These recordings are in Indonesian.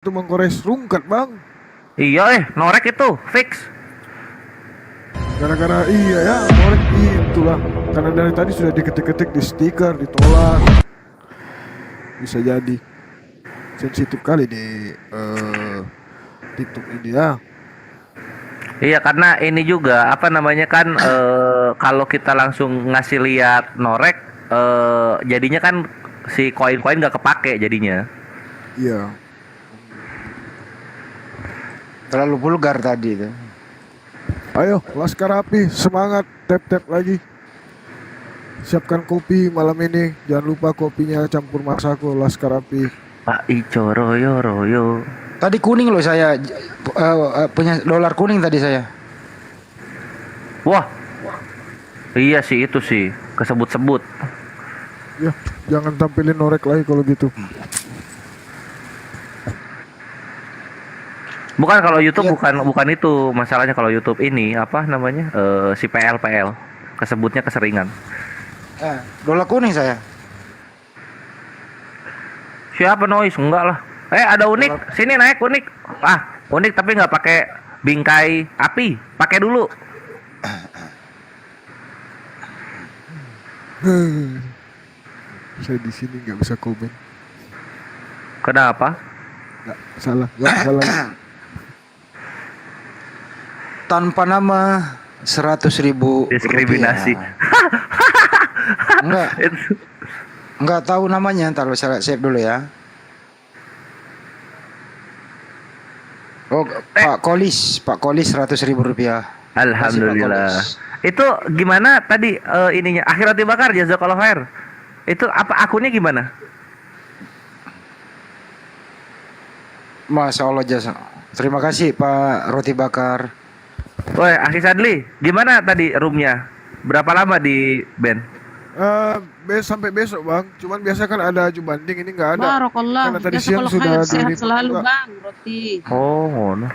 Itu menggores rungkat bang. Iya norek itu fix. Gara-gara iya ya korek itulah. Karena dari tadi sudah diketik-ketik di stiker, ditolak. Bisa jadi sensitif kali di TikTok ini ya. Iya karena ini juga apa namanya kan kalau kita langsung ngasih lihat norek jadinya kan si koin-koin nggak kepake jadinya. Iya. Terlalu vulgar tadi itu. Ayo Laskar Api semangat, tap-tap lagi. Siapkan kopi malam ini. Jangan lupa kopinya campur Masako Laskar Api. Pak Ico royo royo. Tadi kuning loh saya punya dolar kuning tadi saya. Wah. Iya sih itu sih kesebut-sebut. Ya, jangan tampilin norek lagi kalau gitu. Bukan kalau YouTube Iya. bukan itu masalahnya kalau YouTube ini apa namanya si PL kesebutnya keseringan. Dolar kuning saya. Siapa noise? Enggak lah. Ada unik. Sini naik unik. Ah, unik tapi nggak pakai bingkai api. Pakai dulu. Saya di sini nggak bisa komen. Kenapa? Nggak salah, nggak salah. Tanpa nama 100.000 Diskriminasi. Enggak, enggak tahu namanya. Ntar saya save dulu ya. Oh, Pak Kolis 100.000 rupiah. Alhamdulillah. Makasih, Pak Itu gimana tadi ininya? Akhirat dibakar jazakallah khair. Itu apa akunnya gimana? Masya Allah jasa. Terima kasih Pak Roti Bakar. Woi, Akhi Sadli, gimana tadi roomnya? Berapa lama di band? Sampai besok bang. Cuman biasa kan ada aju banding, ini nggak ada. Barakallah. Karena tadi Jasa siang kalau sudah khair, sehat direport selalu juga. bang, roti. Oh, ngono.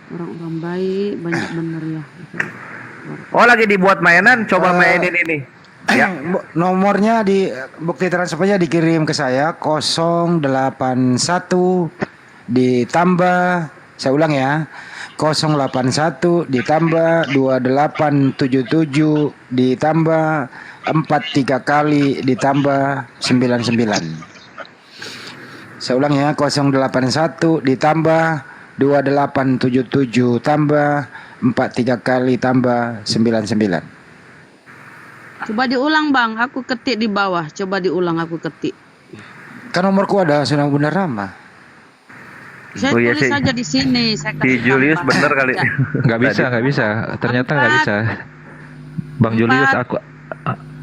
Orang-orang baik, banyak bener ya. Oh, lagi dibuat mainan, coba Eh, mainin ini. Ya. Nomornya di bukti transfernya dikirim ke saya 081 ditambah, saya ulang ya, 081 ditambah 2877 ditambah 43 kali ditambah 99. Saya ulang ya, 081 ditambah 2877 tambah 43 kali tambah 99. Coba diulang bang, aku ketik di bawah. Coba diulang, aku ketik. Kan nomorku ada sudah benar nama. Saya Oh, iya tulis sih. saja di sini. Saya Si kasih Julius tambah. bener kali. Ya. Nggak bisa, Tadi. nggak bisa. Ternyata nggak Empat. bisa. Bang Julius, Empat.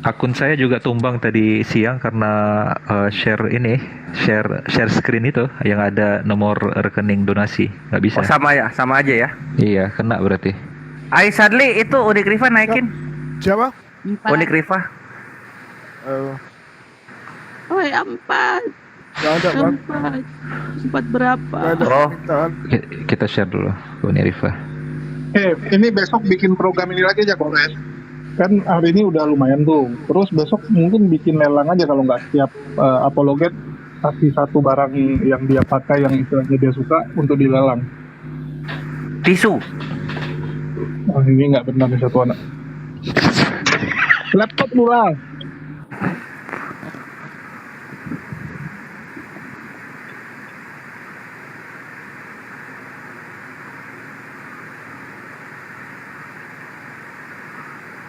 akun saya juga tumbang tadi siang karena share screen itu yang ada nomor rekening donasi. Nggak bisa. Oh, sama ya, sama aja ya. Iya, kena berarti. Ai Sadli itu Unik Riva naikin. Siapa? Empat. Unik Riva. Oh ya, empat. Nggak ada bang. Empat berapa? Nggak ada Oh. permintaan. Kita share dulu ke Unirifa. Ini besok bikin program ini lagi aja Koret. Kan hari ini udah lumayan tuh. Terus besok mungkin bikin lelang aja kalau nggak setiap apologet kasih satu barang yang dia pakai yang istilahnya dia suka untuk dilelang. Tisu. Oh, ini nggak benar nih satu anak. Laptop murah.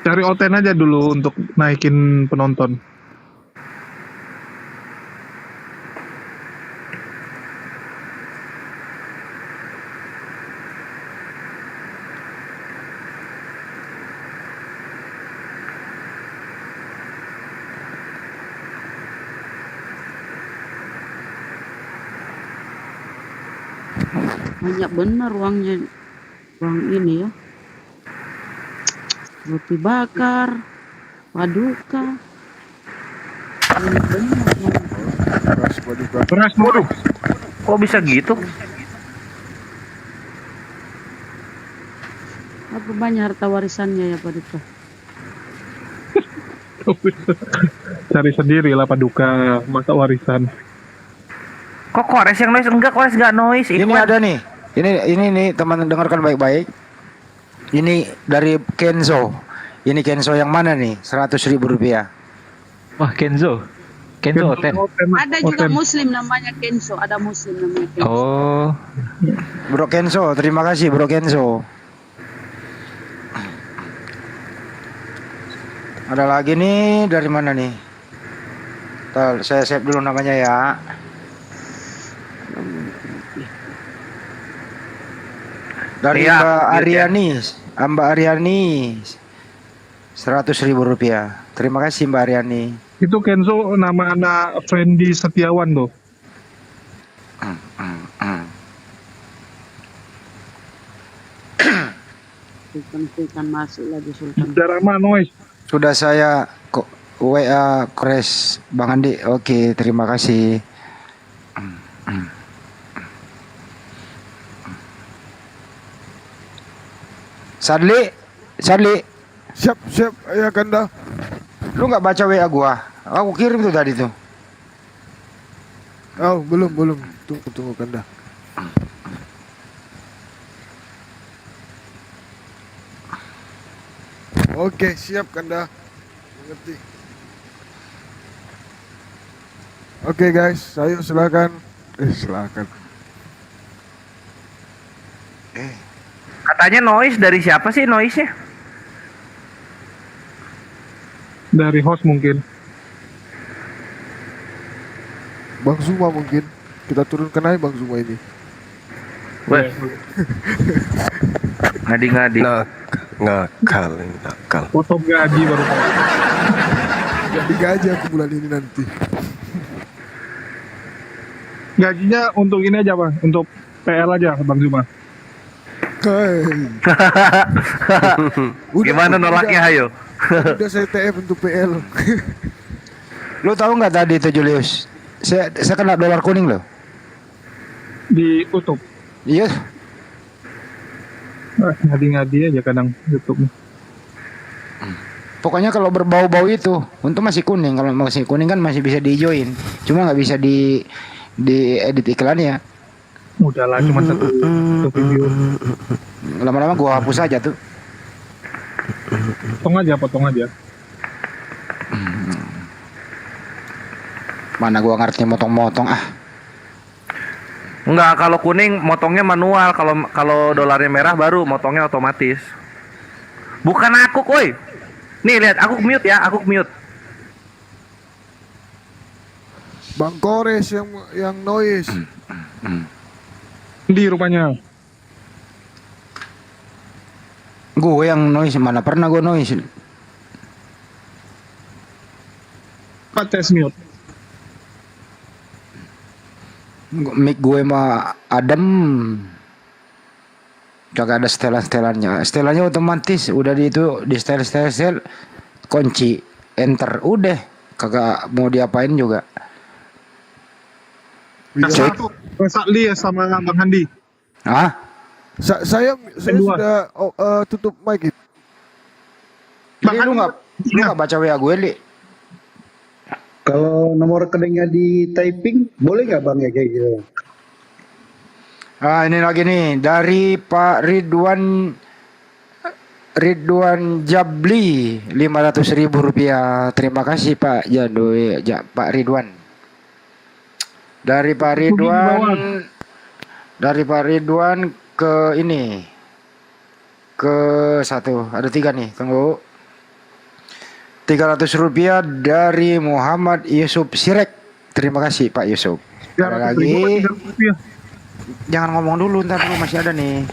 Cari oten aja dulu untuk naikin penonton. Banyak bener uangnya. Uang ini ya. Roti bakar. Paduka. Banyak bener uang. Beras paduka. Beras murah. Kok bisa gitu? Apa banyak harta warisannya ya Paduka? Cari sendiri lah paduka, masa warisan. Kok Kores yang noise? Enggak, Kores enggak noise. Ini Ikhwan. ada nih. Ini nih teman dengarkan baik-baik. Ini dari Kenzo. Ini Kenzo yang mana nih? 100.000 rupiah. Wah, Kenzo. Kenzo Oten. Ada juga Muslim namanya Kenzo. Ada Muslim namanya Kenzo. Oh, Bro Kenzo, terima kasih Bro Kenzo. Ada lagi nih dari mana nih? Ntar saya save dulu namanya ya. Dari Iya, Mbak gitu ya. Aryani, Mbak Aryani, 100.000 rupiah. Terima kasih Mbak Aryani. Itu Kenzo nama anak Fendi Setiawan tuh. Sultan masuk lagi Sultan. Darama noise. Sudah saya kok WA Kores Bang Andi. Oke, terima kasih. Sadli, Siap, siap, ya Kanda. lu nggak baca WA gua? Aku kirim tuh tadi tuh. Oh, belum. Tunggu Kanda. Oke, siap Kanda. Mengerti. Oke guys, ayo silakan. Silakan. Katanya noise dari siapa sih noise-nya? Dari host mungkin. Bang Zuma mungkin. Kita turunkan aja Bang Zuma ini. Weh. Ngadi-ngadi. Nakal. Potong gaji baru. Jadi gaji aku bulan ini nanti. Gajinya untuk ini aja bang, untuk PL aja Bang Zuma. Hai. Gimana nolaknya, hayo? Udah saya TF untuk PL. Lu tahu nggak tadi itu Julius? Saya kena dolar kuning loh. Di YouTube. Iya. Ngadi-ngadi aja kadang YouTube. Pokoknya kalau berbau-bau itu, untung masih kuning. Kalau masih kuning kan masih bisa diijoin. Cuma nggak bisa di edit iklannya. Udahlah cuma satu video. Lama-lama gua hapus aja tuh. Potong aja. Mana gua ngerti motong-motong ah. Enggak, kalau kuning motongnya manual, kalau dolarnya merah baru motongnya otomatis. Bukan aku, koi. Nih lihat, aku mute ya, aku mute. Bang Kores yang noise. Di rupanya. Gue yang noise, mana pernah gue noise. Pak tes mute. Mic gue mah adem. Kagak ada setelan-setelannya. Setelannya otomatis udah di setel kunci enter udah. Kagak mau diapain juga. Sakli ya sama Bang Handi. Hah? Saya Kedua. sudah tutup mic itu. Jadi lu nggak baca WA gue, Li? Kalau nomor rekeningnya di typing, boleh nggak bang ya kayak gitu? Ah, ini lagi nih dari Pak Ridwan Jabli 500.000 rupiah. Terima kasih Pak Pak Ridwan. Dari Pak Ridwan ke ini ke satu ada 3 nih, tunggu. 300 rupiah dari Muhammad Yusuf Sirek. Terima kasih Pak Yusuf. Ada lagi. Jangan ngomong dulu, ntar dulu masih ada nih.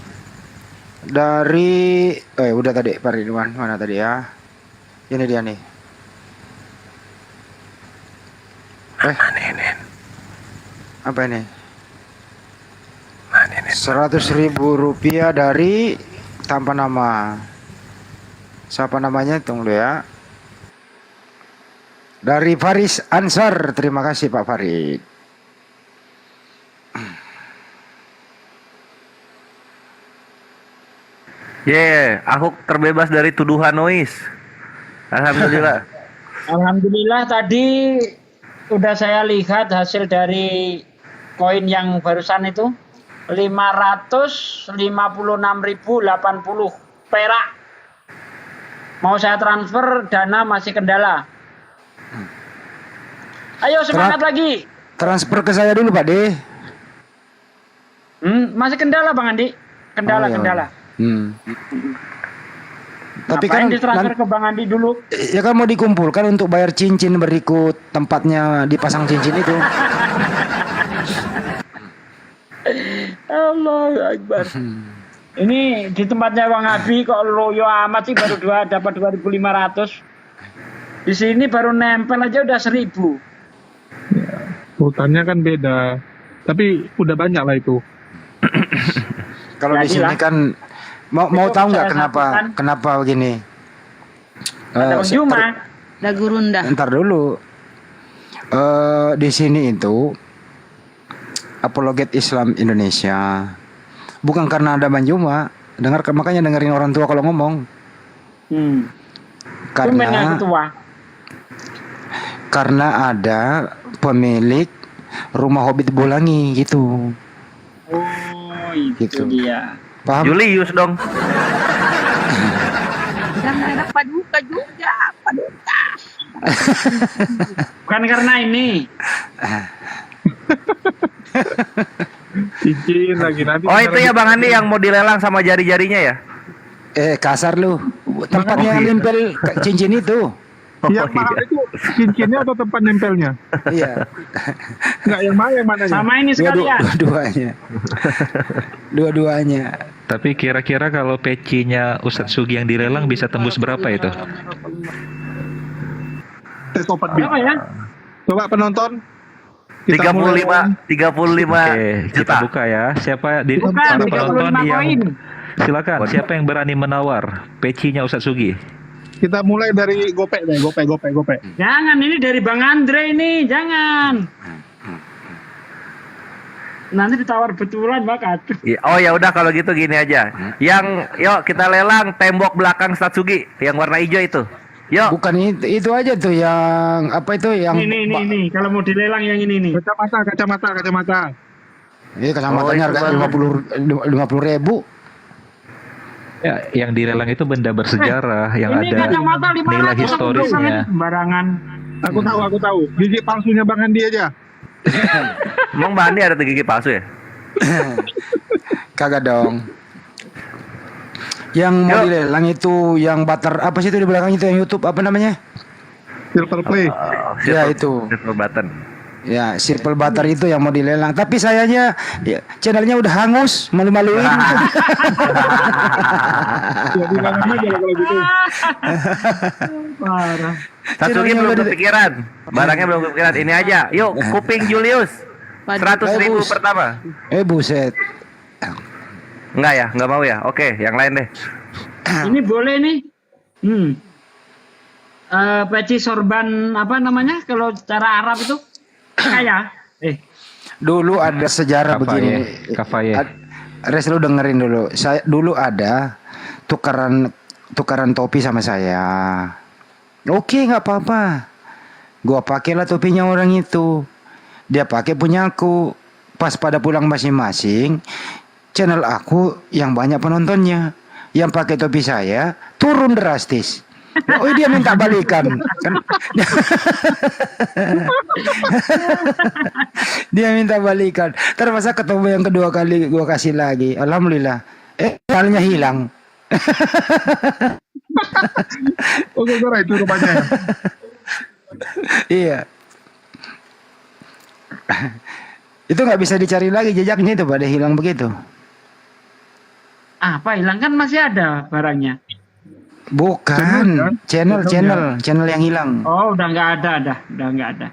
Dari udah tadi Pak Ridwan, mana tadi ya? Ini dia nih. Apa ini? 100.000 rupiah dari tanpa nama. Siapa namanya? Tunggu dulu ya. Dari Faris Ansar. Terima kasih Pak Farid. Aku terbebas dari tuduhan noise. Alhamdulillah. Alhamdulillah tadi udah saya lihat hasil dari koin yang barusan itu 556.080 perak. Mau saya transfer, dana masih kendala. Ayo semangat lagi. Transfer ke saya dulu Pak De. Masih kendala Bang Andi. Kendala, Oh, iya. kendala. Tapi Ngapain kan ditransfer ke Bang Andi dulu? ya kan mau dikumpulkan untuk bayar cincin berikut tempatnya dipasang cincin itu. Allahu Akbar. Ini di tempatnya Bang Abi kok loyo amat sih, baru dapat 2.500. Di sini baru nempel aja udah 1.000. Hutannya kan beda. Tapi udah banyak lah itu. Kalau di sini Jadilah. kan mau Itu tahu nggak saya kenapa satukan. kenapa begini? Ada Bang Juma. Dagu rendah. Ntar dulu. Di sini itu apologet Islam Indonesia. Bukan karena ada Bang Juma, makanya dengerin orang tua kalau ngomong. Tumben yang ketua. Karena ada pemilik rumah Hobbit Bolangi gitu. Oh, itu Gitu. dia. Paham? Julius dong. Jangan ada paduka juga. Paduka. Bukan karena ini. Cincin lagi nanti. Oh itu ya Bang Andi yang mau dilelang sama jari-jarinya ya? Kasar lu. Tempatnya yang nempel cincin itu. Yang mahal itu cincinnya atau tempat nempelnya? Iya. Enggak, yang mana mananya? Sama ini sekalian. Dua-duanya. Dua-duanya. Tapi kira-kira kalau pecinya Ustadz Sugi yang dilelang bisa tembus berapa itu? Tes topat bit. Berapa ya? Coba penonton. Kita mulai. 35 Oke, kita juta. buka ya. Siapa di Bukan, para 35 penonton yang koin. silakan. Siapa yang berani menawar pecinya Ustadz Sugi? Kita mulai dari gopek deh, gopek. Jangan, ini dari Bang Andre ini, jangan. Nanti ditawar betulan bakat. Oh ya udah kalau gitu gini aja. Yuk kita lelang tembok belakang Statsugi yang warna hijau itu. Yuk. Bukan itu aja tuh yang apa itu yang Ini. Kalau mau dilelang yang ini nih. Kacamata. Ini kacamatanya Oh, itu harga baru. 50.000. Ya, yang dilelang itu benda bersejarah yang Ini ada kacamata 500 nilai aku historisnya. bilang, sembarangan. Aku tahu. Gigi palsunya Bang Andi aja. Emang Bang Andi ada gigi palsu ya? Kagak dong. Yang mau Yuk. dilelang itu yang butter apa sih itu di belakang itu yang YouTube apa namanya? Silver play. Ya, itu. Silver button. Ya, Circle Butter itu yang mau dilelang. Tapi sayanya ya, channelnya udah hangus, malu-maluin. Ya bilang aja kalau gitu. Parah. Statsugi belum kepikiran. Barangnya belum kepikiran. Ini aja. Yuk kuping Julius. 100.000 pertama. Buset. Enggak ya? Enggak mau ya? Oke, yang lain deh. Ini boleh nih. Peci sorban apa namanya? Kalau cara Arab itu kayak. Dulu ada sejarah begini. Kafaye. Res lu dengerin dulu. Saya dulu ada tukaran topi sama saya. Oke, nggak apa-apa. Gua pakailah topinya orang itu. Dia pakai punya aku. Pas pada pulang masing-masing, channel aku yang banyak penontonnya. Yang pakai topi saya turun drastis. Oh, dia minta balikan kan. Dia minta balikan. Terus masa ketemu yang kedua kali gua kasih lagi. Alhamdulillah. Channelnya hilang. Oh, gara itu rupanya. Iya. Itu nggak bisa dicari lagi jejaknya itu pada hilang begitu. Apa hilang kan masih ada barangnya. Bukan channel yang hilang. Oh, udah nggak ada, udah nggak ada.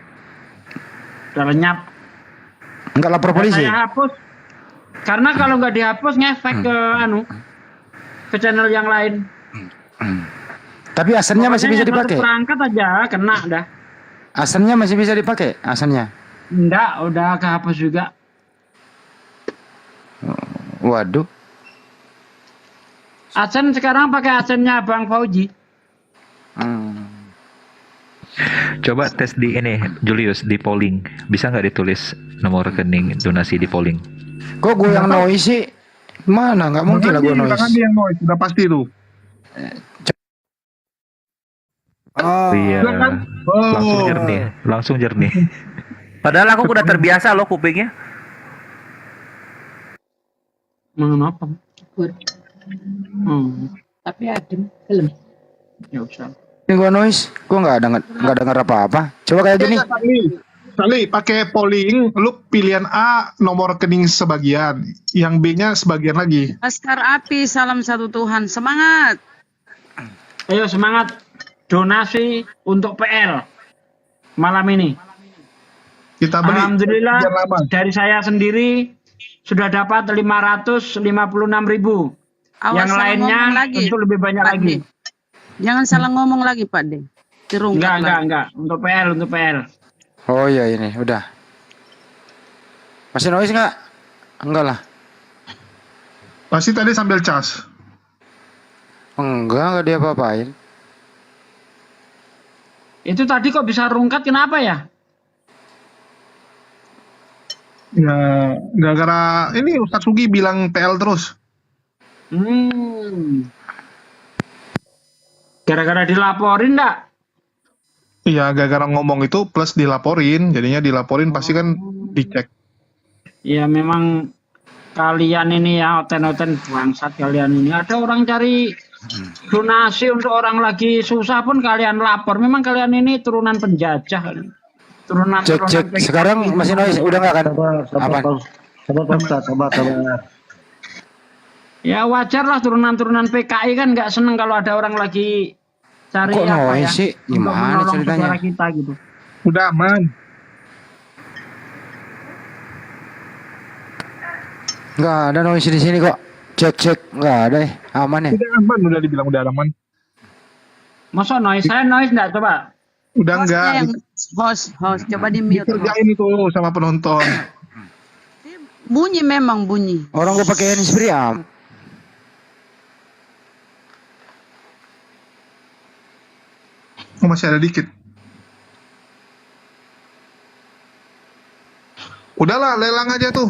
Udah lenyap. Nggak lapor polisi. Saya hapus. Karena kalau nggak dihapus ngefek ke channel yang lain. Tapi asalnya masih bisa Pokoknya dipakai. satu perangkat aja kena dah. Asalnya masih bisa dipakai. Asalnya. Enggak, udah kehapus juga. Waduh. Adsen sekarang pakai adsennya Bang Fauji. Coba tes di ini Julius di polling. Bisa nggak ditulis nomor rekening donasi di polling? Kok gue yang noise sih? Mana? Nggak mungkin lah gue noise. Tangan dia yang noise, udah pasti tuh. Iya. Udah kan? Langsung jernih, langsung jernih. Padahal aku udah terbiasa loh kupingnya. Mengapa? Tapi adem, belum. Ya usah. Ini gue noise, gue nggak denger apa-apa. Coba kayak gini. Kali pakai polling, lu pilihan A nomor rekening sebagian, yang B-nya sebagian lagi. Laskar Api, salam satu Tuhan, semangat. Ayo semangat donasi untuk PL malam ini. Kita beli. Alhamdulillah biar lama. dari saya sendiri sudah dapat 556.000. Awas Yang salah lainnya ngomong lagi, tentu lebih banyak Pak lagi. D. Jangan salah ngomong lagi Pak D. Dirungkat lagi. Enggak. Untuk PL. Oh iya ini, udah. Masih noise nggak? Enggak lah. Pasti tadi sambil cas. Enggak dia apa-apain. Itu tadi kok bisa rungkat kenapa ya? Ya, gara-gara ini Ustadz Sugi bilang PL terus. Gara-gara dilaporin enggak? Iya, gara-gara ngomong itu plus dilaporin, jadinya dilaporin pasti kan dicek. Ya memang kalian ini ya oten-oten bangsat kalian ini. Ada orang cari donasi untuk orang lagi susah pun kalian lapor. Memang kalian ini turunan penjajah. Turunan Cek. PKI. Sekarang masih noise, udah nggak kan? Apa? Sabar. Ya wajar lah turunan-turunan PKI kan nggak seneng kalau ada orang lagi cari Kok apa noise ya sih? untuk Gimana menolong ceritanya? saudara kita gitu. Udah aman. Nggak ada noise di sini kok. Cek, nggak ada ya. Aman ya. Udah aman, udah dibilang udah aman. Masa noise? Saya noise enggak coba? Udah Hostnya enggak. yang host, coba di mute. Dikerjain itu sama penonton. Bunyi memang bunyi. Orang gue pakai handsfree Oh, masih ada dikit. Udahlah, lelang aja tuh.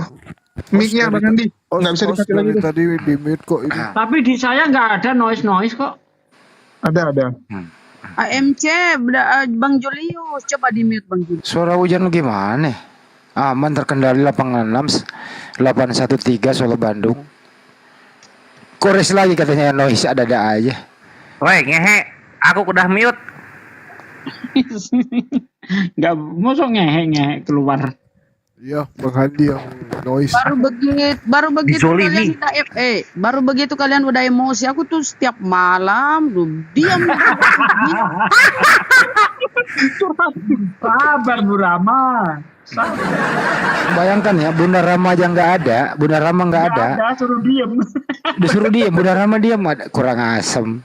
Mic-nya Bang Andi. Nggak bisa dipakai lagi tuh. Tadi di mute kok ini. Tapi di saya nggak ada noise kok. Ada. AMC, Bang Julius, coba di mute Bang Julius. Suara hujan lu gimana? Aman terkendali 86 813 Solo Bandung. Kores lagi katanya noise ada aja. Woi ngehe, aku udah mute. Nggak masuk ngehe keluar. Iya, Bang Handi yang noise. Baru begitu Dizolimi. kalian udah baru begitu kalian udah emosi. Aku tuh setiap malam tuh diam. Sabar Bu Rama. Bayangkan ya, Bunda Rama aja nggak ada, Bunda Rama nggak ada, Suruh diem. disuruh diem, Bunda Rama diem, kurang asem.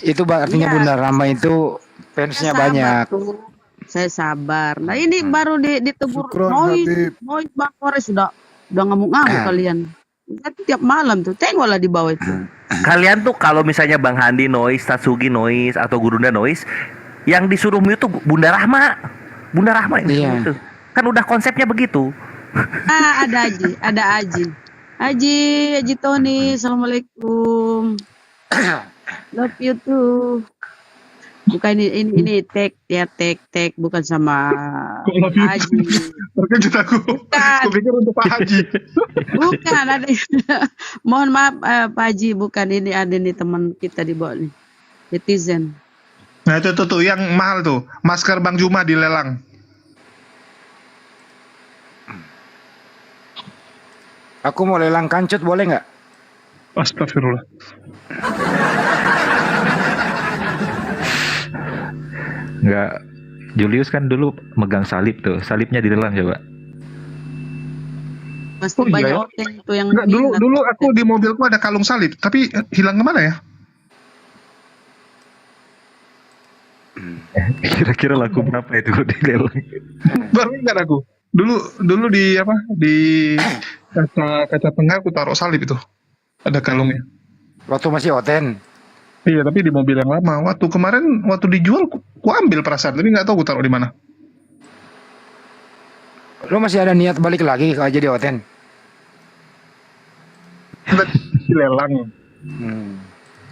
Itu artinya Iya. Bunda Rama itu fansnya Saya banyak. sabar tuh. Saya sabar. Nah ini baru ditegur Syukron, noise Habib. Bang Kores udah ngamuk-ngamuk kalian. Tiap malam tuh tengoklah di bawah itu. Kalian tuh kalau misalnya Bang Handi noise, Tatsugi noise, atau Gurunda noise, yang disuruh mute tuh Bunda Rahma. Bunda Rahma yang disuruh Iya. mute. Kan udah konsepnya begitu. Ada Aji Tony, assalamualaikum. Love you too. Bukan ini tag bukan sama Love you Aji. Terkejut aku. Bukan. Aku pikir untuk Pak Haji. Bukan ada. Mohon maaf Pak Haji, bukan ini ada nih teman kita di bawah nih. Netizen. Nah itu tuh yang mahal tuh. Masker Bang Juma dilelang. Aku mau lelang kancut boleh nggak? Astagfirullah. Nggak, Julius kan dulu megang salib tuh. Salibnya dilelang coba. Pasti Oh, iya banyak ya? orang itu yang Enggak, dulu minat. aku di mobilku ada kalung salib, tapi hilang kemana ya? Kira-kira laku berapa itu kalau dilelang? Baru ingat aku. Dulu di apa? Di kaca tengah aku taruh salib itu. Ada kalungnya. Waktu masih Oten. Iya, tapi di mobil yang lama. Waktu kemarin dijual, ku ambil perasaan, tapi nggak tahu ku taruh di mana. Lo masih ada niat balik lagi kalau jadi Oten? Di lelang.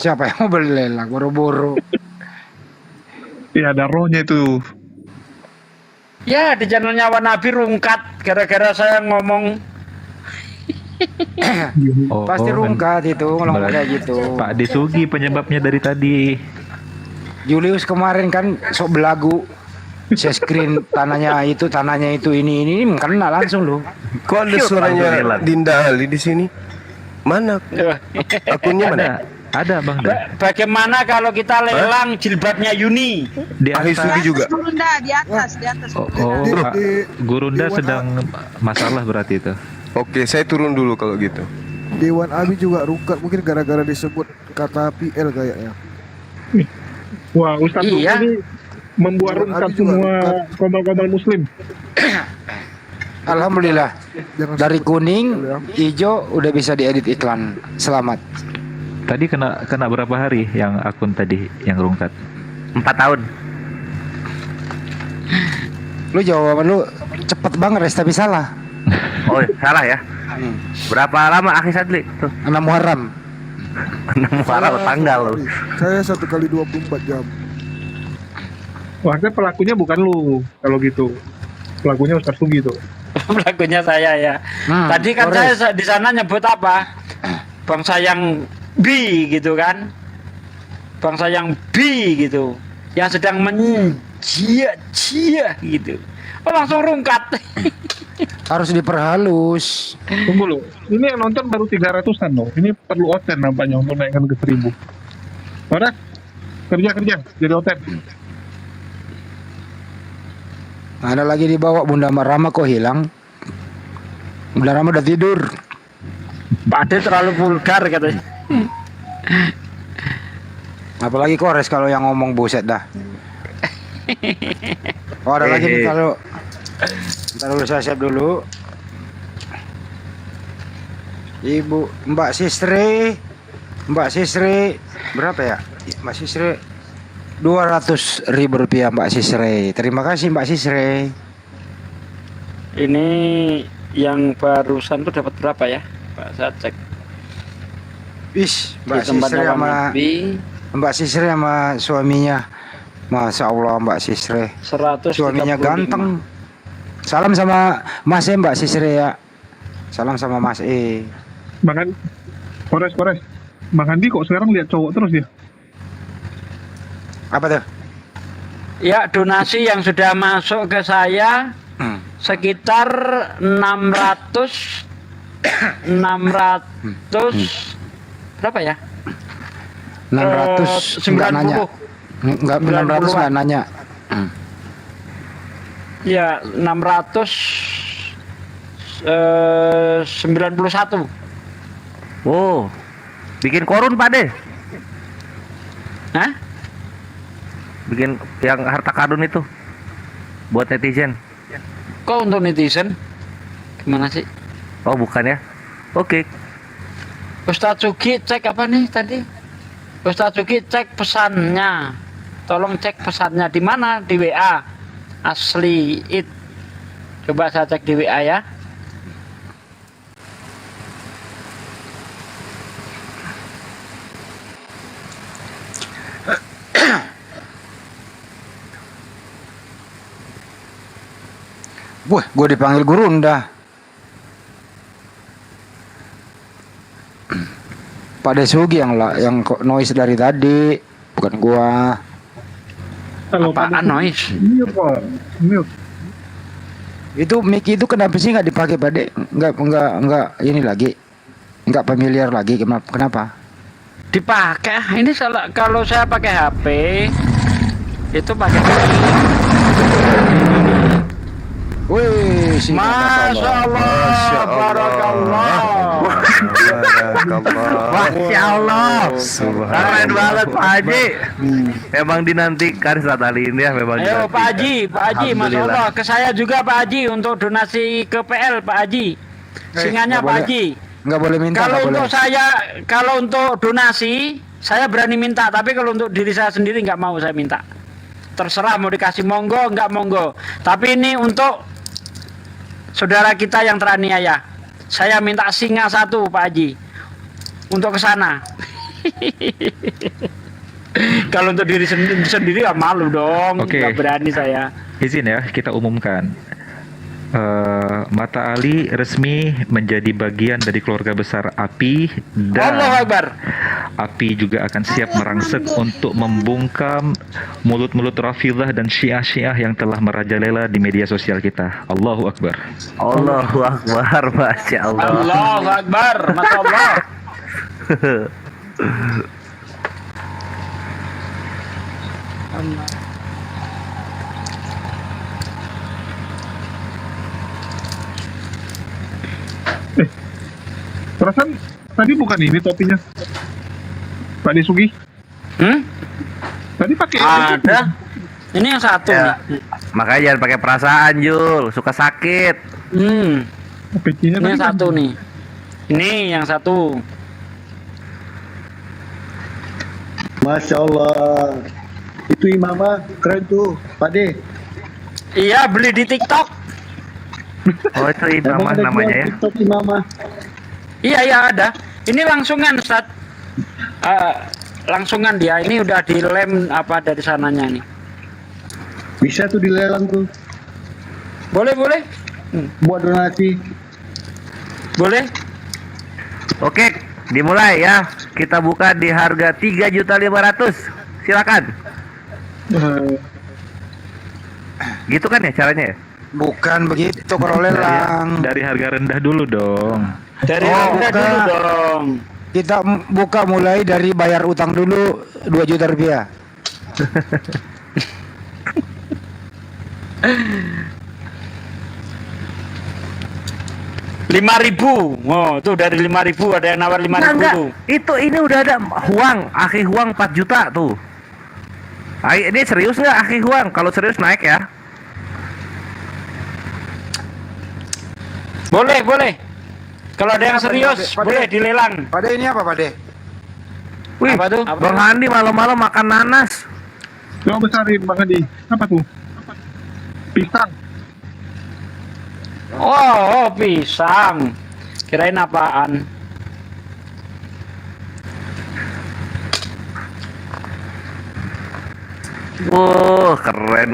Siapa yang mau beli lelang boro-boro? Iya, ada rohnya itu. Ya, di channelnya Wanabi rungkat gara-gara saya ngomong. Pasti rungkat itu kalau berarti kayak gitu. Pak Desugi penyebabnya dari tadi. Julius kemarin kan sok belagu. Saya screen tanahnya itu ini kena langsung loh. Kok ada suaranya Dinda Ali di sini? Mana? Akunnya mana? Ada Bang Da. Bagaimana kalau kita lelang jilbabnya Yuni? Di Ahli atas. Sugi juga. Gurunda di atas. Oh, Pak Gurunda sedang masalah berarti itu. Oke, saya turun dulu kalau gitu. Dewan Abi juga rungkat mungkin gara-gara disebut kata PL kayaknya. Wah, Ustadz Iya. ini membuat rungkat semua komal-komal muslim. Alhamdulillah. Jangan Dari sebut kuning, PL ya. hijau udah bisa diedit iklan. Selamat. Tadi kena berapa hari yang akun tadi yang rungkat? 4 tahun. Lu jawaban lu cepet banget Res tapi salah. Oh, salah ya. Berapa lama Akhi Sadli? Tuh, 6 Muharram. 6 Muharram tanggal loh. Saya 1 kali 24 jam. Wah, kan pelakunya bukan lu kalau gitu. Pelakunya Ustadz Sugi tuh. Pelakunya saya ya. Tadi kan Kores. saya di sana nyebut apa? Bangsa yang B gitu kan. Bangsa yang B gitu. Yang sedang menjia-jia gitu. Oh, langsung rungkat. Harus diperhalus. Tunggu lo, ini yang nonton baru 300-an loh. Ini perlu Oten nampaknya untuk naikkan ke 1000. Udah, kerja jadi Oten. Ada lagi dibawa Bunda Rama kok hilang. Bunda Rama udah tidur. Pak Ade terlalu vulgar katanya. Apalagi Kores kalau yang ngomong buset dah. Oh ada lagi nih kalau ntar dulu saya siap dulu. Ibu Mbak Sisri berapa ya? Mbak Sisri 200.000 rupiah Mbak Sisri. Terima kasih Mbak Sisri. Ini yang barusan tuh dapat berapa ya? Pak saya cek. Wis, Di Mbak tempatnya Sisri sama Wanabi, Mbak Sisri sama suaminya. Masya Allah Mbak Sisri. 135. Suaminya ganteng. Salam sama Mas E Mbak Sisri ya. Salam sama Mas E. Makan, Kores. Bang Andi kok sekarang lihat cowok terus ya? Apa tuh? Ya, donasi yang sudah masuk ke saya sekitar 600 berapa ya? 600 enggak nanya. 90. Enggak 600 enggak nanya. Ya, 691. Oh, bikin korun Pak De. Hah? Bikin yang harta karun itu buat netizen. Kok untuk netizen? Gimana sih? Oh, bukan ya? Oke. Ustadz Sugi cek apa nih tadi? Ustadz Sugi cek pesannya. Tolong cek pesannya di mana? Di WA. Asli it. Coba saya cek di WA ya. Wah, gue dipanggil Gurunda. Pak Desugi yang noise dari tadi, bukan gua. Kalau Apaan noise? Mute kok, mute. Itu mic itu kenapa sih nggak dipakai Pak De? Enggak ini lagi. Enggak familiar lagi kenapa? Dipakai. Ini kalau saya pakai HP itu pakai Wih, Masya Allah, Barakallah. Masya Allah. Keren banget Pak Haji. Memang dinantikan saat kali ini ya, memang Ayo Pak Haji, Masya Alhamdulillah. Allah. Ke saya juga Pak Haji untuk donasi ke PL Pak Haji. Singanya nggak Pak boleh. Haji. Nggak boleh minta. Kalau nggak untuk boleh. saya, kalau untuk donasi saya berani minta, tapi kalau untuk diri saya sendiri nggak mau saya minta. Terserah mau dikasih monggo, nggak monggo. Tapi ini untuk saudara kita yang teraniaya. Saya minta singa 1, Pak Haji, untuk ke sana. Kalau untuk diri sendiri ya malu dong, Oke. nggak berani saya. Izin ya, kita umumkan. Mata Ali resmi menjadi bagian dari keluarga besar API, dan Allahu Akbar. API juga akan siap merangsek untuk membungkam mulut-mulut Rafidhah dan Syiah-Syiah yang telah merajalela di media sosial kita. Allahu Akbar. Allahu Akbar, Masya Allah. Allahu Akbar, Masya Allah. Perasaan tadi bukan ini topinya Pak Desugi. Tadi pakai Ada. Ini yang 1 Ya, nih. makanya jangan pakai perasaan, Jul. Suka sakit. PC-nya Ini yang tadi 1 nih. Ini yang 1. Masya Allah. Itu imamah keren tuh, Pak De. Iya, beli di TikTok. Oh, itu Emang imamah ada namanya jual ya. TikTok imamah. Iya, iya ada. Ini langsungan, Ustaz. Langsungan dia. Ini udah dilem apa dari sananya nih. Bisa tuh dilelang tuh. Boleh, boleh. Buat donasi. Boleh. Oke, dimulai ya. Kita buka di harga 3.500.000. Silakan. Gitu kan ya caranya ya? Bukan begitu kalau lelang. Dari harga rendah dulu dong. Dari Oh, Anda bukan. dulu dong. Kita buka mulai dari bayar utang dulu 2 juta rupiah. Rp5.000. Oh, tuh dari 5.000 ada yang nawar 5.000 Enggak. tuh. Itu ini udah ada Huang, Aki Huang 4 juta tuh. Ini serius nggak Aki Huang? Kalau serius naik ya. Boleh, boleh. Kalau ada yang serius, Pak De. boleh dilelang. Pada ini apa, Pak De? Wih, Apa tuh? Bang Handi malam-malam makan nanas. Coba besarin Bang Adi. Apa tuh? Pisang. Oh, pisang. Kirain apaan? Keren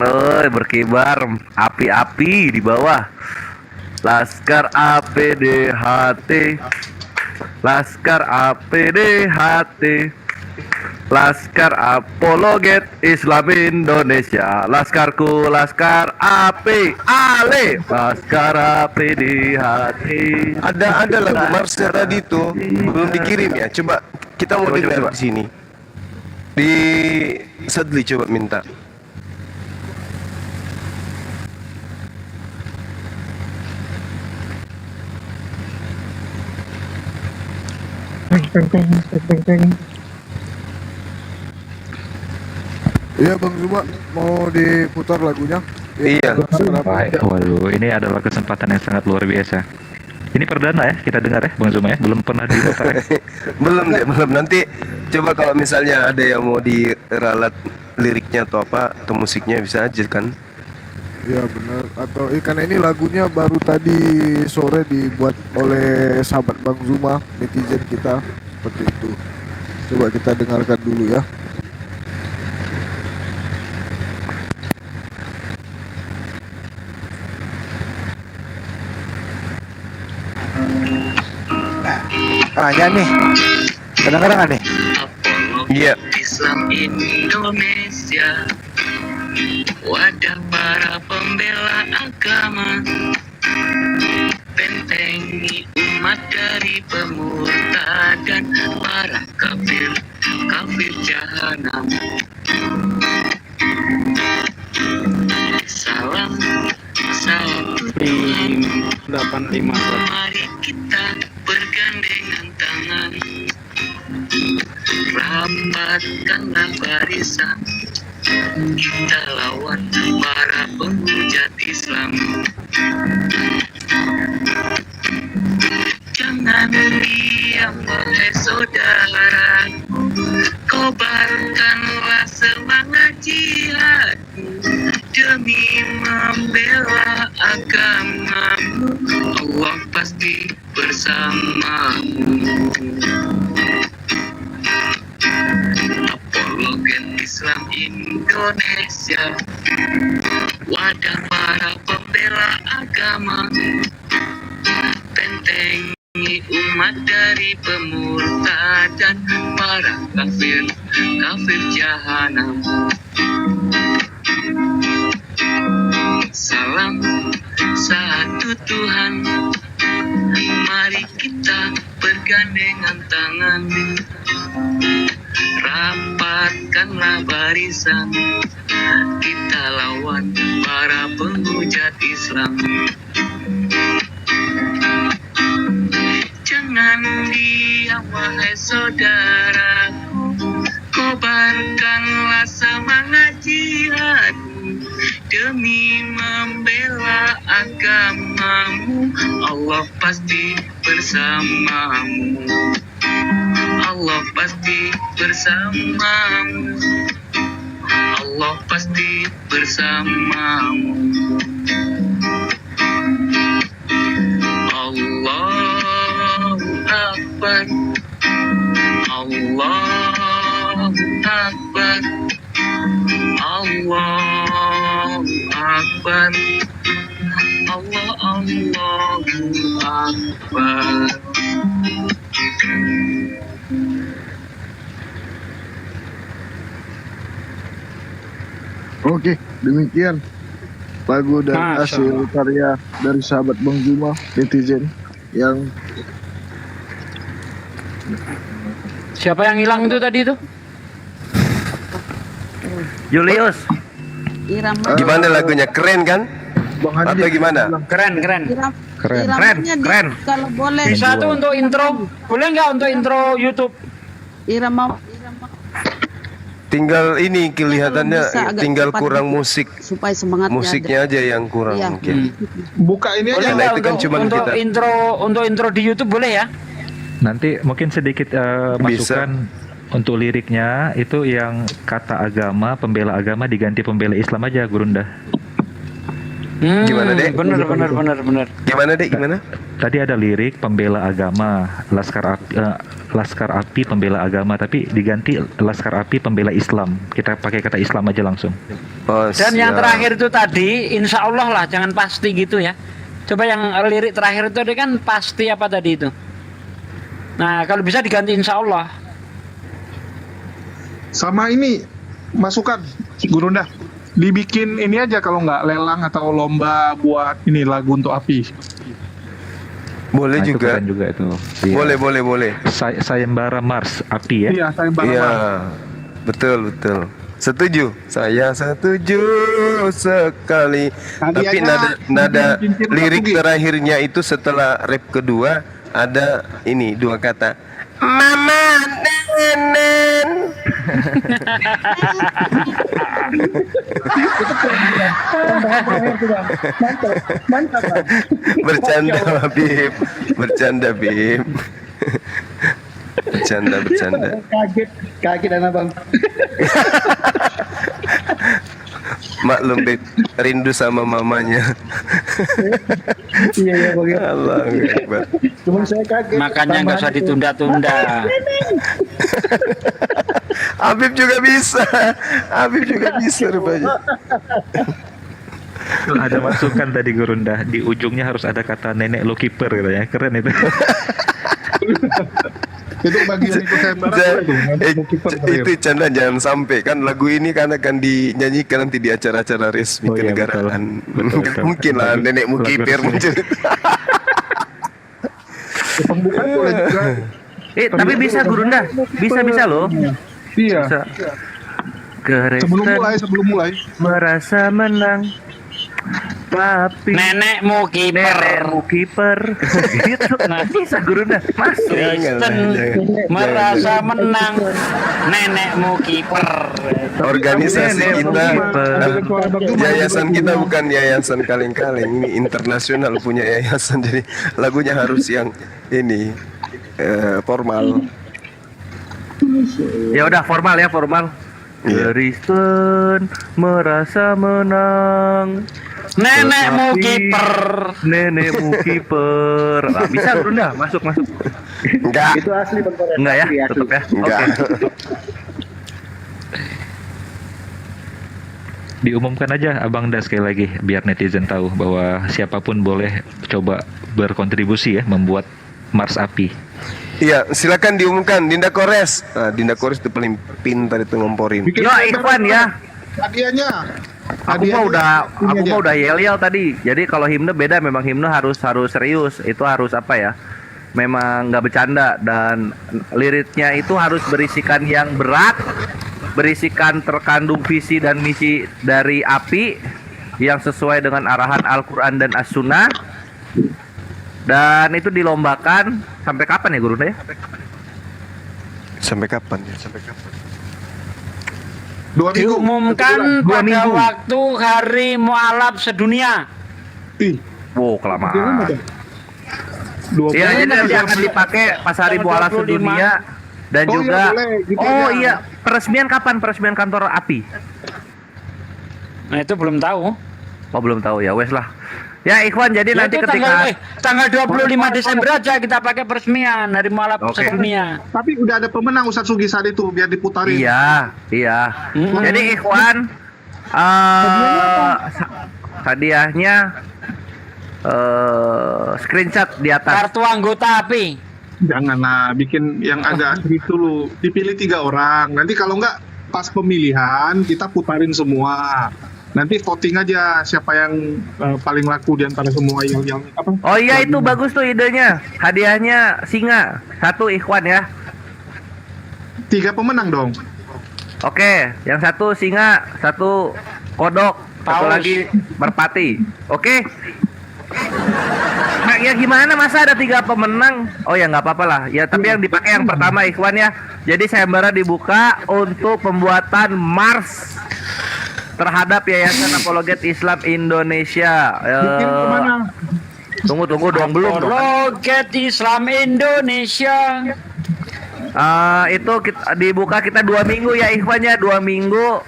berkibar api-api di bawah. Laskar APDHT. Laskar APDHT. Laskar Apologet Islam Indonesia. Laskarku Laskar AP Ale. Laskar APDHT. Ada lagu Marsnya tadi tuh belum dikirim ya. Coba kita mau Coba, dengar coba. di sini. Di Sadli coba minta. Iya Bang Zuma, mau diputar lagunya? Iya. Baik, waduh, ini adalah kesempatan yang sangat luar biasa. Ini perdana ya kita dengar ya, Bang Zuma ya, belum pernah diputar ya. Belum deh, belum. Nanti coba kalau misalnya ada yang mau diralat liriknya atau apa atau musiknya bisa aja kan. Iya benar. Atau karena ini lagunya baru tadi sore dibuat oleh sahabat Bang Zuma, netizen kita, seperti itu. Coba kita dengarkan dulu ya. Tanya nih. Kadang-kadang ada. Iya. Islam Indonesia, wadah para pembela agama, bentengi umat dari pemurtadan para kafir jahanam. Salam satu Tuhan, 85. mari kita bergandengan tangan, rapatkanlah barisan, kita lawan para penghujat Islam. Jangan diam wahai saudara, kobarkanlah semangat jihad demi membela agamamu. Allah pasti bersamamu. Apologet Islam Indonesia, wadah para pembela agama, bentengi umat dari pemurtadan para kafir jahanam. Salam satu Tuhan, mari kita bergandengan tangan, rapatkanlah barisan, kita lawan para penghujat Islam. Jangan diam wahai saudaraku, kobarkanlah semangat jihad demi membela agamamu. Allah pasti bersamamu. Allah pasti bersamamu. Allah pasti bersamamu. Allahu Akbar. Allahu Akbar. Allahu Akbar. Allahu Akbar. Oke, demikian lagu dan hasil karya dari sahabat Bang Juma, netizen yang Siapa yang hilang itu tadi itu? Julius. Irama. Gimana lagunya? Keren kan? Bang Hadi Atau gimana? Keren. Iramanya kalau boleh. Bisa tuh untuk intro. Boleh nggak untuk intro YouTube? Irama Tinggal ini kelihatannya Bisa agak tinggal cepat kurang musik. supaya semangatnya Musiknya aja yang kurang Iya. mungkin. Buka ini Boleh aja. Karena nggak itu kan untuk, cuman untuk kita- intro di YouTube boleh ya? Nanti mungkin sedikit masukan untuk liriknya itu yang kata agama, pembela agama diganti pembela Islam aja, Gurunda. Gimana, Dek? Bener. Gimana dek? Gimana? Tadi ada lirik pembela agama, laskar api pembela agama, tapi diganti laskar api pembela Islam. Kita pakai kata Islam aja langsung. Oh, Dan yang siap. terakhir itu tadi, insya Allah lah, jangan pasti gitu ya. Coba yang lirik terakhir itu tadi kan pasti apa tadi itu. Nah, kalau bisa diganti insya Allah. Sama ini masukan Gurunda. Dibikin ini aja kalau nggak lelang atau lomba buat ini lagu untuk api. Boleh Nah, itu juga. keren juga itu. Iya. Boleh. Sayembara Mars api ya. Iya, saya bareng. Iya, betul. Setuju. Saya setuju sekali. Tapi Hadiahnya nada cincin lirik satu, Gi. terakhirnya itu setelah rap kedua ada ini dua kata. Mama nenen. Bercanda Bim. Bercanda. Kaget anak bang. Maklum Beb, rindu sama mamanya. Iya bang. Allahu Akbar. Cuman saya kaget. Makanya nggak usah ditunda-tunda. Habib juga bisa rupanya. Tuh, ada masukan tadi Gurunda, di ujungnya harus ada kata nenek lo kiper katanya. Keren itu. Itu bagian ikut sayembara Itu Chandra, jangan sampai kan lagu ini kan akan dinyanyikan nanti di acara-acara resmi Oh, iya, kenegaraan. betul. Mungkin lah Lagu- nenekmu lagu kiper resmi. muncul. Pembukaan boleh juga. Tapi bisa Gurunda. Bisa loh. Iya. Bisa. Kristen Sebelum mulai. merasa menang. Tapi Nenekmu kiper. Gitu. Bisa Gurunda. Mas. Kristen merasa menang. Nenekmu kiper. Organisasi kita, Suara bagus. yayasan kita bukan yayasan kaleng-kaleng, ini internasional punya yayasan, jadi lagunya harus yang ini formal. Ya udah formal ya, formal. Iya. Kristen merasa menang. Nenekmu Tetapi kiper. Nenekmu kiper. Nah, bisa Brunda, masuk. Enggak. Itu asli Bang Koret. Enggak ya, Asli, asli. tetap ya. Enggak. Oke. Diumumkan aja Abang Das sekali lagi biar netizen tahu bahwa siapapun boleh coba berkontribusi ya membuat Mars api. Iya, silakan diumumkan Dinda Kores. Nah, Dinda Kores itu paling pintar itu ngomporin. Bikin Yo Ikhwan ya. hadiahnya. Aku mah udah yel-yel tadi. Jadi kalau himne beda, memang himne harus serius. Itu harus apa ya? Memang nggak bercanda dan liriknya itu harus berisikan yang berat, berisikan terkandung visi dan misi dari API yang sesuai dengan arahan Al-Quran dan As-Sunnah. Dan itu dilombakan sampai kapan ya Guru ya? Sampai kapan ya? Sampai kapan? 2 minggu. Diumumkan Dua pada minggu. waktu hari mualaf sedunia. Ih, Wow, gimana kelamaan. tuh? 20. Iya, jadi nanti akan dipakai pas hari mualaf 25. sedunia dan Oh, juga iya, boleh, gitu oh aja. iya, peresmian kapan? Peresmian kantor API? Nah itu belum tahu. Oh, belum tahu ya, wes lah. Ya Ikhwan, jadi Ya, nanti itu ketika tanggal 25 Desember aja kita pakai peresmian hari mualaf Oke. sedunia. Tapi udah ada pemenang Ustadz Sugi saat itu biar diputarin. iya. Mm-mm. Jadi Ikhwan hadiahnya screenshot di atas. Kartu anggota API. Janganlah bikin yang agak serius dulu. Dipilih 3 orang. Nanti kalau nggak pas pemilihan kita putarin semua. Nanti voting aja siapa yang paling laku di antara semua yang apa? Oh iya, itu bagus tuh idenya. Hadiahnya singa. 1 Ikhwan ya. 3 pemenang dong. Oke, yang 1 singa, 1 kodok, 1 Paus. lagi merpati. Oke. Nah, ya gimana masa ada 3 pemenang? Oh ya nggak apa-apa lah. Ya tapi yang dipakai yang pertama Ikhwan ya. Jadi sayembara dibuka untuk pembuatan Mars terhadap Yayasan Apologet Islam Indonesia. Bikin kemana? Tunggu dong, belum dong. Roket Islam Indonesia. Itu dibuka kita 2 minggu ya Ikhwan ya, 2 minggu.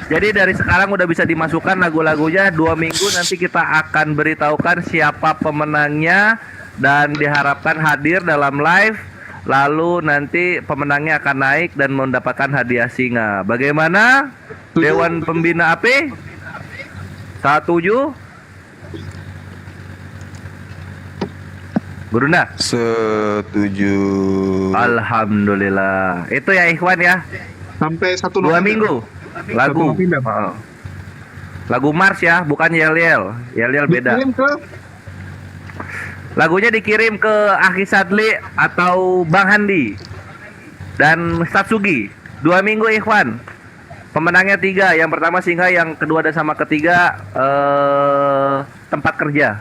Jadi dari sekarang udah bisa dimasukkan lagu-lagunya. 2 minggu nanti kita akan beritahukan siapa pemenangnya dan diharapkan hadir dalam live. Lalu nanti pemenangnya akan naik dan mendapatkan hadiah singa. Bagaimana? Dewan Pembina AP? 17? Gurunda? Setuju. Alhamdulillah. Itu ya Ikhwan ya. Sampai 1 2 minggu. Lagu. November. Oh. Lagu Mars ya, bukan yel-yel. Yel-yel beda. Dikirim ke Lagunya dikirim ke Aki Sadli atau Bang Handi dan Satsugi. 2 minggu Ikhwan. Pemenangnya 3. Yang pertama singa, yang kedua dan sama ketiga tempat kerja.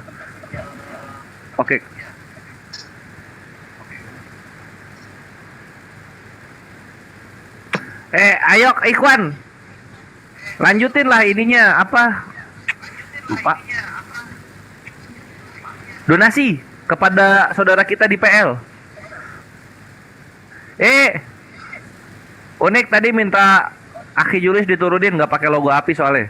Oke. Ayo Ikhwan. Lanjutin lah ininya apa? Lupa. Donasi kepada saudara kita di PL. Unik tadi minta Aki Julius diturunin nggak pakai logo API soalnya.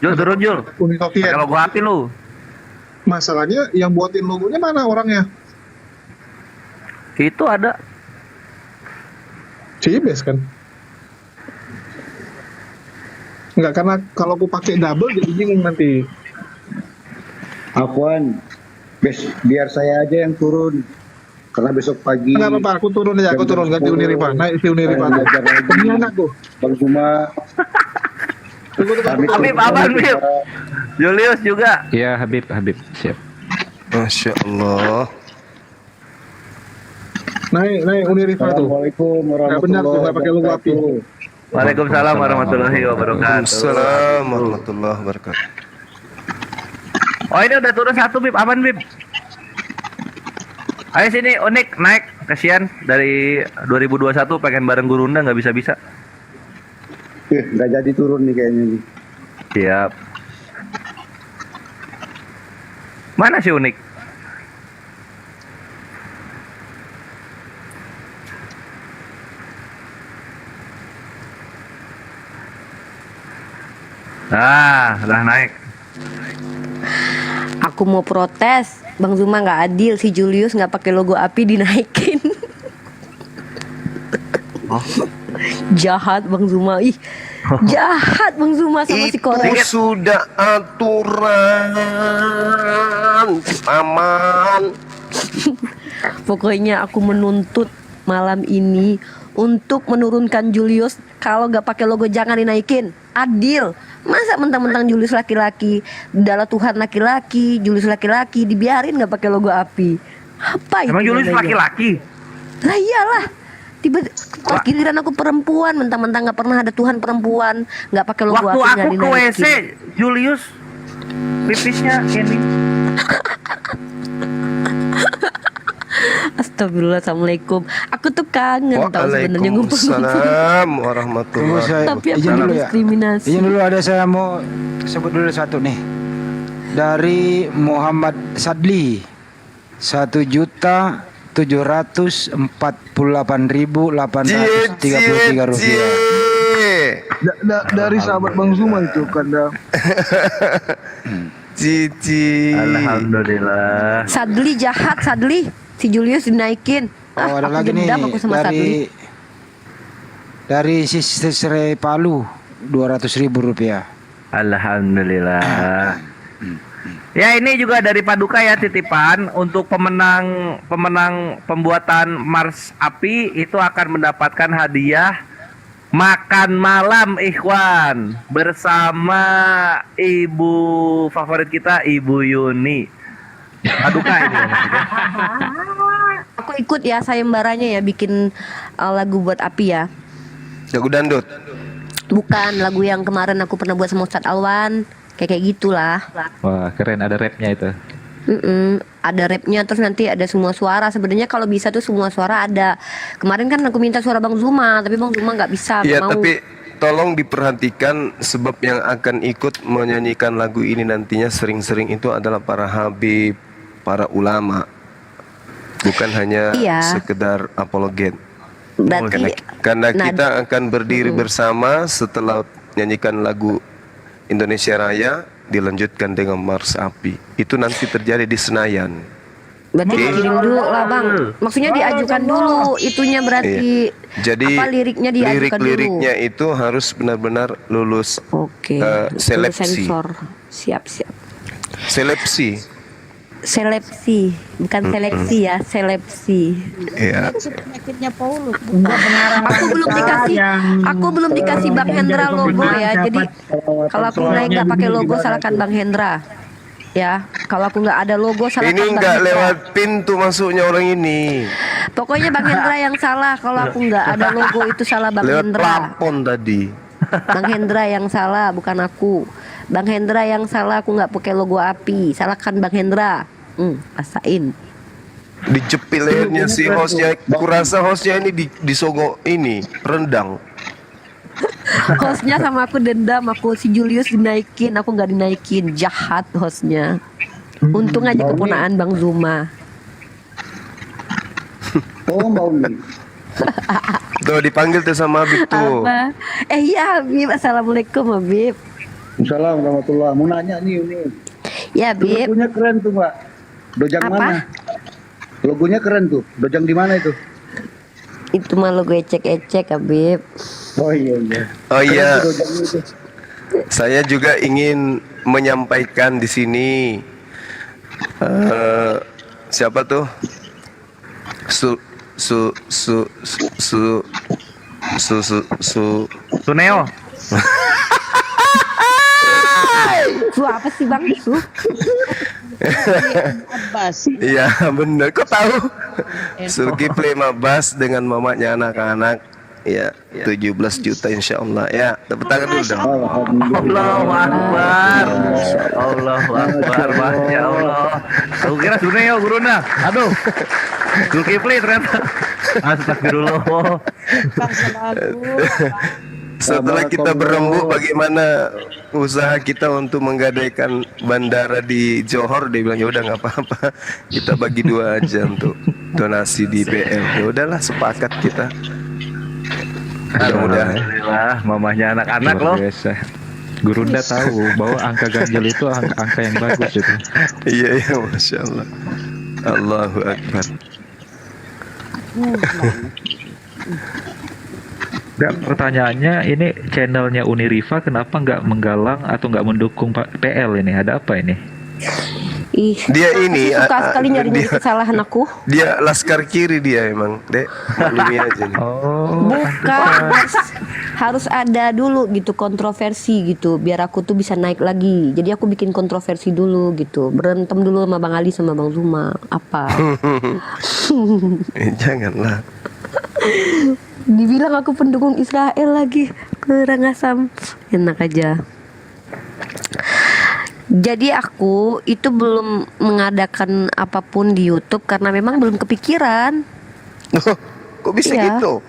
Jul turun Jul. Uni Soviet. Pakai logo API lu. Masalahnya yang buatin logonya mana orangnya? Itu ada. Cibes kan? Enggak, karena kalau aku pakai double jadi bingung nanti. Afwan, biar saya aja yang turun. Karena besok pagi. Enggak apa-apa, aku turun aja, aku turun ganti Uniriva. Naik si Uniriva. Belajar lagi. Pemilihan aku. Bang Juma. Habib Aban Habib. Julius juga. Ya Habib, siap. Masya Allah. Naik Uniriva tuh. Assalamualaikum Nggak benar tuh, nggak pakai logo API. Waalaikumsalam warahmatullahi wabarakatuh. Assalamualaikum warahmatullahi wabarakatuh. Oh ini udah turun 1 Bib, aman Bib. Ayo sini Unik naik, kasihan dari 2021 pengen bareng Gurunda nggak bisa-bisa. Nggak jadi turun nih kayaknya nih. Siap. Mana si Unik? Udah naik. Aku mau protes, Bang Zuma nggak adil, si Julius nggak pakai logo API dinaikin. Jahat Bang Zuma, ih jahat Bang Zuma sama si Korek. Itu sudah aturan aman. Pokoknya aku menuntut malam ini untuk menurunkan Julius. Kalau nggak pakai logo jangan dinaikin. Adil. Masa mentang-mentang Julius laki-laki, adalah Tuhan laki-laki, Julius laki-laki, dibiarin nggak pakai logo API? Apa itu? Emang Julius namanya? laki-laki? Lah iyalah. Tiba giliran aku perempuan, mentang-mentang nggak pernah ada Tuhan perempuan, nggak pakai logo Waktu API nggak aku ke WC, dinaikin. Julius pipisnya ini. Astagfirullah, assalamualaikum. Aku tuh kangen tau sebenarnya ngumpul-ngumpul. Waalaikumsalam warahmatullahi Tapi aku Izin dulu ya. diskriminasi. Izin dulu, ada saya mau sebut dulu satu nih. Dari Muhammad Sadli, 1.748.833 rupiah. Dari sahabat Bang Zuma itu kan dah. Cici. Alhamdulillah. Sadli jahat, Sadli. Si Julius dinaikin. Oh, ada aku lagi nih dendam aku sama Sadli. dari Sisre Palu, 200.000 rupiah. Alhamdulillah. Ya ini juga dari Paduka ya, titipan untuk pemenang pembuatan Mars Api itu akan mendapatkan hadiah makan malam ikhwan bersama ibu favorit kita, Ibu Yuni. Paduka ini ya, maksudnya. Aku ikut ya sayembaranya ya bikin lagu buat Api ya. Lagu dangdut. Bukan lagu yang kemarin aku pernah buat sama Ustadz Alwan. Kayak gitulah. Wah, keren, ada rapnya itu. Ada rapnya, terus nanti ada semua suara. Sebenarnya kalau bisa tuh semua suara ada. Kemarin kan aku minta suara Bang Zuma, tapi Bang Zuma nggak bisa. Iya, mau. tapi tolong diperhatikan sebab yang akan ikut menyanyikan lagu ini nantinya sering-sering itu adalah para habib, para ulama. Bukan hanya Iya. sekedar apologet. Berarti Karena nah, kita akan berdiri bersama setelah nyanyikan lagu Indonesia Raya dilanjutkan dengan Mars Api. Itu nanti terjadi di Senayan. berarti dikirim dulu lah Bang. Maksudnya diajukan dulu. Itunya berarti Jadi apa liriknya diajukan lirik-liriknya itu harus benar-benar lulus Oke. seleksi. Sensor. Siap. Seleksi. Seleksi, bukan seleksi ya, seleksi. Iya. Penyakitnya Paulus. Aku belum dikasih Bang Hendra logo ya. Jadi kalau aku naik nggak pakai logo salahkan Bang Hendra. Ya, kalau aku nggak ada logo salahkan Ini Bang nggak Hendra. lewat pintu masuknya orang ini. Pokoknya Bang Hendra yang salah. Kalau aku nggak ada logo itu salah Bang Lewat Hendra. plafon tadi. Bang Hendra yang salah, bukan aku. Bang Hendra yang salah, aku nggak pakai logo Api. Salahkan Bang Hendra. Rasain. Dijepit lehernya si hostnya. Kurasa hostnya ini disogok ini rendang. Hostnya sama aku dendam, aku si Julius dinaikin, aku nggak dinaikin. Jahat hostnya. Untung aja keponaan Bang Zuma. Oh, Mbak Umi. Tuh dipanggil tuh sama Habib tuh. Apa? Iya Habib, assalamualaikum Habib. Assalamualaikum warahmatullahi. Mau nanya nih ini. Ya Habib. Logonya keren tuh Mbak. Dojang Apa? mana? Logonya keren tuh. Dojang di mana itu? Itu mah logo ecek-ecek Habib. Oh iya. Oh iya. Keren tuh dojangnya itu. Saya juga ingin menyampaikan di sini siapa tuh? Suneo. Su apa sih Bang? Su? Abbas. Iya bener, kok tahu? Zulkifli Mabas dengan mamanya anak-anak. Ya, 17 juta insya Allah. Ya, tepuk tangan dulu dong. Allahu Akbar. Allahu Akbar. Masya Allah. Aku kira Suneo guruna. Aduh. Zulkifli ternyata. Astagfirullah. Setelah kita berembuk bagaimana usaha kita untuk menggadaikan bandara di Johor, dia bilang ya udah nggak apa-apa, kita bagi dua aja untuk donasi di PL. Ya udahlah, sepakat kita. Mudah-mudahan. Alhamdulillah, mamahnya anak-anak loh. Gurunda tahu bahwa angka ganjil itu angka yang bagus itu. Iya iya, masya Allah. Allahu Akbar. Nggak, pertanyaannya ini channelnya Uniriva kenapa nggak menggalang atau nggak mendukung Pak PL ini? Ada apa ini? Ih, Dia ini suka sekali nyari-nyari dia- kesalahan aku. Dia laskar kiri dia emang, Dek. Maklumi aja nih. Oh, Bukan, harus ada dulu gitu kontroversi gitu, biar aku tuh bisa naik lagi. Jadi aku bikin kontroversi dulu gitu, berantem dulu sama Bang Ali sama Bang Zuma. Apa? Janganlah. Dibilang aku pendukung Israel lagi, kurang asam. Enak aja. Jadi aku itu belum mengadakan apapun di YouTube karena memang belum kepikiran. Oh, kok bisa Iya. gitu?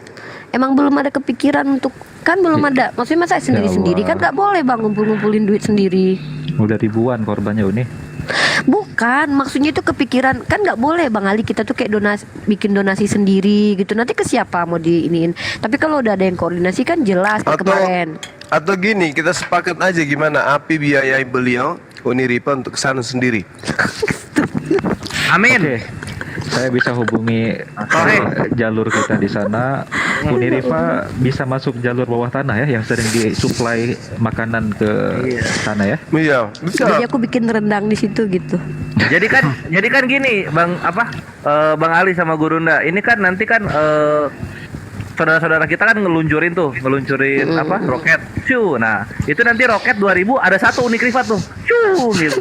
Emang belum ada kepikiran untuk, kan belum ada. Maksudnya masa sendiri-sendiri kan nggak boleh Bang ngumpul-ngumpulin duit sendiri. udah ribuan korbannya Uni. Bukan, maksudnya itu kepikiran kan nggak boleh Bang Ali, kita tuh kayak bikin donasi sendiri gitu. Nanti ke siapa mau diiniin. Tapi kalau udah ada yang koordinasi kan jelas kayak kemarin. Atau gini, kita sepakat aja gimana Api biayai beliau Uniripa untuk kesana sendiri. Amin. Oke. Saya bisa hubungi jalur kita di sana. Uniriva bisa masuk jalur bawah tanah ya, yang sering disuplai makanan ke sana ya. Iya, bisa. Jadi aku bikin rendang di situ gitu. Jadi kan gini, Bang Bang Ali sama Gurunda. Ini kan nanti kan saudara-saudara kita kan ngeluncurin apa? Roket. Cu. Nah, itu nanti roket 2000 ada satu Uniriva tuh. Cu gitu.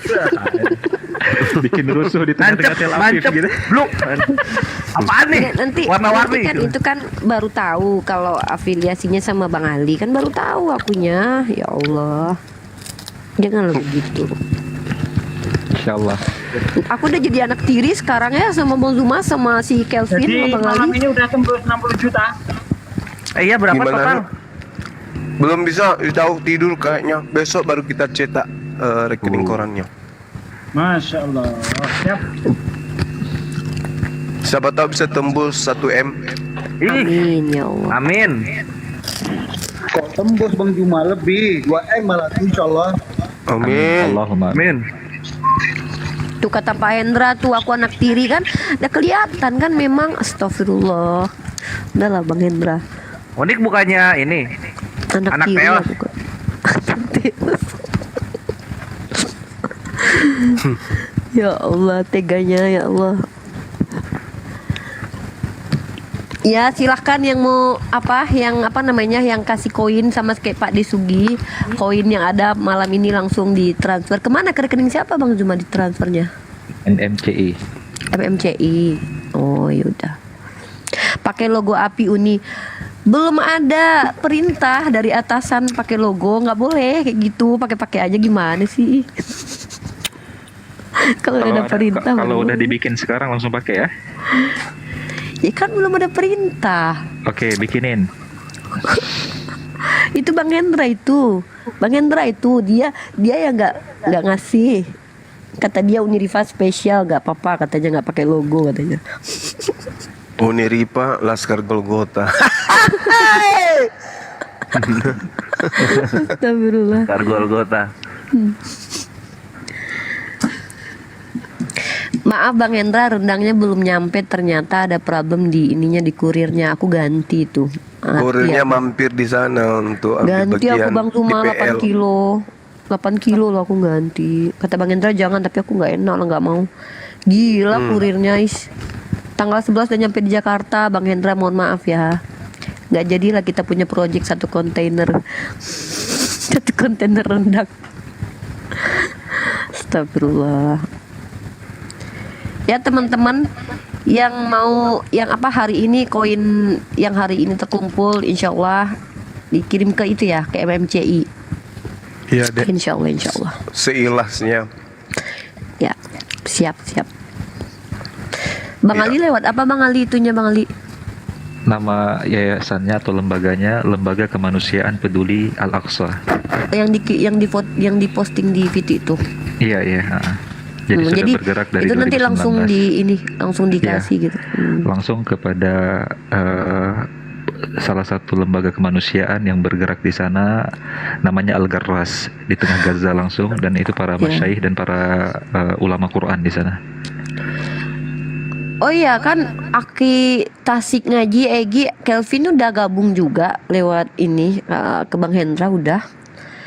Bikin rusuh di tengah-tengah Tel Aviv Mancep, gitu. bluk. Apaan nih? Ya, nanti Warna-warni. kan itu kan baru tahu kalau afiliasinya sama Bang Ali, kan baru tahu akunya. Ya Allah, janganlah begitu. Insyaallah. Aku udah jadi anak tiri sekarang ya sama Bang Zuma sama si Kelvin Jadi sama Bang malam Ali. ini udah tembus 60 juta. Iya berapa Gimana, total? Ru? Belum bisa, jauh tidur kayaknya. Besok baru kita cetak rekening korannya. Masya Allah. Siap. Siapa tahu bisa tembus 1M. Amin ya Allah. Amin. Kok tembus Bang Juma lebih 2M malah insya Allah. Amin. Allahumma. Amin. Tuh kata Pak Hendra tuh aku anak tiri kan, udah kelihatan kan memang. Astagfirullah. Udahlah Bang Hendra. Unik bukannya ini anak tiri peos. lah bukan. Anak peos. Ya Allah, teganya ya Allah. Ya silahkan yang mau yang kasih koin sama kayak Pak Desugi, koin yang ada malam ini langsung ditransfer kemana, ke rekening siapa Bang Zuma ditransfernya? NMCI. MMCI. Oh yaudah. Pakai logo Api Uni. Belum ada perintah dari atasan pakai logo, nggak boleh kayak gitu, pakai aja gimana sih? Kalau udah ada perintah. Kalau belum. udah dibikin sekarang langsung pakai ya. Ya kan belum ada perintah. Oke, bikinin. Itu Bang Hendra itu. Dia yang nggak ngasih. Kata dia Uniriva spesial, nggak apa-apa katanya, nggak pakai logo katanya. Uniripa Laskar Golgota. Astagfirullah. Golgota. Maaf Bang Hendra, rendangnya belum nyampe, ternyata ada problem di ininya, di kurirnya. Aku ganti tuh. Kurirnya mampir di sana untuk ambil Ganti bagian aku Bang Zuma IPL. 8 kilo. 8 kilo loh aku ganti. Kata Bang Hendra jangan, tapi aku nggak enak lah, nggak mau. Gila kurirnya is. Tanggal 11 udah nyampe di Jakarta. Bang Hendra mohon maaf ya. Nggak jadilah kita punya project satu kontainer. Satu kontainer rendang. Astagfirullah. Ya teman-teman yang mau hari ini koin yang hari ini terkumpul insya Allah dikirim ke itu ya, ke MMCI. Iya deh. Insya Allah. Seilasnya. Ya siap. Bang Ali lewat apa Bang Ali itunya Bang Ali? Nama yayasannya atau lembaganya Lembaga Kemanusiaan Peduli Al-Aqsa. Yang diposting di video itu. Iya. Jadi sudah bergerak dari itu nanti 2019. langsung langsung dikasih gitu. Langsung kepada salah satu lembaga kemanusiaan yang bergerak di sana, namanya Al-Garras, di tengah Gaza langsung, dan itu para masyaikh dan para ulama Quran di sana. Oh iya kan Aki Tasik Ngaji Egi Kelvin udah gabung juga lewat ini ke Bang Hendra udah.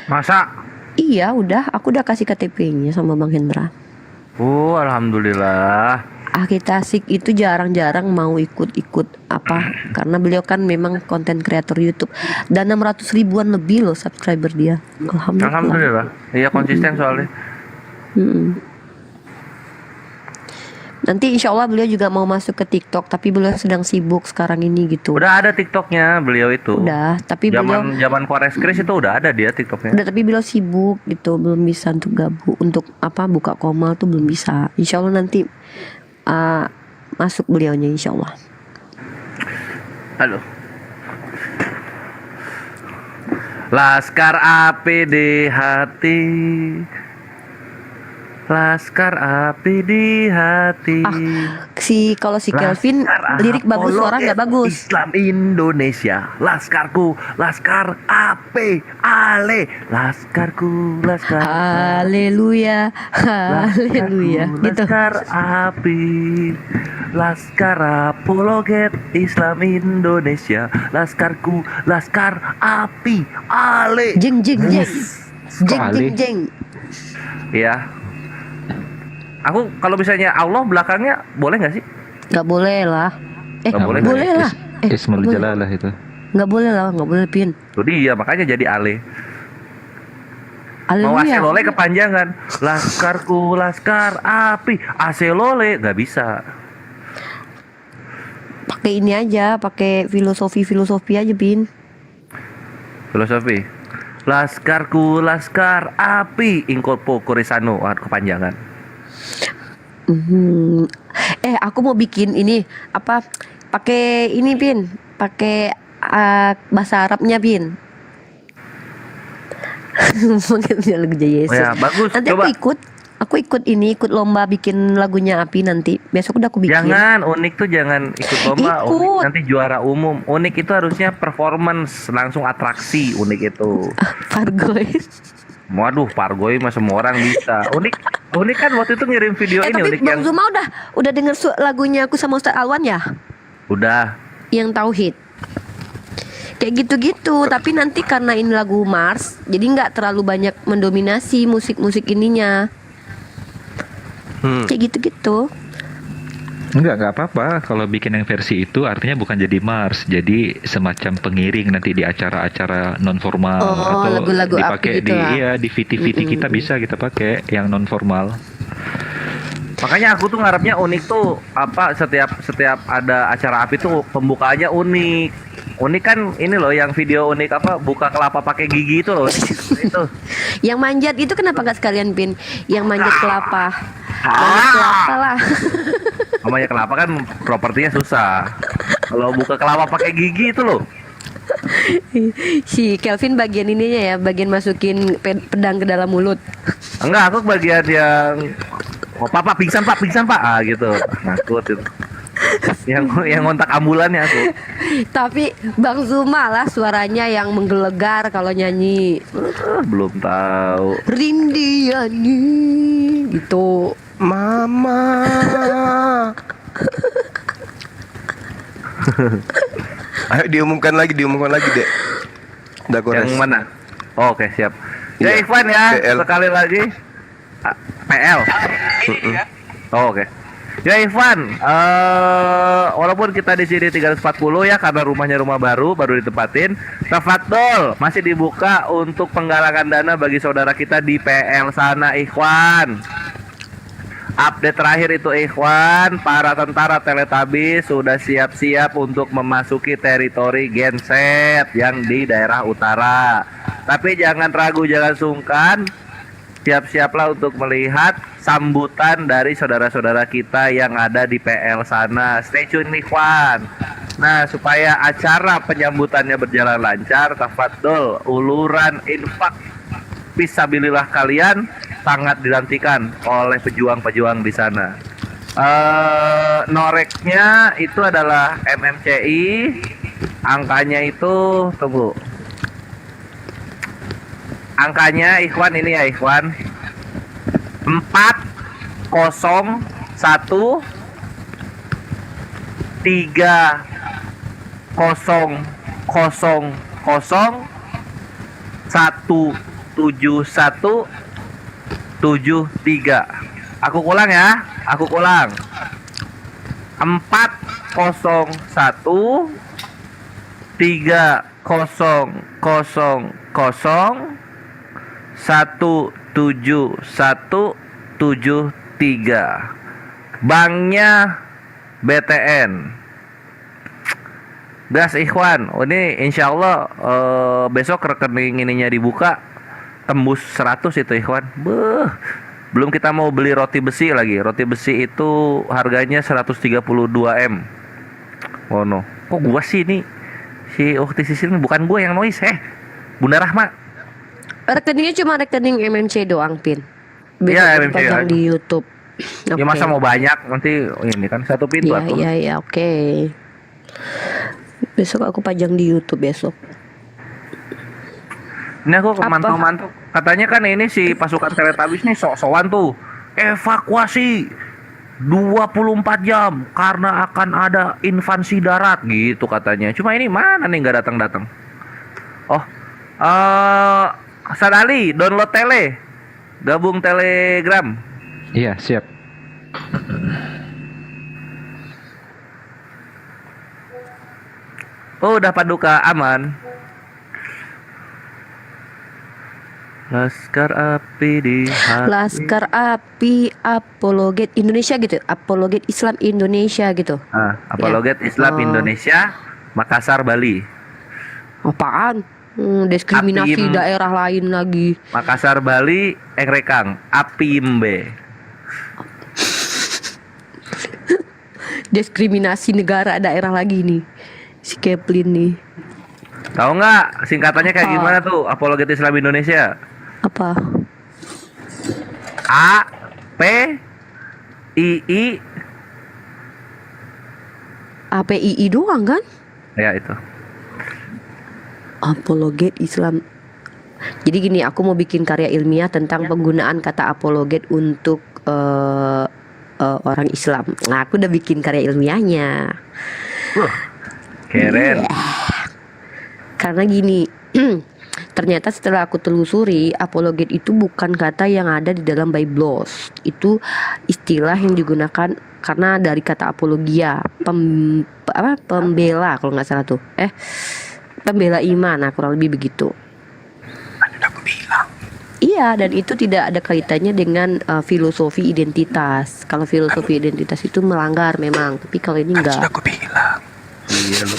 Masa? Iya udah, aku udah kasih KTP-nya sama Bang Hendra. Alhamdulillah. Aki Tasik itu jarang-jarang mau ikut-ikut apa karena beliau kan memang konten kreator YouTube dan 600 ribuan lebih loh subscriber dia. Alhamdulillah. Iya konsisten soalnya. Nanti insya Allah beliau juga mau masuk ke TikTok, tapi beliau sedang sibuk sekarang ini gitu. Udah ada TikToknya beliau itu. Udah, tapi beliau zaman Forest Chris itu udah ada dia TikToknya. udah tapi beliau sibuk gitu, belum bisa untuk gabung untuk apa buka komal tuh belum bisa. Insya Allah nanti masuk beliaunya insya Allah. Halo. Laskar api di hati. Laskar api di hati. Kalau si Kelvin lirik bagus, suara nggak bagus. Islam Indonesia, laskarku, laskar api, ale, laskarku, laskar. Haleluya, haleluya. Gitu. Laskar api, laskar apologet Islam Indonesia, laskarku, laskar api, ale. Jeng jeng jeng, jeng jeng jeng. Iya. Aku kalau misalnya Allah belakangnya boleh nggak sih? Nggak boleh lah. Nggak boleh. Boleh lah. Ismul boleh. Jalalah itu. Nggak boleh lah, nggak boleh Pin. Tuh dia makanya jadi ale. Mau Haleluya. aselole kepanjangan. Laskarku, laskar api, aselole nggak bisa. Pakai ini aja, pakai filosofi aja Pin. Filosofi. Laskarku, laskar api, incorpo kurisano, kepanjangan. Aku mau bikin ini apa? Pakai ini Pin, pakai bahasa Arabnya Pin. Mungkin lagu Yesus. Oh ya, bagus. Nanti Coba. aku ikut lomba bikin lagunya Api nanti. Besok udah aku bikin. Jangan, Unik tuh jangan ikut lomba. Ikut. Unik nanti juara umum. Unik itu harusnya performance, langsung atraksi Unik itu. Fargoy. Waduh, Pargoy mah semua orang bisa. Unik kan waktu itu ngirim video ini Tapi Unik Bang yang Zuma udah denger lagunya aku sama Ustaz Alwan ya? udah. Yang Tauhid. Kayak gitu-gitu, tapi nanti karena ini lagu Mars, jadi nggak terlalu banyak mendominasi musik-musik ininya. Kayak gitu-gitu. Nggak apa-apa. Kalau bikin yang versi itu artinya bukan jadi Mars, jadi semacam pengiring nanti di acara-acara non formal atau lagu-lagu dipakai Api gitu lah. di VT kita bisa kita pakai yang non formal. Makanya aku tuh ngarepnya Unik tuh apa setiap ada acara Api tuh pembukaannya unik. Unik kan ini loh yang video Unik apa buka kelapa pakai gigi itu loh. Itu. Yang manjat itu kenapa nggak sekalian Pin? Yang manjat kelapa. Manjat kelapa lah. Namanya kelapa kan propertinya susah. Kalau buka kelapa pakai gigi itu loh. Si Kelvin bagian ininya ya, bagian masukin pedang ke dalam mulut. Enggak, aku bagian yang Pak pingsan pak gitu. Takut itu. Yang ngontak ambulannya aku. Tapi Bang Zuma lah suaranya yang menggelegar kalau nyanyi. Belum tahu. Rindiani gitu. Mama. Ayo diumumkan lagi Dek. Udah gores. Yang mana? Oh, oke, siap. Ya Iya, Ikhwan ya, PL. sekali lagi. PL. Oh, oke. Ya Ikhwan, walaupun kita di sini 340 ya karena rumahnya rumah baru ditempatin. Tafadhol masih dibuka untuk penggalangan dana bagi saudara kita di PL sana Ikhwan. Update terakhir itu Ikhwan, para tentara Teletubbies sudah siap-siap untuk memasuki teritori Genset yang di daerah utara. Tapi jangan ragu, jangan sungkan. Siap-siaplah untuk melihat sambutan dari saudara-saudara kita yang ada di PL sana. Stay tune Ikhwan. Nah, supaya acara penyambutannya berjalan lancar, tafadhol uluran infak fisabilillah kalian sangat dinantikan oleh pejuang-pejuang di sana. Noreknya itu adalah MMCI Angkanya itu tunggu. Angkanya Ikhwan ini ya Ikhwan. 401 3007173. Aku ulang ya. Aku ulang. 401 300177173. Banknya BTN. Gas Ikhwan, ini insya Allah besok rekening ininya dibuka tembus 100 itu Ikhwan. Beuh, belum kita mau beli roti besi lagi. Roti besi itu harganya 132 M. Oh no, kok gua sih ini si Ukti Sisil ini bukan gua yang noise Bunda Rahma. Rekeningnya cuma rekening MMC doang, Pin. Iya, Besok MMC dipajang ya. di YouTube. Ya masa mau banyak nanti ini kan satu pintu Iya, atuh. iya, oke. Besok aku pajang di YouTube besok. Ini aku mantau-mantau. Katanya kan ini si pasukan Teletubbies nih sok-sokan tuh. Evakuasi 24 jam karena akan ada invasi darat gitu katanya. Cuma ini mana nih nggak datang-datang. Oh, Sadali download tele. Gabung Telegram. Iya, siap. Oh, udah Paduka aman. Laskar Api di hati. Laskar Api Apologet Indonesia gitu. Apologet Islam Indonesia gitu. Apologet Islam Indonesia, Makassar, Bali. Apaan? Diskriminasi Apim. daerah lain lagi. Makassar, Bali, Engrekang, Apimbe. Diskriminasi negara daerah lagi nih. Si Kepling nih. Tahu nggak singkatannya kayak gimana tuh Apologet Islam Indonesia? Apa? A P I I APII doang kan? ya itu. Apologet Islam. Jadi gini, aku mau bikin karya ilmiah tentang penggunaan kata apologet untuk orang Islam. Nah, aku udah bikin karya ilmiahnya. Keren. Karena gini, ternyata setelah aku telusuri, apologet itu bukan kata yang ada di dalam Biblos. Itu istilah yang digunakan karena dari kata apologia, pembela kalau nggak salah tuh. Pembela iman, nah kurang lebih begitu. Iya, dan itu tidak ada kaitannya dengan filosofi identitas. Kalau filosofi identitas itu melanggar memang, tapi kalau ini enggak. Iya lu.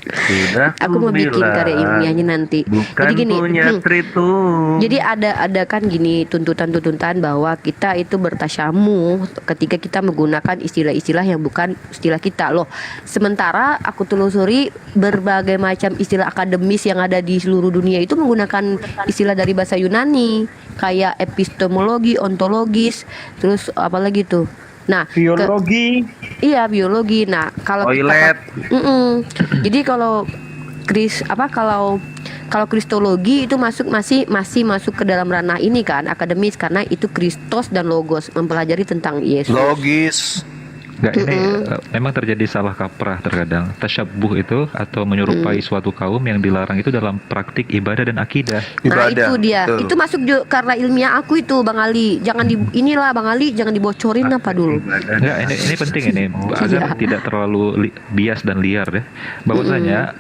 Sudah Aku mau bikin karya ilmiahnya nanti. Bukan Jadi gini, punya Tritum. jadi ada kan gini tuntutan bahwa kita itu bertasyamuh ketika kita menggunakan istilah-istilah yang bukan istilah kita loh. Sementara aku telusuri berbagai macam istilah akademis yang ada di seluruh dunia itu menggunakan istilah dari bahasa Yunani, kayak epistemologi, ontologis, terus apa lagi tuh. Nah, biologi. Iya, biologi. Nah, kalau Toilet. Jadi kalau kalau kristologi itu masih masuk ke dalam ranah ini kan, akademis, karena itu Kristos dan Logos, mempelajari tentang Yesus. Logis. Enggak, ini memang terjadi salah kaprah terkadang. Tasyabuh itu atau menyerupai suatu kaum yang dilarang itu dalam praktik ibadah dan akidah. Nah, itu dia. betul. Itu masuk juga karena ilmiah aku itu, Bang Ali. Jangan inilah Bang Ali, jangan dibocorin apa dulu. Enggak, ini penting ini agar tidak terlalu bias dan liar ya. Bahwasanya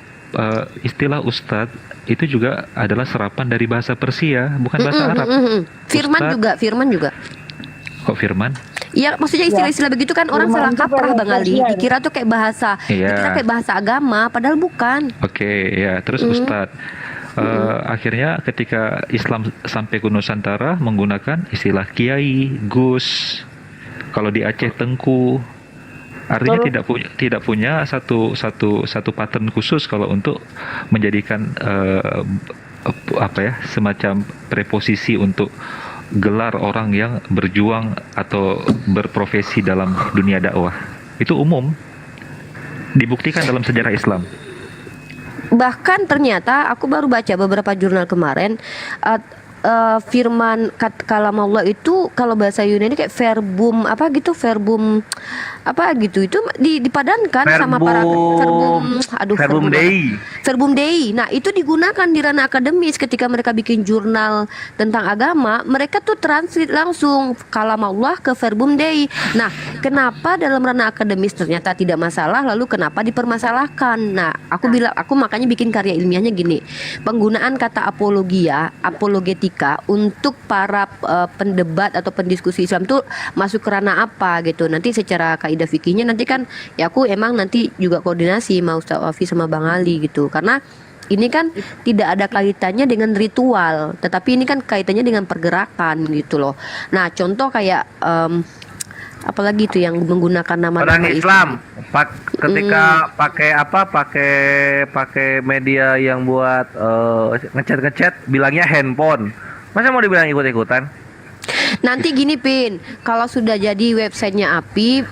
istilah ustadz itu juga adalah serapan dari bahasa Persia, bukan bahasa Arab. Firman juga. Kok firman? Iya, maksudnya istilah-istilah begitu kan orang salah kaprah Bang Ali. Dikira tuh kayak bahasa, Iya. dikira kayak bahasa agama, padahal bukan. Oke, ya. Terus Ustadz, akhirnya ketika Islam sampai ke Nusantara menggunakan istilah kiai, gus, kalau di Aceh tengku, artinya tidak punya satu pattern khusus kalau untuk menjadikan semacam preposisi untuk gelar orang yang berjuang atau berprofesi dalam dunia dakwah. Itu umum, dibuktikan dalam sejarah Islam. Bahkan ternyata aku baru baca beberapa jurnal kemarin, uh, firman kalam Allah itu kalau bahasa Yunani kayak verbum apa gitu, verbum apa gitu, itu dipadankan sama para verbum, Verbum Dei. Verbum Dei. Nah, itu digunakan di ranah akademis ketika mereka bikin jurnal tentang agama, mereka tuh translate langsung kalam Allah ke verbum Dei. Nah, kenapa dalam ranah akademis ternyata tidak masalah, lalu kenapa dipermasalahkan? Nah, aku makanya bikin karya ilmiahnya gini. Penggunaan kata apologetika untuk para pendebat atau pendiskusi Islam tuh masuk ke ranah apa gitu. Nanti secara kaidah fikihnya nanti kan ya aku emang nanti juga koordinasi sama Ustaz Wafi sama Bang Ali gitu. Karena ini kan tidak ada kaitannya dengan ritual, tetapi ini kan kaitannya dengan pergerakan gitu loh. Nah, contoh kayak apalagi itu yang menggunakan nama-nama Orang Islam ketika pakai media yang buat ngechat bilangnya handphone. Masa mau dibilang ikut-ikutan? Nanti gini Pin, kalau sudah jadi websitenya API,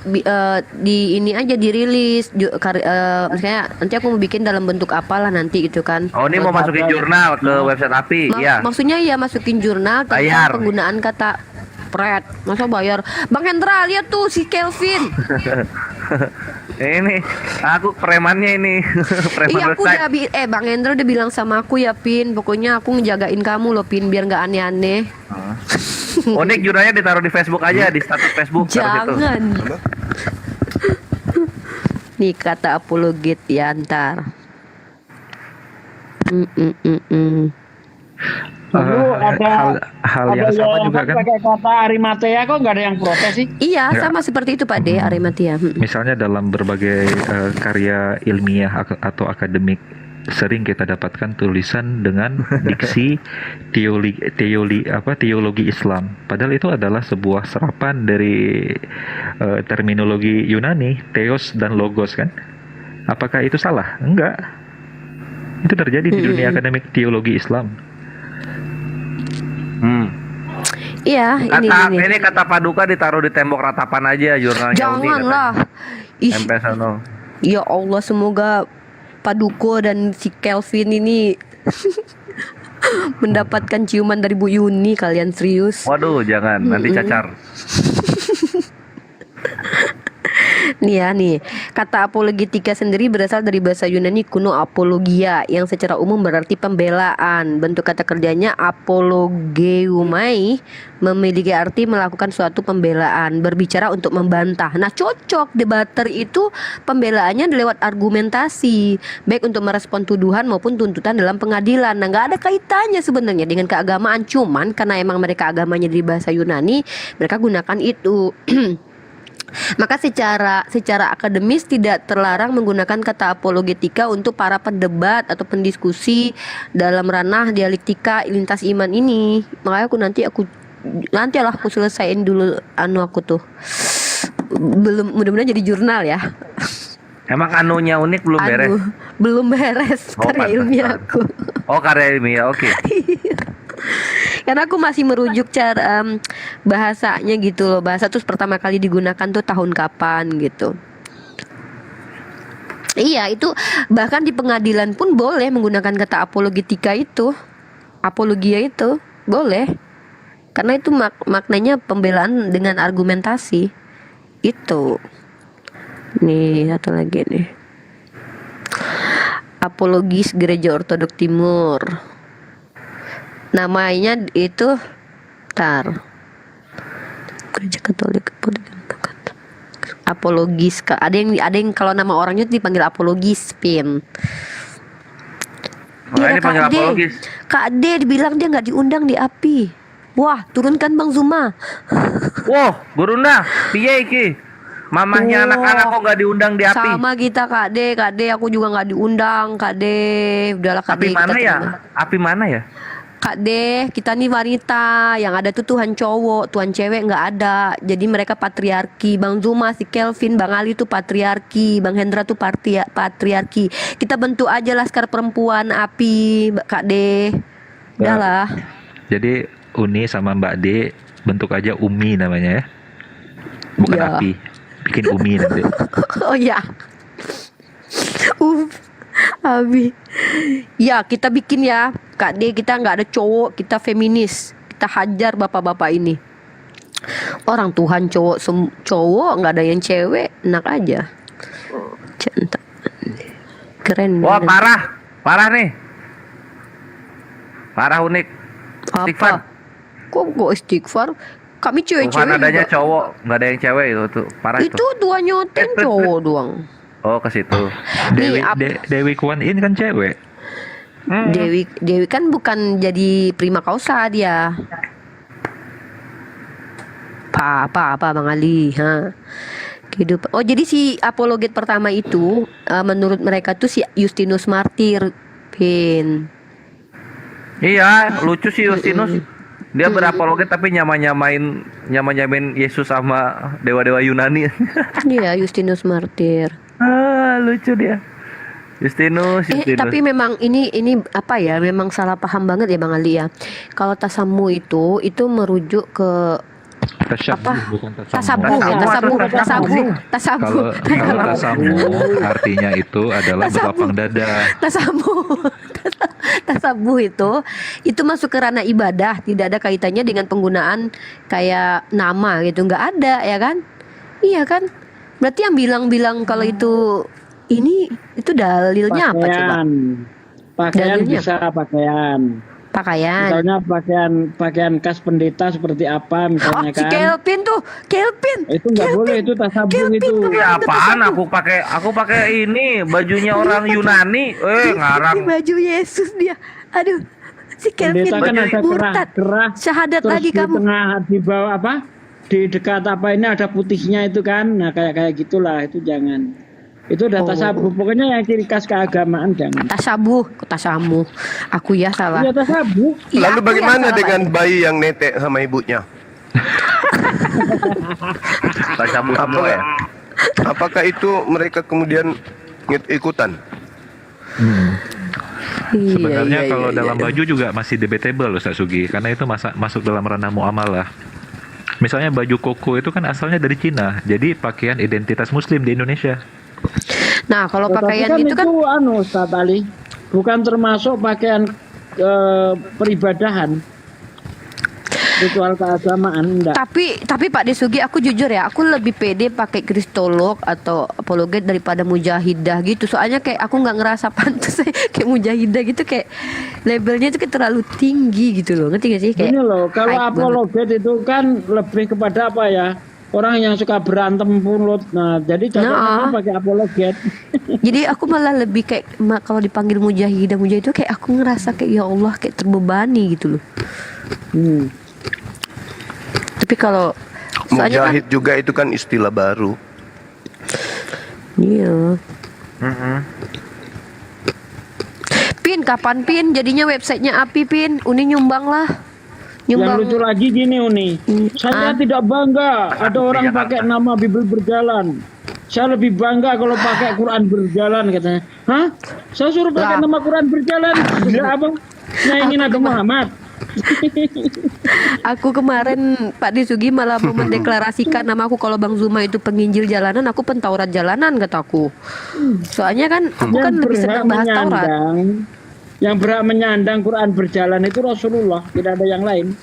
di ini aja dirilis, misalnya nanti aku mau bikin dalam bentuk apalah nanti gitu kan. Oh, ini mau masukin jurnal ke website API, ya? Maksudnya ya masukin jurnal tentang Bayar. penggunaan kata pret, masa bayar? Bang Hendra lihat tuh si Kelvin. Ini aku premannya ini. Preman Iya aku website. udah Bang Hendra udah bilang sama aku ya Pin, pokoknya aku ngejagain kamu loh Pin biar nggak aneh-aneh. Unik jurnalnya ditaruh di Facebook aja, di status Facebook. taruh situ. Jangan. Nih kata apologet ya ntar. Dulu hal yang sama juga kan. Pakai kata Arimatea kok nggak ada yang protes sih? Iya Nggak. sama seperti itu Pak D Arimatia. Misalnya dalam berbagai karya ilmiah atau akademik sering kita dapatkan tulisan dengan diksi teologi Islam. Padahal itu adalah sebuah serapan dari terminologi Yunani, theos dan logos kan. Apakah itu salah? Enggak. Itu terjadi di dunia akademik teologi Islam. Iya Ini kata Paduka ditaruh di tembok ratapan aja jurnalnya. Janganlah. Ih, Sampai sono. ya Allah semoga Paduko dan si Kelvin ini mendapatkan ciuman dari Bu Yuni, kalian serius. Waduh, jangan nanti cacar. Nih, kata apologetika sendiri berasal dari bahasa Yunani kuno apologia yang secara umum berarti pembelaan. Bentuk kata kerjanya apologeumai, memiliki arti melakukan suatu pembelaan, berbicara untuk membantah. Nah, cocok debater itu pembelaannya lewat argumentasi, baik untuk merespon tuduhan maupun tuntutan dalam pengadilan. Nah, nggak ada kaitannya sebenarnya dengan keagamaan, cuman karena emang mereka agamanya di bahasa Yunani, mereka gunakan itu. Maka secara akademis tidak terlarang menggunakan kata apologetika untuk para pendebat atau pendiskusi dalam ranah dialektika lintas iman ini. Makanya nantilah aku selesaiin dulu aku tuh. Belum, mudah-mudahan jadi jurnal ya. Emang anunya unik belum beres? Belum beres karya ilmiah aku. Oh, karya ilmiah, oke. Karena aku masih merujuk cara bahasanya gitu loh. Bahasa terus pertama kali digunakan tuh tahun kapan gitu. Iya, itu bahkan di pengadilan pun boleh menggunakan kata apologetika itu. Apologia itu boleh. Karena itu maknanya pembelaan dengan argumentasi. Itu. Nih, satu lagi nih. Apologis Gereja Ortodok Timur. Namanya itu Gereja Katolik apologis. Ada yang kalau nama orangnya dipanggil apologis Pin. Dia dipanggil apologis. Kak D dibilang dia nggak diundang di API. Wah, turunkan Bang Zuma. Wah, gurunda, piye iki? Mamahnya anak-anak kok nggak diundang di API? Sama kita Kak D aku juga nggak diundang Kak D. Udahlah Kak D. API mana ya? API mana ya? Kak D, kita nih wanita, yang ada tuh Tuhan cowok, Tuhan cewek nggak ada. Jadi mereka patriarki. Bang Zuma, si Kelvin, Bang Ali tuh patriarki, Bang Hendra tuh patriarki. Kita bentuk aja laskar perempuan API, Kak D. Udahlah. Jadi Uni sama Mbak D bentuk aja Umi namanya ya. Bukan Ya. API. Bikin Umi nanti. Oh ya. Abi. Ya, kita bikin ya. Kak D, kita nggak ada cowok, kita feminis. Kita hajar bapak-bapak ini. Orang Tuhan cowok nggak ada yang cewek, enak aja. Centang. Keren. Wah, bener. parah nih. Parah unik. Istighfar. Kok istighfar? Kami Tuhan cewek-cewek adanya juga. cowok, nggak ada yang cewek itu tuh. Parah itu. Itu dua nyoten cowok doang. Oh, ke situ. Dewi Nih, Dewi Kwan In kan cewek. Dewi kan bukan jadi prima causa dia. Apa Bang Ali, ha. Kehidupan. Oh, jadi si apologet pertama itu menurut mereka tuh si Justinus Martir, Pin. Iya, lucu sih Justinus. Dia berapologet tapi nyamain Yesus sama dewa-dewa Yunani. Iya, Justinus Martir. Lucu dia. Justinus. Tapi memang ini apa ya? Memang salah paham banget ya Bang Ali ya. Kalau tasamu itu merujuk ke Tasyabuh, bukan tasabuh. Kalau tasamu artinya itu adalah berlapang dada. Tasabuh itu masuk ke ranah ibadah, tidak ada kaitannya dengan penggunaan kayak nama gitu, nggak ada ya kan? Iya kan? Berarti yang bilang kalau itu dalilnya apa coba? Pakaian Dalilnya bisa pakaian. Misalnya pakaian khas pendeta seperti apa misalnya Si kan. Kelvin Itu nggak boleh, itu tasabuh itu. Ya apaan? Aku pakai ini bajunya orang Yunani. Ngarang. Ini baju Yesus dia. Aduh, si Kelvin Pendeta kan ada murtad. kerah. Syahadat Terus lagi di kamu. tengah, di bawah apa? Di dekat apa ini ada putihnya itu kan. Nah, kayak gitulah, itu jangan. Itu udah tasabuh. Pokoknya yang ciri khas keagamaan jangan. Tasamu. Aku ya salah. Iya tasabuh. Lalu bagaimana dengan bayi yang netek sama ibunya? Tasabuh semua ya. Apakah itu mereka kemudian ikutan? Sebenarnya kalau dalam baju juga masih debatable Ustaz Sugi, karena itu masuk dalam ranah muamalah. Misalnya baju koko itu kan asalnya dari Cina, jadi pakaian identitas Muslim di Indonesia. Nah, kalau pakaian kan itu kan Ustaz Ali, bukan termasuk pakaian peribadahan. Ritual keagamaan enggak. Tapi Pak Desugi, aku jujur ya, aku lebih pede pakai kristolog atau apologet daripada mujahidah gitu. Soalnya kayak aku nggak ngerasa pantas kayak mujahidah gitu, kayak labelnya itu kayak terlalu tinggi gitu loh. Ngerti gak sih? Kayak Ini loh, kalau hype apologet itu kan lebih kepada apa ya? Orang yang suka berantem mulut. Nah, jadi cocoknya pakai apologet. Jadi aku malah lebih kayak kalau dipanggil mujahid itu kayak aku ngerasa kayak ya Allah kayak terbebani gitu loh. Tapi kalau soalnya Mujahid juga itu kan istilah baru. Iya. Pin, kapan Pin? Jadinya websitenya api Pin. Uni nyumbang lah. Yang lucu lagi gini Uni, saya tidak bangga ada orang pakai nama Bible berjalan. Saya lebih bangga kalau pakai Quran berjalan katanya. Hah? Saya suruh pakai nama Quran berjalan. Gila apa? Nyaingin Nabi Muhammad. Aku kemarin Pak Disugi malah mau mendeklarasikan nama aku kalau Bang Zuma itu penginjil jalanan, aku pentaurat jalanan kataku. Soalnya kan aku kan lebih senang bahas Taurat. Yang berhak menyandang Quran berjalan itu Rasulullah, tidak ada yang lain.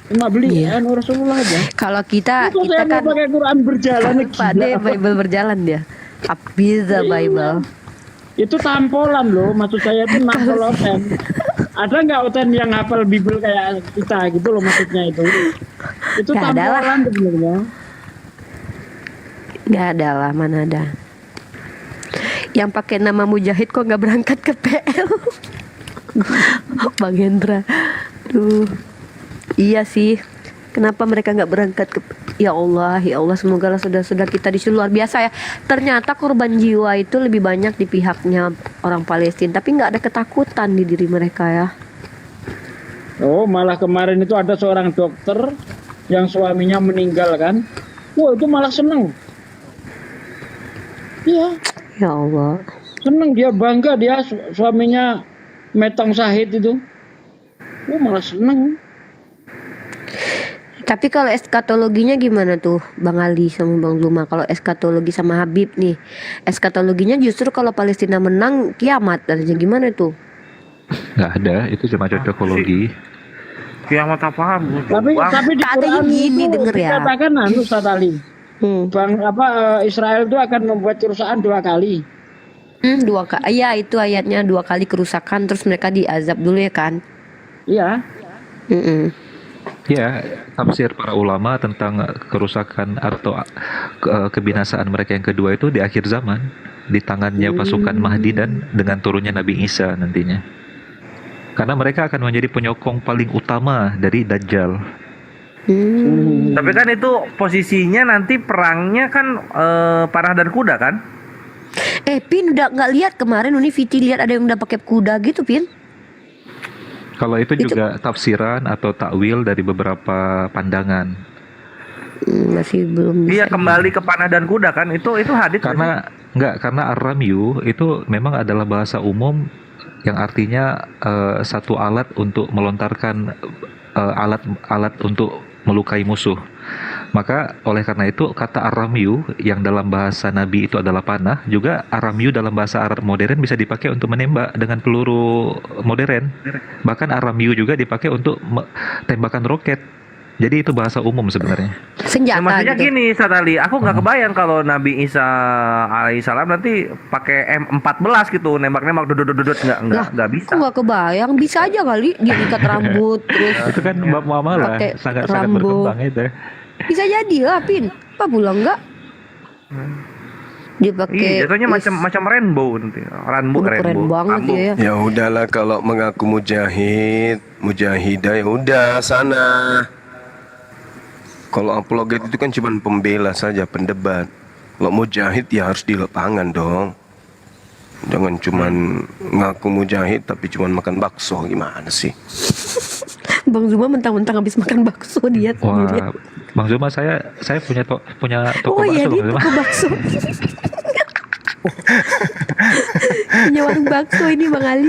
Cuma belian Rasulullah aja. Kalau kita kan pakai Quran berjalan Pak De Bible berjalan dia. Abiza Bible. Itu tampolan loh, maksud saya itu nampol oten. Ada nggak oten yang hafal Bible kayak kita gitu loh maksudnya itu? Itu Gak tampolan sebenarnya. Gak ada lah, mana ada. Yang pakai nama Mujahid kok nggak berangkat ke PL? Bang Hendra, iya sih. Kenapa mereka nggak berangkat ke? Ya Allah, semoga lah saudara-saudara kita di sini luar biasa ya. Ternyata korban jiwa itu lebih banyak di pihaknya orang Palestina, tapi nggak ada ketakutan di diri mereka ya. Oh, malah kemarin itu ada seorang dokter yang suaminya meninggal kan? Wah, itu malah seneng. Iya. Ya Allah. Seneng, dia bangga dia suaminya metong syahid itu. Wah, malah seneng. Tapi kalau eskatologinya gimana tuh Bang Ali sama Bang Zuma? Kalau eskatologi sama Habib nih, eskatologinya justru kalau Palestina menang kiamat, artinya gimana tuh? Nggak ada, itu cuma cocokologi. Kiamat apaan? Tapi di Katanya Quran gini, itu denger ya. dikatakan Ustaz Ali. Israel itu akan membuat kerusakan 2 kali. 2 kali. Iya, itu ayatnya 2 kali kerusakan terus mereka diazab dulu ya kan? Iya. Ya, tafsir para ulama tentang kerusakan atau kebinasaan mereka yang kedua itu di akhir zaman, di tangannya pasukan Mahdi dan dengan turunnya Nabi Isa nantinya. Karena mereka akan menjadi penyokong paling utama dari Dajjal. Tapi kan itu posisinya nanti perangnya kan panah dan kuda kan? Pin udah nggak lihat kemarin Viti lihat ada yang udah pakai kuda gitu, Pin? Kalau itu juga tafsiran atau takwil dari beberapa pandangan. Masih belum bisa. Iya, kembali ke panah dan kuda kan? Itu hadits. Karena ar-ramyu itu memang adalah bahasa umum yang artinya satu alat untuk melontarkan alat untuk melukai musuh. Maka oleh karena itu kata ar-ramyu yang dalam bahasa Nabi itu adalah panah, juga ar-ramyu dalam bahasa Arab modern bisa dipakai untuk menembak dengan peluru modern. Bahkan ar-ramyu juga dipakai untuk tembakan roket. Jadi itu bahasa umum sebenarnya. Senjata. Maksudnya gitu. gini, Satali, aku nggak kebayang kalau Nabi Isa alaihissalam nanti pakai M14 gitu, nembak-nembak dudut nggak bisa. Aku nggak kebayang, bisa aja kali dia ikat rambut terus. Itu kan muamalah pakai sangat Rambo. berkembang itu. Bisa jadi lah, Pin. Apa bilang enggak? Dia pakai. Iya, jatuhnya macam rainbow nanti. Rainbow. Keren banget ya. Ya udahlah, kalau mengaku mujahidah ya udah sana. Kalau apologet itu kan cuma pembela saja, pendebat. Kalau mujahid ya harus di lapangan dong. Jangan cuma ngaku mujahid tapi cuma makan bakso, gimana sih? Bang Zuma mentang-mentang habis makan bakso dia sendiri. Wah, Bang Zuma saya punya toko Oh bakso, iya, dia Bang Zuma. toko bakso. Punya warung bakso ini Bang Ali.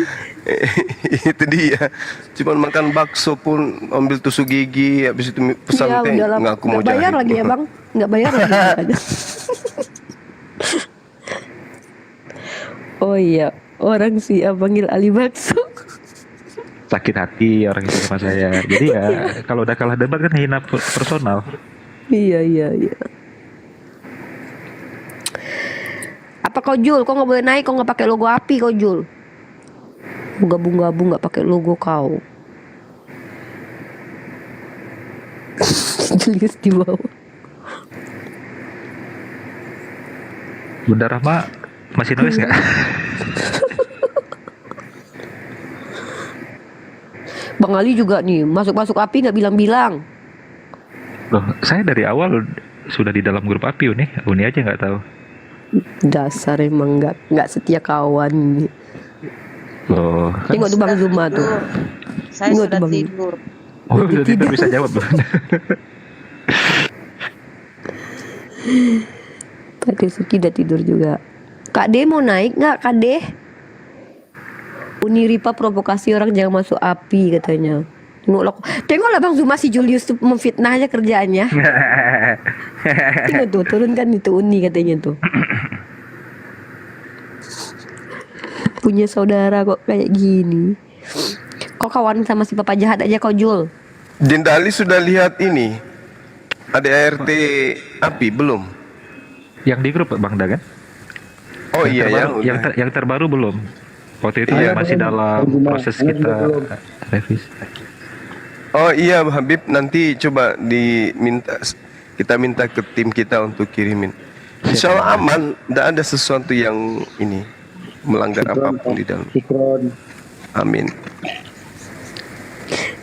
Itu dia, cuman makan bakso pun ambil tusuk gigi, habis itu pesan Ya, teh udahlah. ngaku Nggak mujahid. bayar lagi ya Bang. Nggak bayar lagi makanya. Oh iya, orang sih panggil Ali bakso. Sakit hati orang itu sama saya. Jadi ya kalau udah kalah debat kan hina personal. Iya. Apa kau Jul? Kau nggak boleh naik, kau nggak pakai logo api kau Jul. Gabung-gabung nggak pakai logo kau. Julius di bawah. Bunda Rahma masih nulis nggak? Bang Ali juga nih masuk api nggak bilang-bilang. Loh, saya dari awal sudah di dalam grup api Uni aja nggak tahu. Dasar emang nggak setia kawan. Loh, kan Tengok tuh Bang Zuma tuh. Saya Tengok sudah tuh, Bang. tidur. udah tidur bisa jawab loh. Kak Desuki udah tidur juga. Kak D mau naik nggak Kak D? Uniripa provokasi orang jangan masuk api katanya. Tengoklah Bang Zuma si Julius tuh memfitnah aja kerjaannya. Tengok tuh turunkan itu Uni katanya tuh. Punya saudara kok kayak gini. Kok kawan sama si papa jahat aja kau Jul? Jendali sudah lihat ini? Ada ART api belum? Yang di grup Bang Da kan? Oh iya ya. Yang terbaru belum. Waktu itu Iya. masih dalam proses kita revisi. Oh iya Habib, nanti coba kita minta ke tim kita untuk kirimin. Insya Allah aman, tidak ada sesuatu yang ini melanggar apapun di dalam. Amin.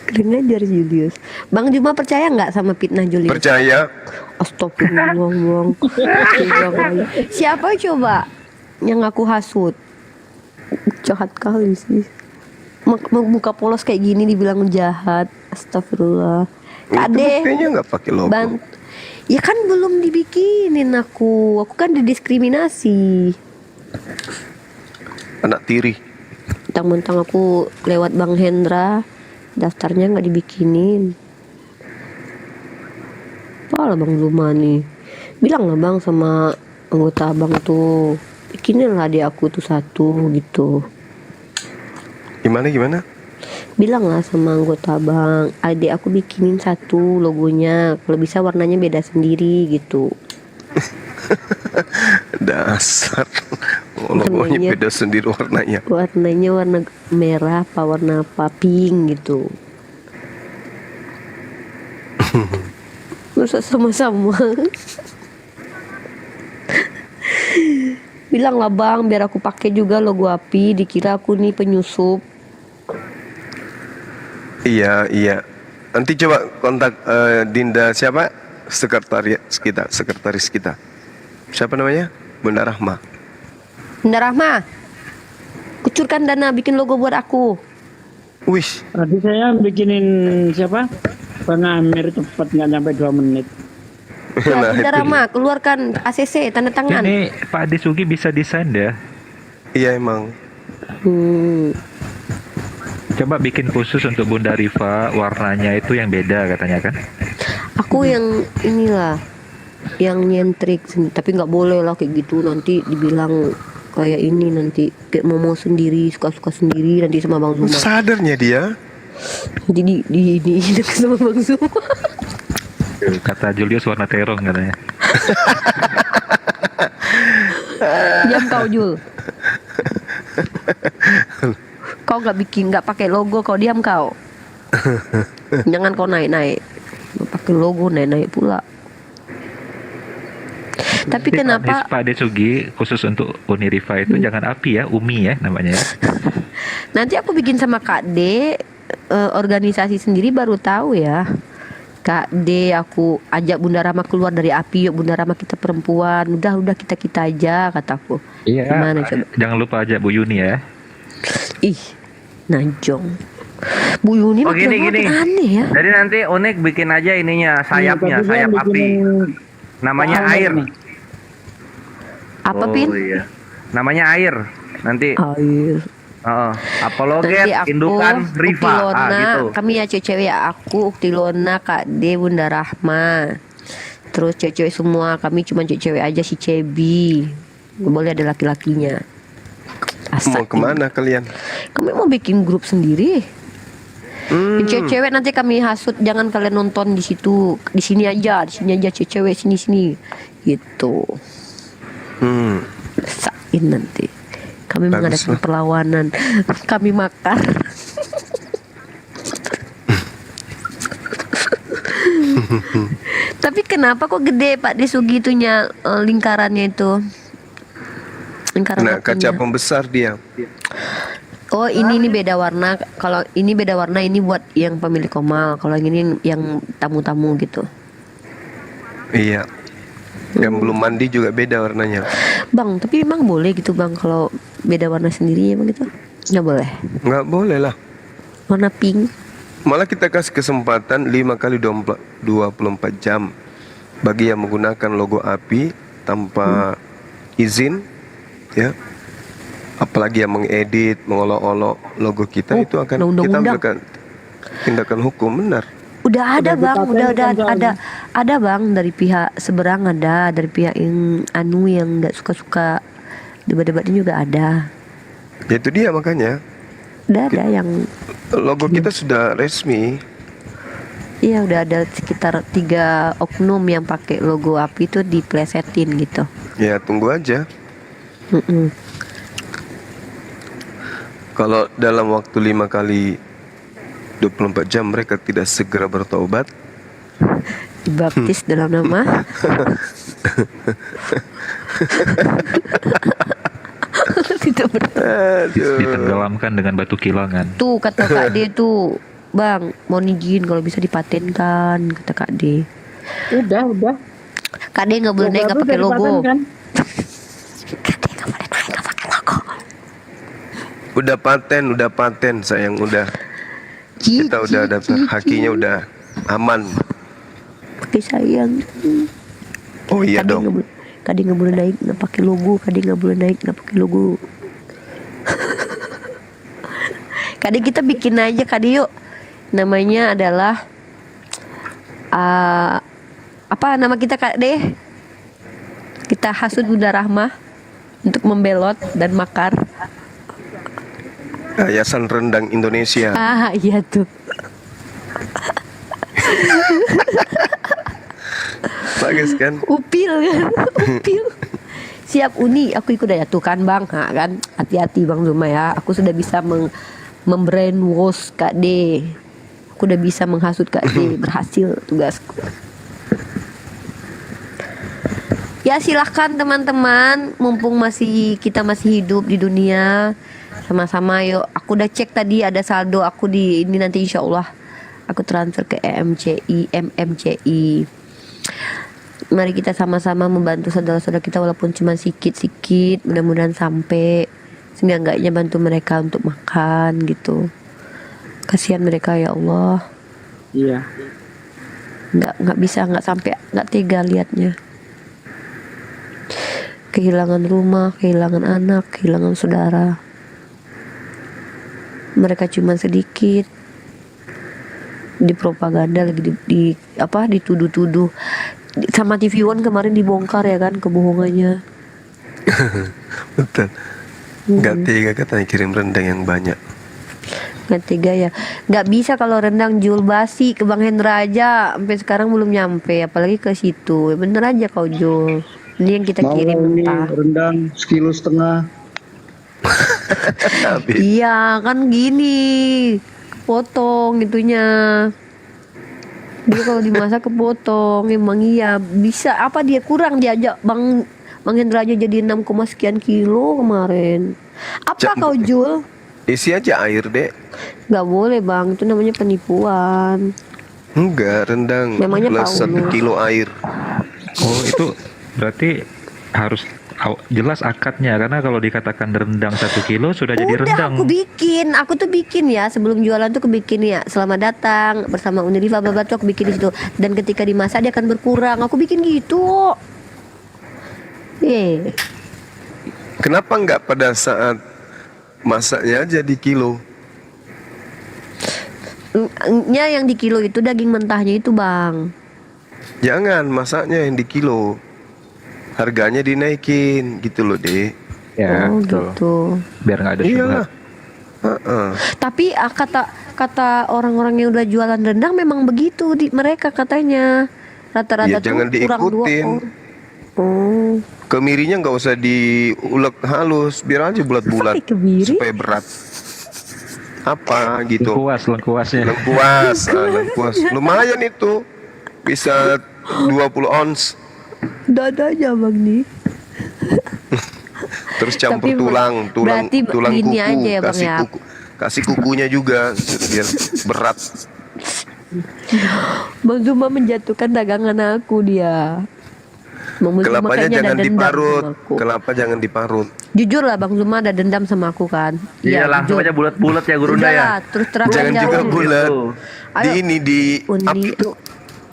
Keren aja Julius. Bang Juma percaya nggak sama fitnah Julius? Percaya. Astagfirullah. Siapa coba yang aku hasut? Jahat kali sih. Muka polos kayak gini dibilang jahat. Astagfirullah. Ade. Kayaknya nggak pakai logo. Ya kan belum dibikinin aku. Aku kan didiskriminasi. Anak tiri. Mentang-mentang aku lewat Bang Hendra, daftarnya nggak dibikinin. Apalah Bang Zuma nih. Bilang lah Bang sama anggota Abang tuh, bikinin lah adik aku tuh satu gitu. Gimana? Bilang lah sama anggota Abang, adik aku bikinin satu logonya, kalau bisa warnanya beda sendiri gitu. Dasar. Logonya Warnanya- beda sendiri warnanya. Warnanya warna merah apa warna apa pink gitu. Masa sama-sama. Bilang lah Bang, biar aku pakai juga logo api, dikira aku nih penyusup. Iya. Nanti coba kontak Dinda siapa? Sekretaris kita. Siapa namanya? Bunda Rahma. Bunda Rahma, kucurkan dana bikin logo buat aku. Wih, Tadi saya bikinin siapa? Bang Amir cepat nggak sampai 2 menit. Ya, nah Bunda itu. Rahma, keluarkan ACC tanda tangan. Ini Pak Ade Sugi bisa desain ya. Iya emang. Coba bikin khusus untuk Bunda Rifa, warnanya itu yang beda katanya kan. Aku yang inilah, yang nyentrik, tapi nggak boleh lah kayak gitu, nanti dibilang kayak ini, nanti kayak mau sendiri, suka-suka sendiri nanti sama Bang Zuma. Sadarnya dia. Jadi di sama Bang Zuma. Kata Julius warna terong katanya. Diam kau Jul. Kau nggak pakai logo, kau diam kau. Jangan kau naik pakai logo naik pula. Tapi kenapa Pak Ade Sugi khusus untuk Uni Rifa itu jangan api ya, Umi ya namanya ya. nanti aku bikin sama Kak D, organisasi sendiri baru tahu ya. Kak D, aku ajak Bunda Rama keluar dari api, yuk Bunda Rama kita perempuan, udah kita aja kataku. Iya. Gimana coba? Jangan lupa ajak Bu Yuni ya. Ih, najong. Bu Yuni Oh gini aneh ya. Jadi nanti Unik bikin aja ininya, sayapnya, Tadi saya sayap api. bikinin Namanya Apa air. nih? Apa Oh, Pin? Iya. Namanya air. Nanti Air. apologet Nanti aku, indukan Rifa. Uktilona, Gitu. kami ya cewek ya, aku Uktilona, Kak D, Bunda Rahma. Terus cewek semua, kami cuma cewek aja si Cebi. Gak boleh ada laki-lakinya. Mau kemana kalian? Kami mau bikin grup sendiri. Yang cewek nanti kami hasut, jangan kalian nonton di situ, di sini aja cewek sini gitu. Sain nanti kami Bagus mengadakan lah. perlawanan, kami makar. Tapi kenapa kok gede Pak Desugi itunya, lingkarannya itu? Lingkaran Nah, kaca apinya. pembesar dia. Oh ini beda warna. Kalau ini beda warna, ini buat yang pemilik komal. Kalau yang ini yang tamu-tamu gitu. Iya. Yang belum mandi juga beda warnanya. Bang, tapi memang boleh gitu Bang kalau beda warna sendiri emang gitu? Nggak boleh. Nggak boleh lah. Warna pink. Malah kita kasih kesempatan 5 kali 24 jam bagi yang menggunakan logo api tanpa izin, ya. Apalagi yang mengedit, mengolok-olok logo kita, itu akan kita undang-undang. ambilkan tindakan hukum, benar. Udah ada Udah Bang, udah dipatenkan ada Bang, dari pihak seberang ada, dari pihak yang yang nggak suka-suka debat-debatnya juga ada. Ya itu dia makanya Ada yang logo kita sudah resmi. iya udah ada sekitar 3 oknum yang pakai logo api itu diplesetin gitu. Ya tunggu aja. Mm-mm. Kalau dalam waktu 5 kali 24 jam mereka tidak segera bertobat, Dibaptis dalam nama tidak Ditenggelamkan dengan batu kilangan. tuh kata Kak D tuh, Bang mohon izin kalau bisa dipatenkan, kata Kak D. Udah. Kak D nggak boleh naik nggak pakai logo. Kan? udah paten sayang, udah kita udah daftar hakinya, udah aman. Pakai sayang. Oh iya Kak D dong. nggak boleh, Kak D nggak boleh naik nggak pakai logo, Kak D nggak boleh naik nggak pakai logo. Kak D kita bikin aja Kak D yuk. Namanya adalah apa Apa nama kita Kak Deh? Kita hasut Bunda Rahmah untuk membelot dan makar. Yayasan Rendang Indonesia. Ah iya tuh. Bagus kan? Upil kan? Upil. Siap Uni, aku ikut aja tuh kan Bang. Nah, kan hati-hati Bang Zuma ya. Aku sudah bisa membrainwash Kak D. Aku udah bisa menghasut Kak D. Berhasil tugasku. Ya silahkan teman-teman, mumpung kita masih hidup di dunia, sama-sama yuk. Aku udah cek tadi ada saldo aku di ini, nanti insya Allah aku transfer ke MMCI. Mari kita sama-sama membantu saudara-saudara kita walaupun cuma sikit-sikit, mudah-mudahan sampai seenggak-enggaknya bantu mereka untuk makan gitu. Kasihan mereka ya Allah. Iya. Nggak bisa, nggak sampai, nggak tega liatnya. Kehilangan rumah, kehilangan anak, kehilangan saudara. Mereka cuma sedikit dipropaganda lagi dituduh-tuduh. Sama TV One kemarin dibongkar ya kan kebohongannya. Betul. Nggak tega katanya kirim rendang yang banyak. Nggak tega ya. Nggak bisa kalau rendang jual basi ke Bang Hendra aja sampai sekarang belum nyampe, apalagi ke situ. Bener aja kau jual. Ini yang kita kirim mentah. Rendang 1,5 kilo. Iya kan gini, potong itunya. Dia kalau dimasak kepotong, emang iya bisa. Apa dia kurang diajak Bang Hendra aja jadi 6, sekian kilo kemarin. Apa kau jual? Isi aja air dek. Nggak boleh Bang, itu namanya penipuan. Enggak, rendang Memangnya plus 1 kilo air. Oh itu berarti harus jelas akadnya, karena kalau dikatakan rendang 1 kilo sudah jadi rendang. Aku tuh bikin ya sebelum jualan tuh aku bikin ya, selamat datang bersama Uniriva Babat tuh aku bikin di situ, dan ketika dimasak dia akan berkurang, aku bikin gitu. Kenapa enggak pada saat masaknya aja di kilo? Yang di kilo itu daging mentahnya itu Bang. Jangan masaknya yang di kilo, harganya dinaikin gitu loh deh. Ya, gitu. Biar nggak ada syubhat. Tapi kata orang-orang yang udah jualan rendang memang begitu mereka katanya rata-rata Ya tuh jangan kurang 2 diikutin. Kemirinya nggak usah diulek halus, biar aja bulat-bulat supaya berat. Apa gitu? Lengkuasnya. Lengkuas. Lumayan itu, bisa 20 ons. Dadanya Bang nih. Terus campur Tapi tulang ini kuku, aja ya Bang ya. kasih kukunya juga biar berat. Bang Zuma menjatuhkan dagangan aku dia. Kelapanya jangan diparut. Kelapa jangan diparut. Jujur lah Bang Zuma ada dendam sama aku kan. Iya langsung jujur. aja bulat-bulat ya Gurunda Udah ya. lah, terus terang Jangan aja. juga bulat. Ayo. Di ini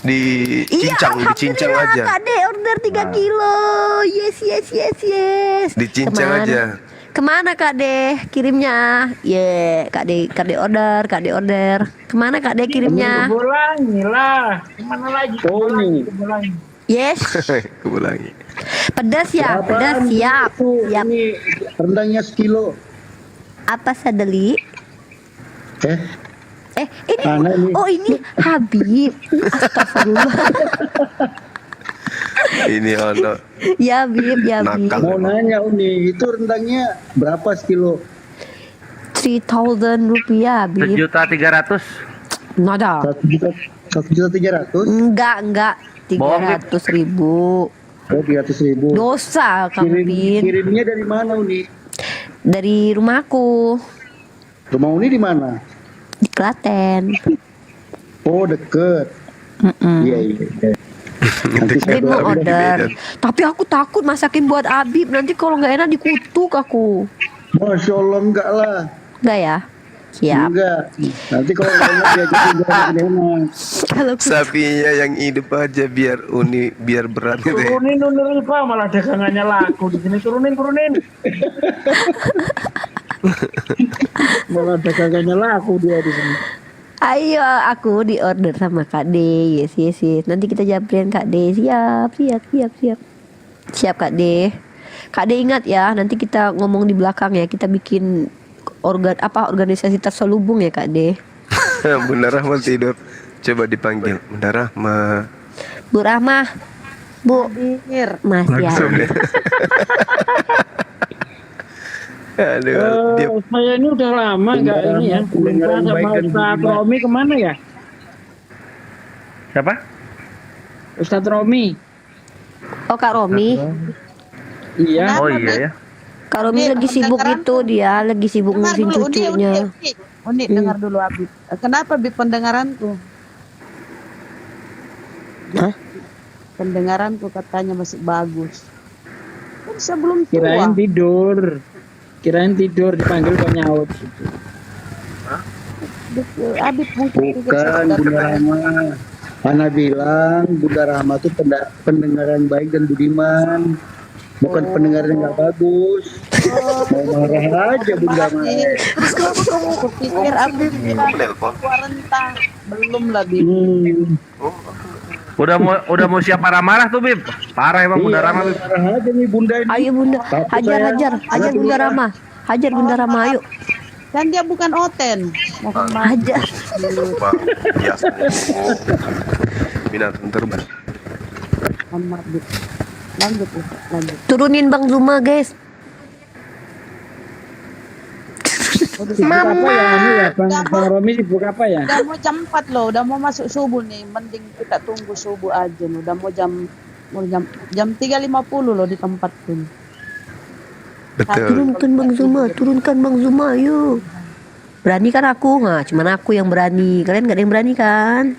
dicincang aja. Kak De order 3 kilo. Yes. Dicincang aja. Kemana Kak De kirimnya? Kak De order. Kemana Kak De kirimnya? Kebulangi lah. Kemana lagi? Kebulangi. Yes. Kebulangi. Pedas ya, pedas siap. Ini rendangnya 1 kilo. Apa sadeli? Ini Mana ini? oh ini Habib. Astagfirullah. Ini ono. Ya Habib. Mau nanya Uni, itu rendangnya berapa 1 kilo? 3.000 rupiah Habib. 1.300.000. Nada. 1.300.000? Enggak. 300.000. Oh 300.000. Dosa kamu Pin. Kirimnya dari mana Uni? Dari rumahku. Rumah Uni di mana? Di Klaten. Oh deket. Iya. Nanti Habib mau order. Tapi aku takut masakin buat Habib. Nanti kalau nggak enak dikutuk aku. Masya Allah enggak lah. Enggak ya? Siap. Enggak. Nanti kalau nggak enak diajakin jalan enak. Sapinya yang hidup aja biar berat gitu ya. Turunin Uniriva malah dagangannya laku di sini. Turunin. Malah dagangannya laku dia di sini. Ayo, aku di order sama Kak D. Yes, yes, yes. Nanti kita japrin Kak D. Siap, siap, siap, siap. Siap Kak D. Kak D ingat ya, nanti kita ngomong di belakang ya. Kita bikin organisasi terselubung ya Kak D. Bunda Rahma tidur. Coba dipanggil. Bunda Rahma. Bu Rahmah. Bu. Mas ya. Aduh, dia Saya ini udah lama nggak ini ya. Jumpa sama Ustadz Romi kemana ya? Siapa? Ustadz Romi. Oh Kak Romi. Iya. Oh iya ya. Kak Romi lagi sibuk itu dia, lagi sibuk ngurusin cucunya. Unik dengar dulu Abib. Kenapa Bib pendengaranku? Hah? Pendengaranku katanya masih bagus. Kan sebelum tua. Kirain tidur dipanggil kok nyaut. Abib mungkin Bukan Bunda Rahma. Ana bilang Bunda Rahma itu pendengaran baik dan budiman. Bukan pendengaran yang nggak bagus. Mau marah aja Bunda Rahma. Terus kamu pikir Abib tua rentah. Belum lah Bib. Udah mau siap marah-marah tuh Bib. Parah emang Bunda Rama Bib. Marah aja nih Bunda ini. Ayo Bunda, hajar Bunda Rama. Hajar Bunda Rama, ayo. Kan dia bukan Oten. Mohon maaf. Hajar. Pak. Ya. Binatang terbang. Mohon maaf Bib. Lanjut. Turunin Bang Zuma, guys. Sibuk apa ya ini ya Bang Romi, sibuk apa ya? Udah mau jam 4 loh, udah mau masuk subuh nih. Mending kita tunggu subuh aja loh. Udah mau jam 3.50 loh di tempat pun. Betul. Turunkan Bang Zuma, yuk. Berani kan aku? Nah, cuman aku yang berani. Kalian gak ada yang berani kan?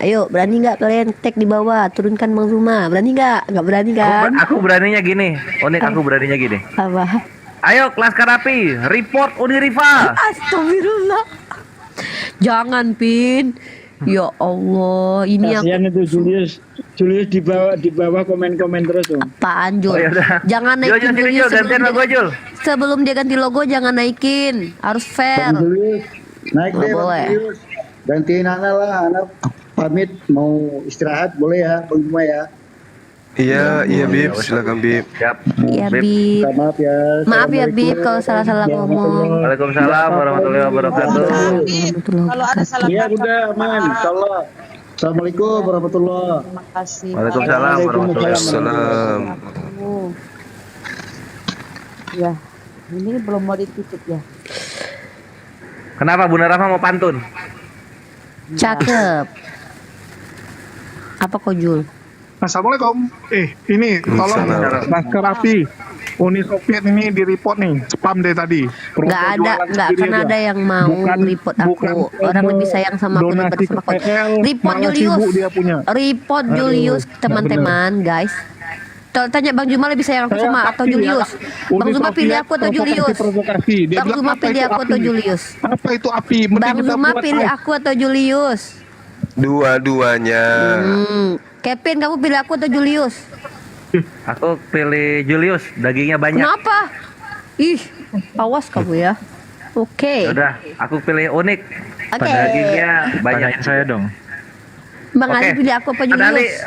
Ayo, berani nggak kalian tag di bawah? Turunkan Bang Zuma. Berani nggak? Nggak berani kan? Aku beraninya gini. Onik aku beraninya gini. Apa? Ayo kelas Karapi, report Uniriva. Astagfirullah. Jangan, Pin. Ya Allah, ini aku. Kasihan itu Julius di bawah komen-komen terus tuh. Apaan, Jul? Oh, ya udah. Jangan naikin Jul, gantian logo Jul. Sebelum dia ganti logo jangan naikin. Harus fair. Bang Julius, naik Nggak deh Bang boleh. Julius. Gantiin Ana lah, Ana pamit mau istirahat boleh ya Bang Zuma ya. Iya Bib, silakan Bib. Siap. Ya, Bib. Minta maaf ya. Maaf ya, Bib, kalau salah-salah ngomong. Waalaikumsalam warahmatullahi wabarakatuh. Kalau ada salah Iya kata, udah aman, insyaallah. Assalamualaikum warahmatullahi. terima kasih. Waalaikumsalam warahmatullahi Assalam. wabarakatuh. Ya, ini belum mau ditutup ya. Kenapa Bunda Rahma mau pantun? Cakep. Apa kok, Jul? Assalamualaikum. Ini tolong Laskar Api. Uni Soviet ini di report nih, spam deh tadi. Nggak akan ada yang mau report aku. Orang lebih sayang sama aku daripada sama aku. Report Julius. Dia punya. Report Julius, teman-teman, guys. Tanya Bang Zuma lebih sayang aku sama atau Julius? Bang Zuma pilih aku atau Julius? Bang Zuma pilih aku atau Julius? Apa itu api? Bang Zuma pilih aku atau Julius? Dua-duanya. Kevin, kamu pilih aku atau Julius? Aku pilih Julius, dagingnya banyak. Kenapa? Ih, awas kamu ya. Oke. Udah, aku pilih Unik. Oke. Dagingnya banyak. Tanyain saya dong. Bang Oke. Ali pilih aku apa Kak Ali, Julius?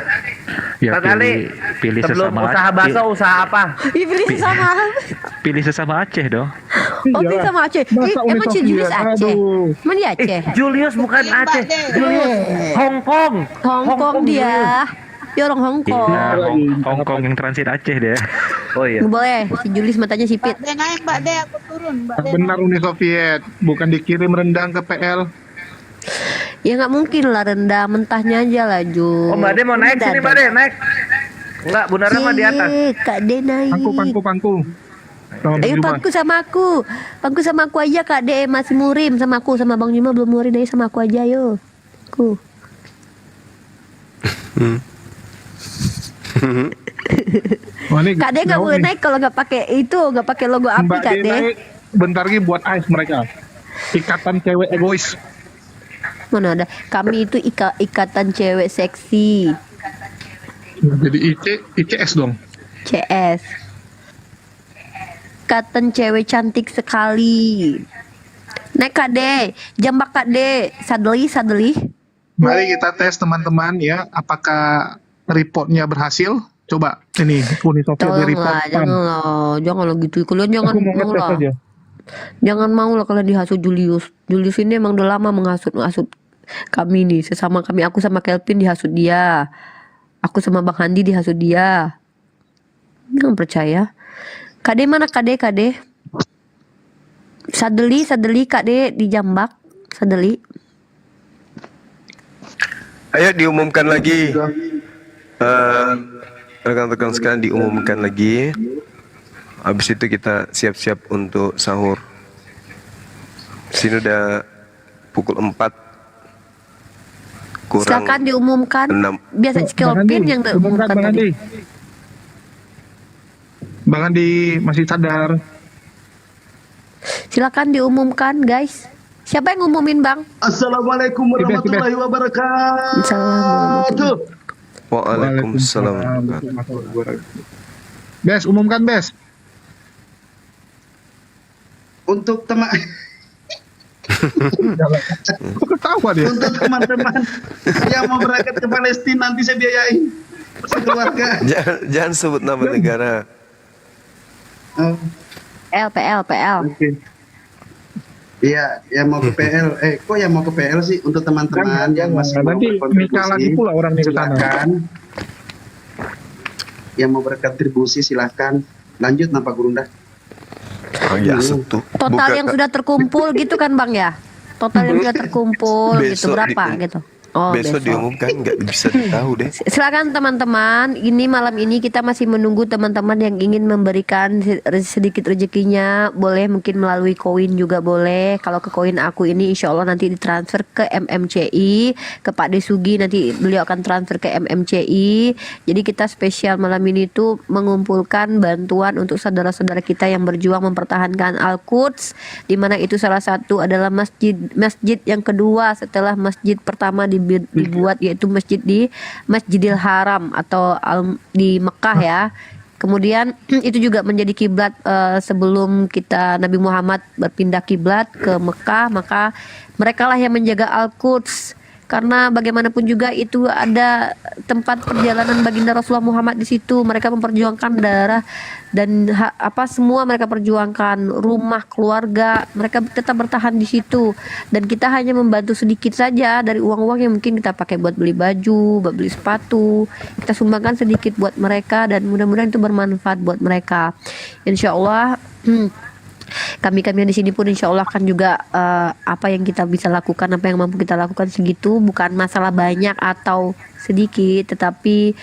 Ya Kak Ali, pilih sebelum sesama usaha bakso, usaha apa? Ih, pilih sama. pilih sesama Aceh dong. Oh, pilih sama Aceh. Masa Uni Emang si Soviet? Julius Aceh? Aduh. Emang dia Aceh? Julius bukan Aceh, Julius Hong Kong. Hongkong dia. Dia orang Hongkong. Iya, Hongkong yang transit Aceh deh. Oh iya. Nggak boleh, si Julius matanya sipit. Mbak De naik, Mbak De, aku turun. Mbak De. Benar Uni Soviet, bukan dikirim rendang ke PL. Ya nggak mungkin lah rendah, mentahnya aja lah Ju. Oh Mbak De mau naik sini Mbak De, naik. Enggak, Bunda Rahma di atas. Kak De naik. Pangku. Sama Ayo Bang Zuma. pangku sama aku. Pangku sama aku aja Kak De, masih murim sama aku, sama Bang Juma belum murim, ayo sama aku aja yo. Aku. Wah, ini Kak De nggak jauh boleh nih. naik kalau nggak pakai itu, nggak pakai logo api Mbak Kak De De. naik, bentar lagi buat ice mereka. Ikatan cewek egois. Mana ada? Kami itu ikatan cewek seksi. Jadi ICS dong. CS. Ikatan cewek cantik sekali. Naik Kade, jambak Kade, sadeli. Mari kita tes teman-teman ya, apakah reportnya berhasil? Coba ini Uni Soviet di report. Janganlah, janganlah gitu. Kalian jangan Aku mau mau ngetes lah. aja. Jangan mau lah kalian dihasut Julius. Julius ini emang udah lama menghasut kami nih, sesama kami. Aku sama Kelvin dihasut dia. Aku sama Bang Handi dihasut dia. Jangan percaya. Kade mana Kade? Sadeli Kade di Jambak. Sadeli. Ayo diumumkan lagi. Rekan-rekan sekalian diumumkan lagi. Habis itu kita siap-siap untuk sahur. Sini udah pukul 4 kurang. Silakan diumumkan. 6. Biasa Kelvin yang diumumkan Bang tadi. Andi. Bang Andi masih sadar. Silakan diumumkan, guys. Siapa yang ngumumin, Bang? Assalamualaikum warahmatullahi wabarakatuh. Waalaikumsalam. Bes, umumkan Bes. Untuk teman Kok ketawa dia? untuk teman-teman yang mau berangkat ke Palestina nanti saya biayain sekeluarga. Jangan sebut nama negara. Oh, PL. oke. Iya, yang mau ke PL. Kok yang mau ke PL sih? Untuk teman-teman yang masih mau Nanti nikah lagi pula orang nih ke sana. silakan. Yang mau berkontribusi silakan. Lanjut Pak Gurunda. Oh ya, satu. Total yang sudah terkumpul gitu kan, Bang ya? Total yang sudah terkumpul gitu berapa gitu? Oh, besok diumumkan, nggak bisa tahu deh. Silakan teman-teman, ini malam ini kita masih menunggu teman-teman yang ingin memberikan sedikit rezekinya. Boleh mungkin melalui koin juga boleh. Kalau ke koin aku ini insya Allah nanti ditransfer ke MMCI, ke Pak Desugi nanti beliau akan transfer ke MMCI. Jadi kita spesial malam ini tuh mengumpulkan bantuan untuk saudara-saudara kita yang berjuang mempertahankan Al-Quds, di mana itu salah satu adalah masjid yang kedua setelah masjid pertama dibuat, yaitu masjid di Masjidil Haram atau di Mekah ya. Kemudian itu juga menjadi kiblat sebelum kita Nabi Muhammad berpindah kiblat ke Mekah, maka mereka lah yang menjaga Al-Quds. Karena bagaimanapun juga itu ada tempat perjalanan baginda Rasulullah Muhammad di situ. Mereka memperjuangkan darah dan semua mereka perjuangkan, rumah, keluarga, mereka tetap bertahan di situ. Dan kita hanya membantu sedikit saja dari uang-uang yang mungkin kita pakai buat beli baju, buat beli sepatu. Kita sumbangkan sedikit buat mereka dan mudah-mudahan itu bermanfaat buat mereka. Insya Allah. Kami yang di sini pun insya Allah akan juga apa yang kita bisa lakukan, apa yang mampu kita lakukan segitu, bukan masalah banyak atau sedikit, tetapi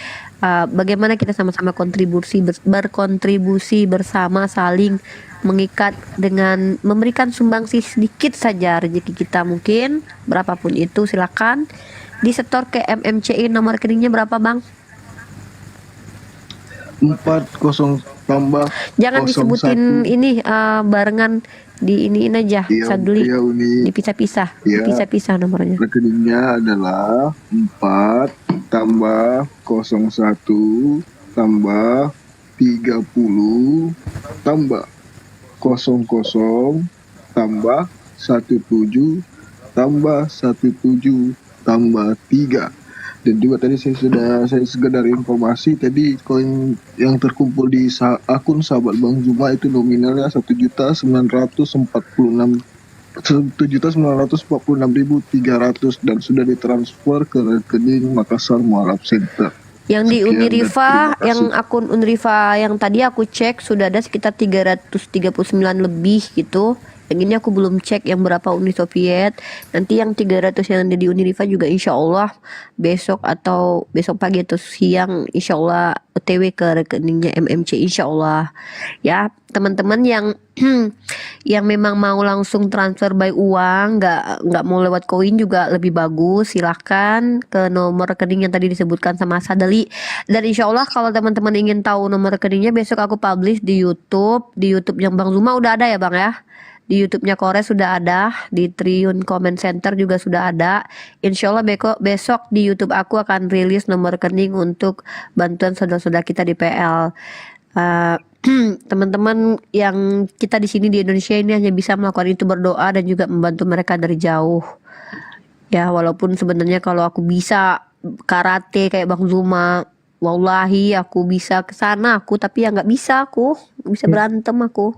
bagaimana kita sama-sama berkontribusi bersama, saling mengikat dengan memberikan sumbangsi sedikit saja rezeki kita, mungkin berapapun itu. Silakan disetor ke MMCI. Nomor rekeningnya berapa, Bang? 40 tambah Jangan 01. disebutin ini barengan iniin aja, sadeli, Iya, Uni. dipisah-pisah, Iya. dipisah-pisah nomornya. Rekeningnya adalah 4 tambah 01 tambah 30 tambah 00 tambah 17 tambah 17 tambah 3. Dan juga tadi saya sekedar informasi, tadi koin yang terkumpul di akun sahabat Bang Zuma itu nominalnya 1.946.300 dan sudah ditransfer ke rekening Makassar Mualaf Center. Yang di Sekian dan Unirifa, terima kasih. yang akun Unirifa yang tadi aku cek sudah ada sekitar 339 lebih gitu. Yang ini aku belum cek yang berapa Uni Soviet. Nanti yang 300 yang ada di Unirifa juga insya Allah besok atau besok pagi atau siang insya Allah OTW ke rekeningnya MMC insya Allah. Ya teman-teman yang yang memang mau langsung transfer by uang, nggak mau lewat koin juga lebih bagus, silahkan ke nomor rekening yang tadi disebutkan sama Sadali. Dan insya Allah kalau teman-teman ingin tahu nomor rekeningnya besok aku publish di YouTube yang Bang Zuma udah ada ya Bang ya. Di YouTube-nya Kores sudah ada, di Triun Comment Center juga sudah ada. Insya Allah besok di YouTube aku akan rilis nomor rekening untuk bantuan saudara-saudara kita di PL. Eh, teman-teman yang kita di sini di Indonesia ini hanya bisa melakukan itu, berdoa dan juga membantu mereka dari jauh. Ya, walaupun sebenarnya kalau aku bisa karate kayak Bang Zuma, wallahi aku bisa ke sana aku, tapi ya nggak bisa aku, nggak bisa berantem aku.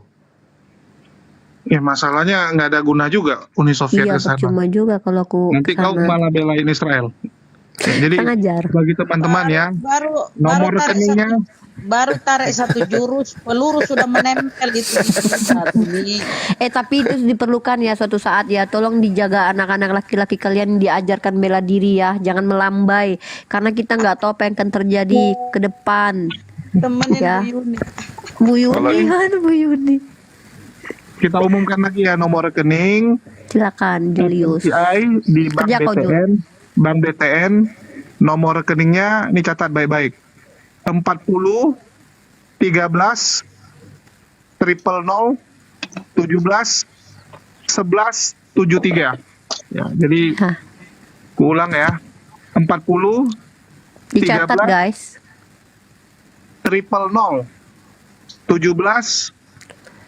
Ya masalahnya nggak ada guna juga Uni Soviet Iya, ke sana. percuma juga kalau aku Nanti ke kau sana. malah belain Israel. Ya, jadi Kurang ajar. bagi teman-teman ya, nomor rekeningnya baru tarik satu jurus, peluru sudah menempel itu di saat ini. Tapi itu diperlukan ya suatu saat ya. Tolong dijaga anak-anak laki-laki kalian, diajarkan bela diri ya. Jangan melambai karena kita nggak tahu apa yang akan terjadi ke depan. Temenin Ya. Bu Yuni. Bu Yuni, Bu Yuni. kita umumkan lagi ya nomor rekening Silakan Julius. BCI di Bank Kerja kau, Jul. BTN. Bank BTN nomor rekeningnya ini catat baik-baik. 40 13 000 17 11 73. Ya, jadi Hah. kuulang ya. 40 Dicatat 13 guys. 000 17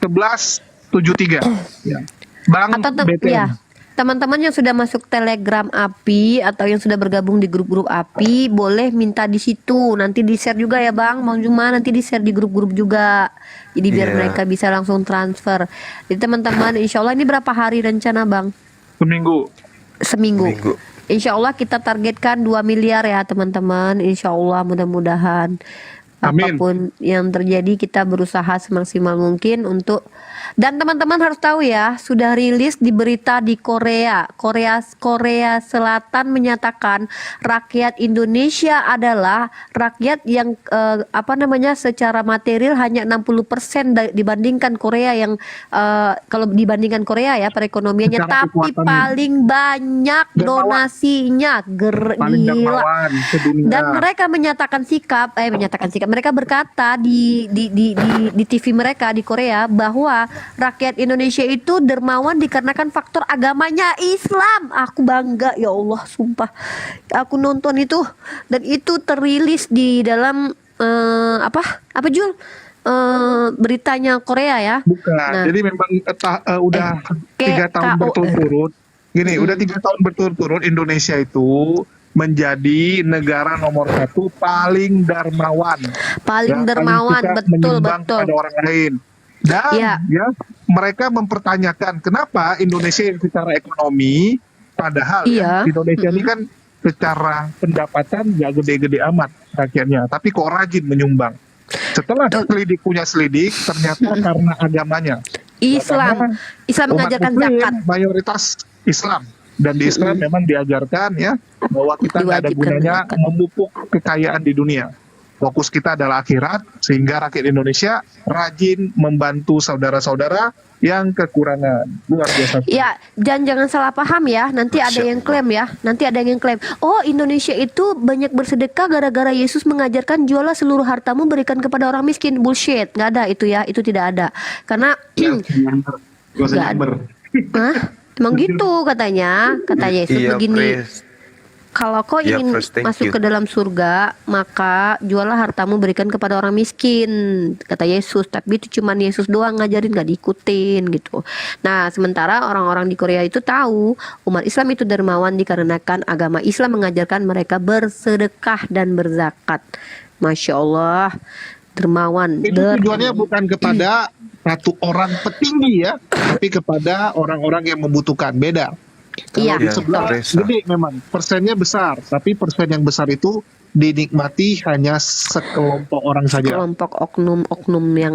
11 73. Ya. Bank Atau BTN. ya, teman-teman yang sudah masuk Telegram API atau yang sudah bergabung di grup-grup API boleh minta di situ. Nanti di-share juga ya Bang Juma, nanti di-share di grup-grup juga. Jadi biar Iya. mereka bisa langsung transfer. Jadi teman-teman, insya Allah ini berapa hari rencana Bang? Seminggu. Seminggu. Minggu. Insya Allah kita targetkan 2 miliar ya teman-teman. Insya Allah mudah-mudahan. Amin. Apapun yang terjadi kita berusaha semaksimal mungkin untuk, dan teman-teman harus tahu ya, sudah rilis di berita di Korea Selatan menyatakan rakyat Indonesia adalah rakyat yang secara material hanya 60% dibandingkan Korea yang kalau dibandingkan Korea ya perekonomiannya, Secara tapi kekuatannya. paling banyak Dermawan. donasinya, Paling gila. dermawan sedunia. Dan mereka menyatakan sikap, mereka berkata di TV mereka di Korea bahwa rakyat Indonesia itu dermawan dikarenakan faktor agamanya Islam. Aku bangga ya Allah, sumpah. Aku nonton itu dan itu terilis di dalam apa Jul? Beritanya Korea ya. Bukan. Nah. Jadi memang udah 3 tahun KOR. berturut-turut. Gini, udah 3 tahun berturut-turut Indonesia itu menjadi negara nomor 1 paling dermawan. Paling Ya, dermawan, suka betul menyumbang betul. pada orang lain. Dan Iya. ya mereka mempertanyakan kenapa Indonesia yang secara ekonomi, padahal Iya. ya, Indonesia ini kan secara pendapatan gak gede-gede amat rakyatnya, tapi kok rajin menyumbang. Setelah selidik punya selidik, ternyata karena agamanya. Islam Umat mengajarkan Muslim zakat. mayoritas Islam, dan di Islam memang diajarkan ya bahwa kita nggak ada Diwajibkan gunanya zakat. memupuk kekayaan di dunia. Fokus kita adalah akhirat, sehingga rakyat Indonesia rajin membantu saudara-saudara yang kekurangan. Luar biasa. Ya, dan jangan salah paham ya. Nanti ada yang klaim ya. Nanti ada yang klaim, oh Indonesia itu banyak bersedekah gara-gara Yesus mengajarkan jualah seluruh hartamu berikan kepada orang miskin. Bullshit, nggak ada itu ya. Itu tidak ada. Karena nggak ada. Hah? Emang gitu katanya. Kata Yesus Iya, begini. Pres. Kalau kau Iya, ingin Pres, thank masuk you. ke dalam surga, maka jualah hartamu berikan kepada orang miskin, kata Yesus. Tapi itu cuman Yesus doang ngajarin, gak diikutin gitu. Nah, sementara orang-orang di Korea itu tahu umat Islam itu dermawan dikarenakan agama Islam mengajarkan mereka bersedekah dan berzakat. Masya Allah, dermawan. Itu tujuannya bukan kepada satu orang petinggi ya, tapi kepada orang-orang yang membutuhkan. Beda. Iya, Kalau di Ya, sebelah Resa. gede memang persennya besar, tapi persen yang besar itu dinikmati hanya sekelompok orang saja. kelompok oknum-oknum yang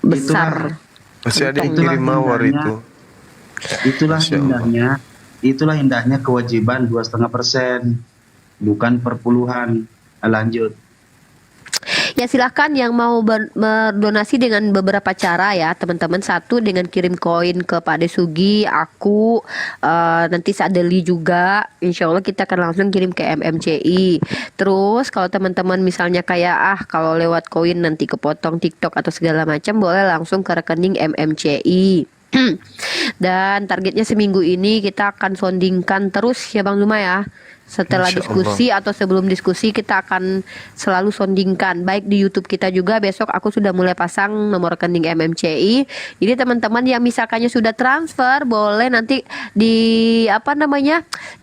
memperbesar. Masih ada yang kantong. kirim mawar itu. Itulah Masya Allah. indahnya kewajiban 2,5%, bukan perpuluhan. Lanjut. Ya silahkan yang mau berdonasi dengan beberapa cara ya teman-teman. Satu, dengan kirim koin ke Pak Desugi, aku nanti Sadeli juga. Insya Allah kita akan langsung kirim ke MMCI. Terus kalau teman-teman misalnya kayak kalau lewat koin nanti kepotong TikTok atau segala macam, boleh langsung ke rekening MMCI. Dan targetnya seminggu ini kita akan soundingkan terus ya Bang Zuma ya. Setelah Insya diskusi atau sebelum diskusi kita akan selalu sondingkan baik di YouTube kita juga. Besok aku sudah mulai pasang nomor rekening MMCI. Jadi teman-teman yang misalkannya sudah transfer boleh nanti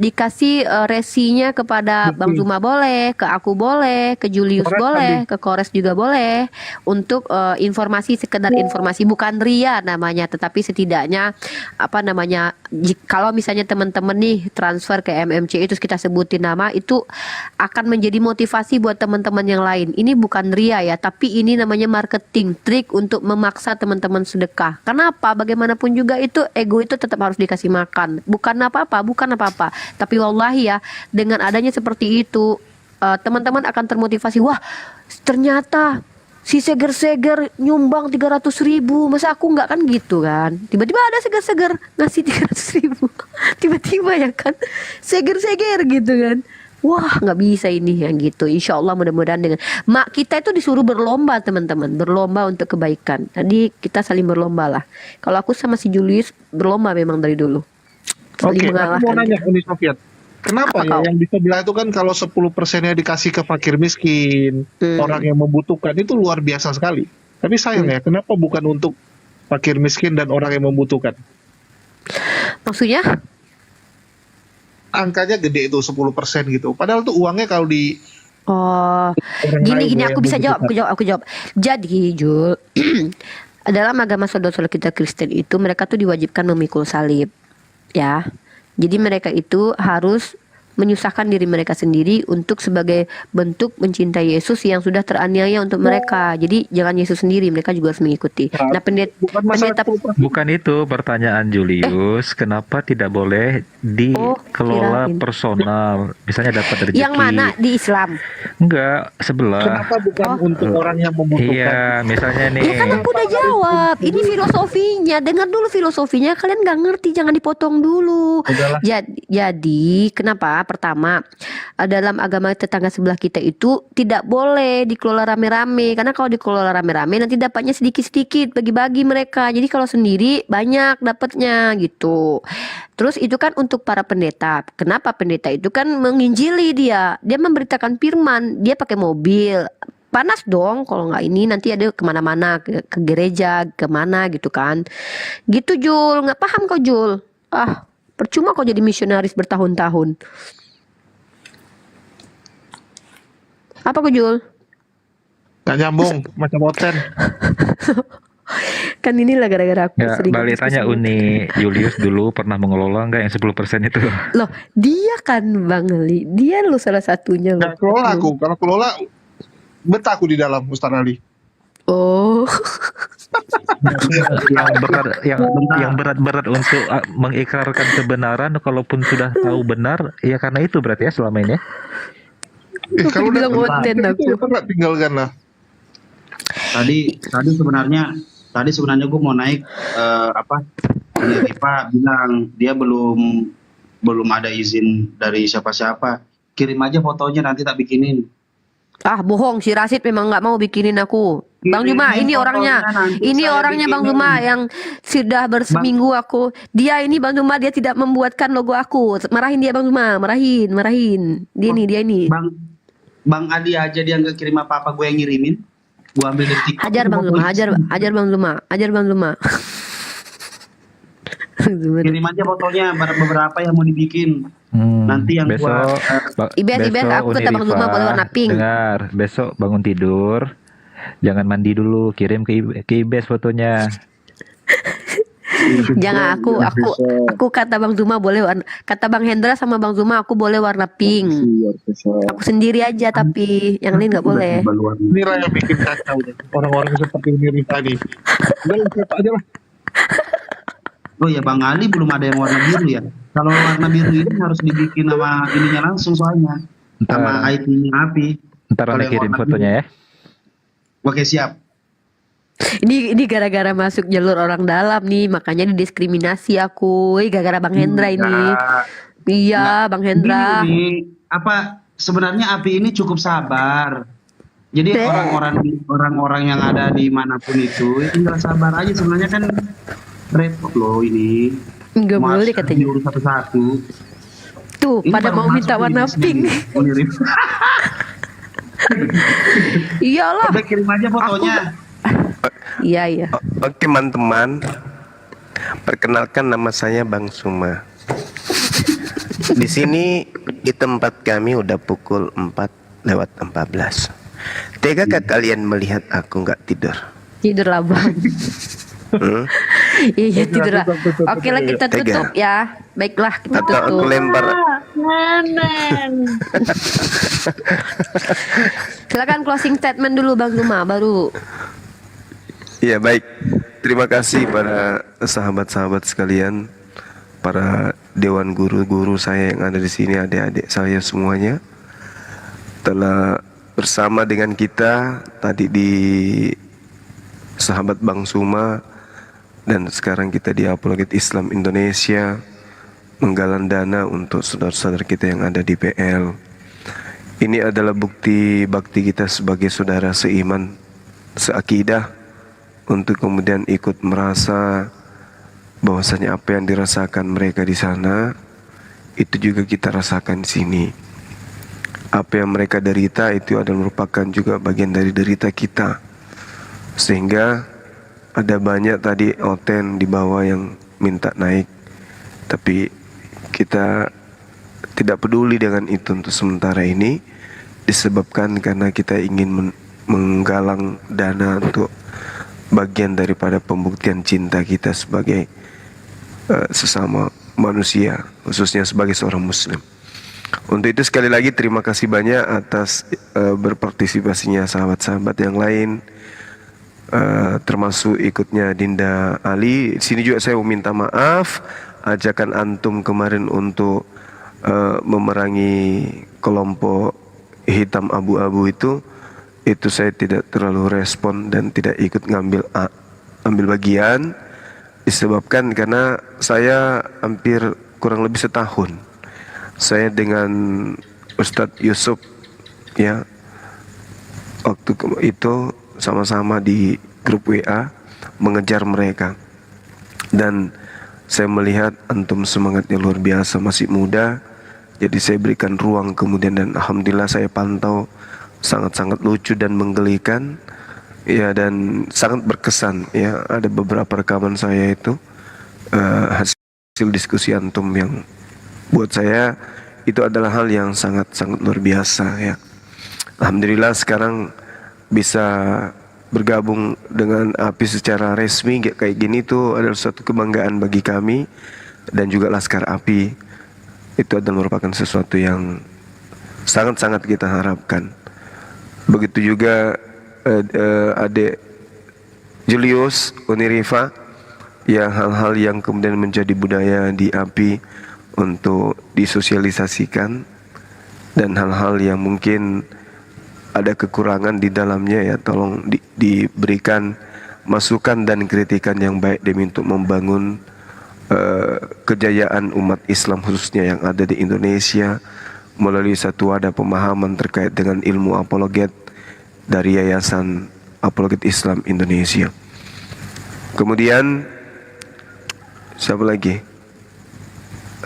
dikasih resinya kepada Bang Zuma boleh, ke aku boleh, ke Julius Kores boleh, ke Kores juga boleh untuk informasi, sekedar informasi, bukan ria namanya, tetapi setidaknya kalau misalnya teman-teman nih transfer ke MMCI terus kita sebutin nama, itu akan menjadi motivasi buat teman-teman yang lain. Ini bukan ria ya, tapi ini namanya marketing trik untuk memaksa teman-teman sedekah. Kenapa? Bagaimanapun juga itu ego itu tetap harus dikasih makan. Bukan apa-apa. Tapi wallahi ya, dengan adanya seperti itu teman-teman akan termotivasi. Wah, ternyata si seger-seger nyumbang 300.000, masa aku nggak, kan gitu kan. Tiba-tiba ada seger-seger ngasih 300.000 tiba-tiba ya kan, seger-seger gitu kan. Wah, nggak bisa ini yang gitu. Insya Allah mudah-mudahan dengan mak kita itu disuruh berlomba teman-teman, berlomba untuk kebaikan. Jadi kita saling berlomba lah. Kalau aku sama si Julius berlomba memang dari dulu. Oke, aku mau mengalahkan. nanya Uni Sofiat. Kenapa Apa ya kau? yang bisa bilang itu kan kalau 10%-nya dikasih ke fakir miskin, orang yang membutuhkan itu luar biasa sekali. Tapi sayang ya, kenapa bukan untuk fakir miskin dan orang yang membutuhkan? Maksudnya? Angkanya gede itu 10% gitu. Padahal tuh uangnya kalau di Oh, orang lain gini ya aku yang bisa jawab, membutuhkan. aku jawab. Jadi Jul, dalam agama saudara-saudara kita Kristen itu mereka tuh diwajibkan memikul salib, ya. Jadi mereka itu harus menyusahkan diri mereka sendiri untuk sebagai bentuk mencintai Yesus yang sudah teraniaya untuk mereka. Jadi jangan Yesus sendiri, mereka juga harus mengikuti. Nah, pendeta Bukan itu pertanyaan Julius, kenapa tidak boleh dikelola kirain. personal, misalnya dapat rezeki. yang mana di Islam? Enggak, sebelah. Kenapa bukan untuk orang yang membutuhkan? Iya, misalnya nih. Ya kan aku udah jawab. Ini filosofinya. Dengar dulu filosofinya. Kalian nggak ngerti, jangan dipotong dulu. Jadi kenapa? Pertama, dalam agama tetangga sebelah kita itu tidak boleh dikelola rame-rame. Karena kalau dikelola rame-rame nanti dapatnya sedikit-sedikit, bagi-bagi mereka. Jadi kalau sendiri banyak dapatnya gitu. Terus itu kan untuk para pendeta. Kenapa pendeta itu kan menginjili dia memberitakan firman, dia pakai mobil. Panas dong kalau nggak ini, nanti ada kemana-mana, ke gereja, kemana gitu kan. Gitu Jul, nggak paham kau Jul. Ah, percuma kau jadi misionaris bertahun-tahun. Apa kau Jul? Gak nyambung, macam Oten. Kan inilah gara-gara aku Ya, sering balik diskusi tanya sama- Uni, Julius dulu pernah mengelola nggak yang 10% itu? Loh, dia kan Bang Li, dia lo salah satunya loh. Gak kelola aku, kalau kelola betah aku di dalam Ustaz Ali. Oh. yang berat-berat untuk mengikrarkan kebenaran, kalaupun sudah tahu benar, ya karena itu berarti ya selama ini. Kalau udah bilang Oten itu aku. ya nggak tinggalkan lah. Tadi sebenarnya gue mau naik Pak bilang dia belum ada izin dari siapa-siapa. Kirim aja fotonya, nanti tak bikinin. Ah, bohong, si Rasid memang nggak mau bikinin aku. Bang Zuma, ini orangnya. Ini orangnya Bang Zuma yang sudah berseminggu aku. Dia ini Bang Zuma, dia tidak membuatkan logo aku. Marahin dia Bang Zuma, marahin. Dia ini. Bang Adi aja dia nggak kirim apa-apa, gue yang ngirimin. Gue ambil dari TikTok. Ajar Bang Zuma, ajar Bang Zuma. Kirim aja fotonya beberapa yang mau dibikin. Nanti yang Besok, Ibes, aku Uni kata Bang Zuma Rifa, boleh warna pink. Dengar, besok bangun tidur, jangan mandi dulu, kirim ke Ibes fotonya. Jangan aku kata Bang Zuma boleh warna, kata Bang Hendra sama Bang Zuma aku boleh warna pink. Aku sendiri aja tapi yang lain nggak boleh. Ini lah yang bikin kacau deh. Orang-orang seperti ini tadi. Udah lah, siapa aja lah. Oh ya, Bang Ali belum ada yang warna biru ya. Kalau warna biru ini harus dibikin sama ininya langsung soalnya. Sama IP-nya Api. Ntar Kalau Anda yang kirim warna fotonya ya. Oke, siap. Ini gara-gara masuk jalur orang dalam nih, makanya didiskriminasi aku. Gara-gara Bang Hendra ini. Iya, Bang Hendra. Gini, sebenarnya Api ini cukup sabar. Jadi orang-orang yang ada di manapun itu tinggal sabar aja. Sebenarnya kan repot loh ini. Nggak Mas, boleh katanya. diurus satu-satu. Tuh, Ini pada baru mau masuk minta nih warna di sini pink. nih, Unirif. Iyalah. Udah kirim aja fotonya. Iya. Oke teman-teman, perkenalkan nama saya Bang Suma. Di sini di tempat kami udah pukul 4:14. Tegakah kalian melihat aku nggak tidur? Tidur lah bang. Iya tidur lah. Oke lah kita tutup ya. Baiklah kita Atau aku tutup. lempar? Silakan closing statement dulu Bang Zuma baru. Iya baik. Terima kasih para sahabat-sahabat sekalian, para dewan guru-guru saya yang ada di sini, adik-adik saya semuanya telah bersama dengan kita tadi di sahabat Bang Suma dan sekarang kita di Apologet Islam Indonesia menggalang dana untuk saudara-saudara kita yang ada di PL. Ini adalah bukti bakti kita sebagai saudara seiman, seakidah, untuk kemudian ikut merasa bahwasanya apa yang dirasakan mereka di sana itu juga kita rasakan di sini. Apa yang mereka derita itu adalah merupakan juga bagian dari derita kita. Sehingga ada banyak tadi Oten di bawah yang minta naik, tapi kita tidak peduli dengan itu untuk sementara ini, disebabkan karena kita ingin menggalang dana untuk bagian daripada pembuktian cinta kita sebagai sesama manusia, khususnya sebagai seorang muslim. Untuk itu sekali lagi terima kasih banyak atas berpartisipasinya sahabat-sahabat yang lain, termasuk ikutnya Dinda Ali. Di sini juga saya mau minta maaf, ajakan antum kemarin untuk memerangi kelompok hitam abu-abu itu saya tidak terlalu respon dan tidak ikut ambil bagian, disebabkan karena saya hampir kurang lebih setahun saya dengan Ustadz Yusuf ya, waktu itu sama-sama di grup WA mengejar mereka, dan saya melihat antum semangatnya luar biasa, masih muda, jadi saya berikan ruang kemudian, dan alhamdulillah saya pantau sangat-sangat lucu dan menggelikan ya, dan sangat berkesan ya. Ada beberapa rekaman saya itu hasil diskusi antum yang buat saya itu adalah hal yang sangat-sangat luar biasa ya. Alhamdulillah sekarang bisa bergabung dengan API secara resmi kayak gini tuh adalah suatu kebanggaan bagi kami, dan juga Laskar API itu adalah merupakan sesuatu yang sangat-sangat kita harapkan. Begitu juga adik Julius Unirifa, ya, hal-hal yang kemudian menjadi budaya di API untuk disosialisasikan, dan hal-hal yang mungkin ada kekurangan di dalamnya ya tolong diberikan masukan dan kritikan yang baik demi untuk membangun kejayaan umat Islam khususnya yang ada di Indonesia melalui satu wadah pemahaman terkait dengan ilmu apologet dari Yayasan Apologet Islam Indonesia. Kemudian siapa lagi?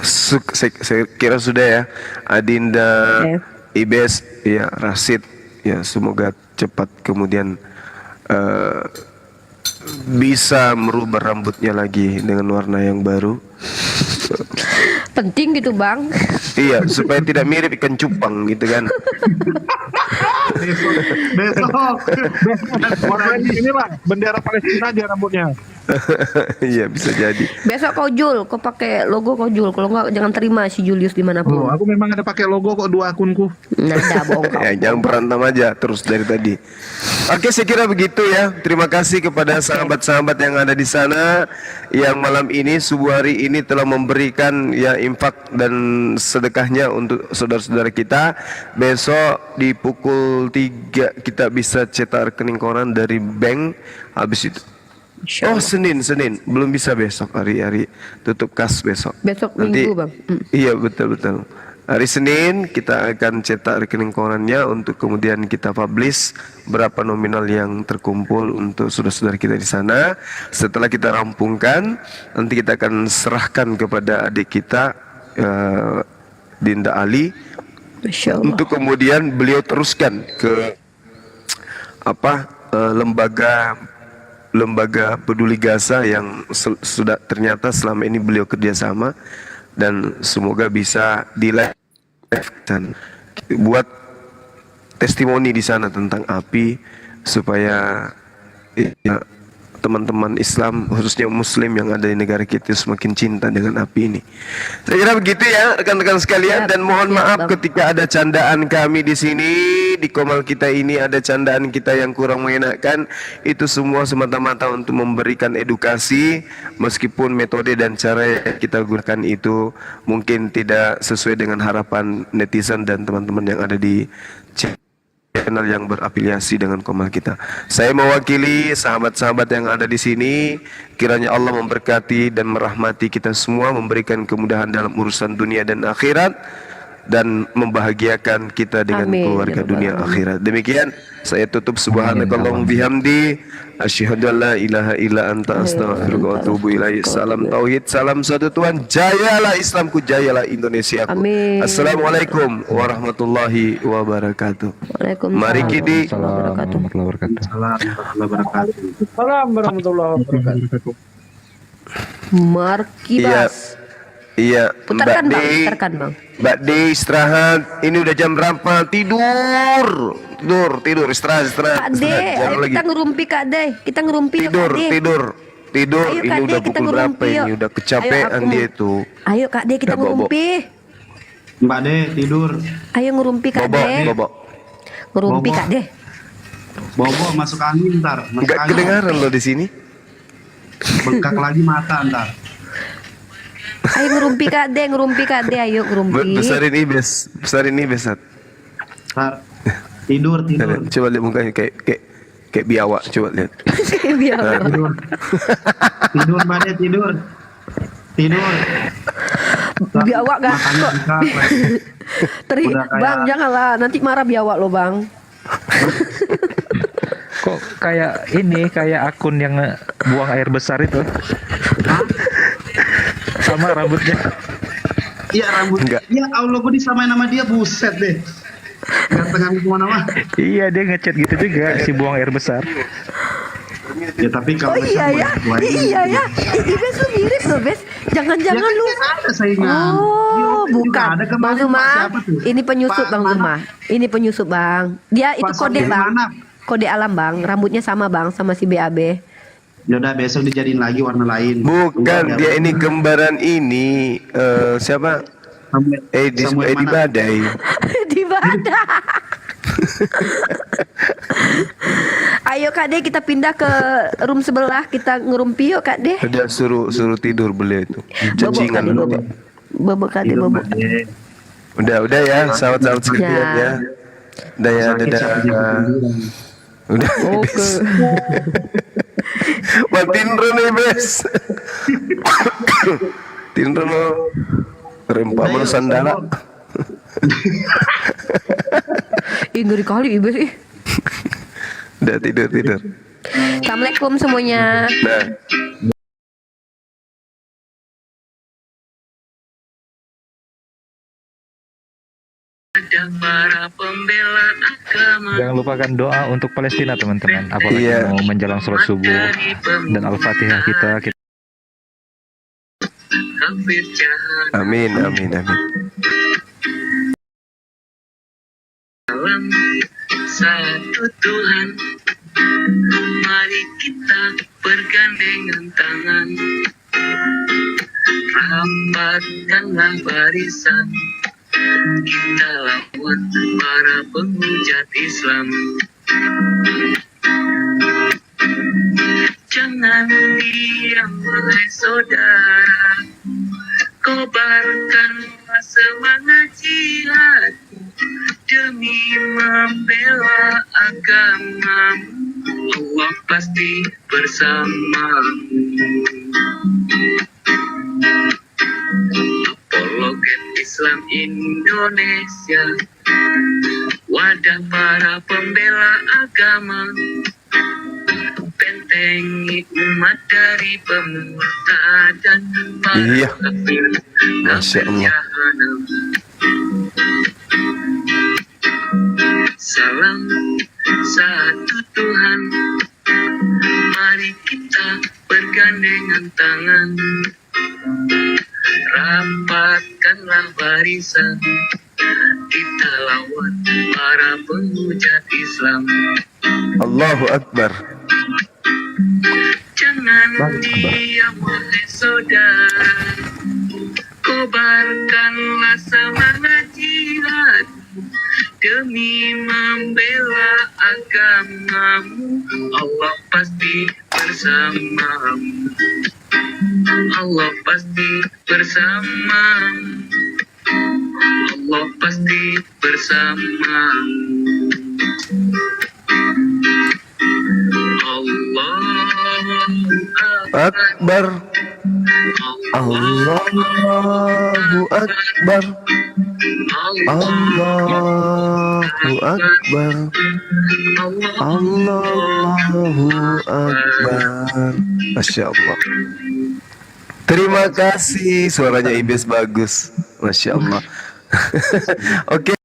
Saya kira sudah ya. Adinda, Ibes, ya, Rasid, ya, semoga cepat kemudian bisa merubah rambutnya lagi dengan warna yang baru. Penting gitu bang. Iya, supaya tidak mirip ikan cupang gitu kan. Besok warna ini lah bendera Palestina aja rambutnya. Iya bisa jadi. Besok kau Jul, kau pakai logo kau Jul. Kalau enggak jangan terima si Julius dimanapun. Oh, aku memang ada pakai logo kok, dua akunku. Nah, dah bohong kau. Ya, jangan berantem aja terus dari tadi. Oke, saya kira begitu ya. Terima kasih kepada sahabat-sahabat yang ada di sana yang malam ini, subuh hari ini telah memberikan ya infak dan sedekahnya untuk saudara-saudara kita. Besok di pukul 3 kita bisa cetak rekening koran dari bank. Habis itu oh Senin belum bisa, besok hari tutup kas besok. Besok nanti, Minggu bang. Iya betul. Hari Senin kita akan cetak rekening korannya untuk kemudian kita publish berapa nominal yang terkumpul untuk saudara-saudara kita di sana. Setelah kita rampungkan, nanti kita akan serahkan kepada adik kita Dinda Ali, Masya Allah. untuk kemudian beliau teruskan ke lembaga peduli Gaza yang sudah ternyata selama ini beliau kerjasama, dan semoga bisa dilakukan buat testimoni di sana tentang api, supaya ya, teman-teman Islam khususnya Muslim yang ada di negara kita semakin cinta dengan api ini. Saya kira begitu ya rekan-rekan sekalian, dan mohon maaf ketika ada candaan kami di sini di Komal kita ini, ada candaan kita yang kurang mengenakan. Itu semua semata-mata untuk memberikan edukasi, meskipun metode dan cara yang kita gunakan itu mungkin tidak sesuai dengan harapan netizen dan teman-teman yang ada di channel yang berafiliasi dengan Komal kita. Saya mewakili sahabat-sahabat yang ada di sini, kiranya Allah memberkati dan merahmati kita semua, memberikan kemudahan dalam urusan dunia dan akhirat, dan membahagiakan kita dengan keluarga dunia akhirat. Demikian saya tutup. Subhanakallahumma bihamdi, asyhadu an la ilaha illa anta, astaghfiruka wa atubu ilaik. Salam tauhid, salam satu Tuhan. Jayalah Islamku, jayalah Indonesiaku. Amin. Assalamualaikum warahmatullahi wabarakatuh. Mari kita warahmatullahi wabarakatuh. Salam warahmatullahi wabarakatuh. Markibas. Iya, Putarkan bang, putarkan bang. Mbak D istirahat. Ini udah jam berapa? Tidur, istirahat. Kak D, Jangan ayo lagi. kita ngerumpi Kak D. Kita ngerumpi yuk, Tidur. Kak D. Ayo, Ini Kak D, udah kita pukul berapa ngerumpi, yuk. ini? Udah kecapean Ayo, dia itu. Ayo Kak D, kita Udah bobok. ngerumpi. Mbak De tidur. Ayo ngerumpi Kak D. Bobok. Ngerumpi Bobok. Kak D. Bobo masuk angin ntar. Masuk Enggak angin. kedengaran lo di sini. Bengkak lagi mata ntar. Ayo ngerumpi Kak D, ayo ngerumpi. Besarin ibes. Ntar. Tidur. Coba lihat mukanya kayak biawak, coba lihat. Biar. Tidur. Tidur Mbak De, tidur. Biawak gak? Makannya Kok? bengkak, Udah kayak- Bang, janganlah, nanti marah biawak lo bang. Kok kayak akun yang buang air besar itu? Sama rambutnya. Iya rambut. Enggak. Ya Allah, gue disamain sama dia, buset deh. Gantengan kemana-mana. Iya, dia ngechat gitu juga si buang air besar. Ya tapi Oh kalau iya ya, iya ya. Ibes lu mirip loh Bes. Jangan-jangan lu. ada saingan. Oh, Di juga bukan. ada Bang kemarin, Zuma, Pak, siapa tuh? ini penyusup Pak Bang mana? Zuma. Ini penyusup Bang. Dia itu Pak kode Sogi Bang. mana? Kode alam Bang. Rambutnya sama Bang, sama si BAB. Yaudah besok dijadiin lagi warna lain. Bukan, dia ini kembaran ini. Siapa? Edi Badai. Di mana? Ayo Kak De, kita pindah ke room sebelah, kita ngerumpi yuk Kak De. Udah suruh tidur beliau itu. Cacingan Kak De, lu. bobok. Bobok Kak De, bobok. Udah ya, sahabat-sahabat sekalian ya. Udah ya, dadah. Udah. Oke. Matiin nih, Bes. Tinro lo rempah Udah, yuk, sandala. Ih, ngeri kali Ibes ih. Udah tidur. Assalamualaikum semuanya. Nah. Ada para pembela agama. Jangan lupakan doa untuk Palestina teman-teman. Apalagi Iya. mau menjelang sholat subuh dan Al-Fatihah kita. Kafir jahat Amin. dalam satu Tuhan. Mari kita bergandengan tangan, rapatkanlah barisan, kita lawan para penghujat Islam. Jangan diam wahai saudara, kobarkanlah semangat jihad demi membela agamamu. Allah pasti bersamamu. Apologet Islam Indonesia, wadah para pembela agama, bentengi umat dari pemurtadan para Iya. kafir Masya Allah. jahanam. salam satu Tuhan. Mari kita bergandengan tangan, rapatkanlah barisan, kita lawan para penghujat Islam. Allahu Akbar. Jangan diam oleh saudara, kobarkanlah semangat jihad demi membela agamamu. Allah pasti bersamamu, Allah pasti bersamamu, Allah pasti bersamamu. Akbar. Allahu Akbar. Allahu Akbar. Allahu Akbar. Masya Allah. Terima kasih, suaranya Ibis bagus. Masya Allah. Oke.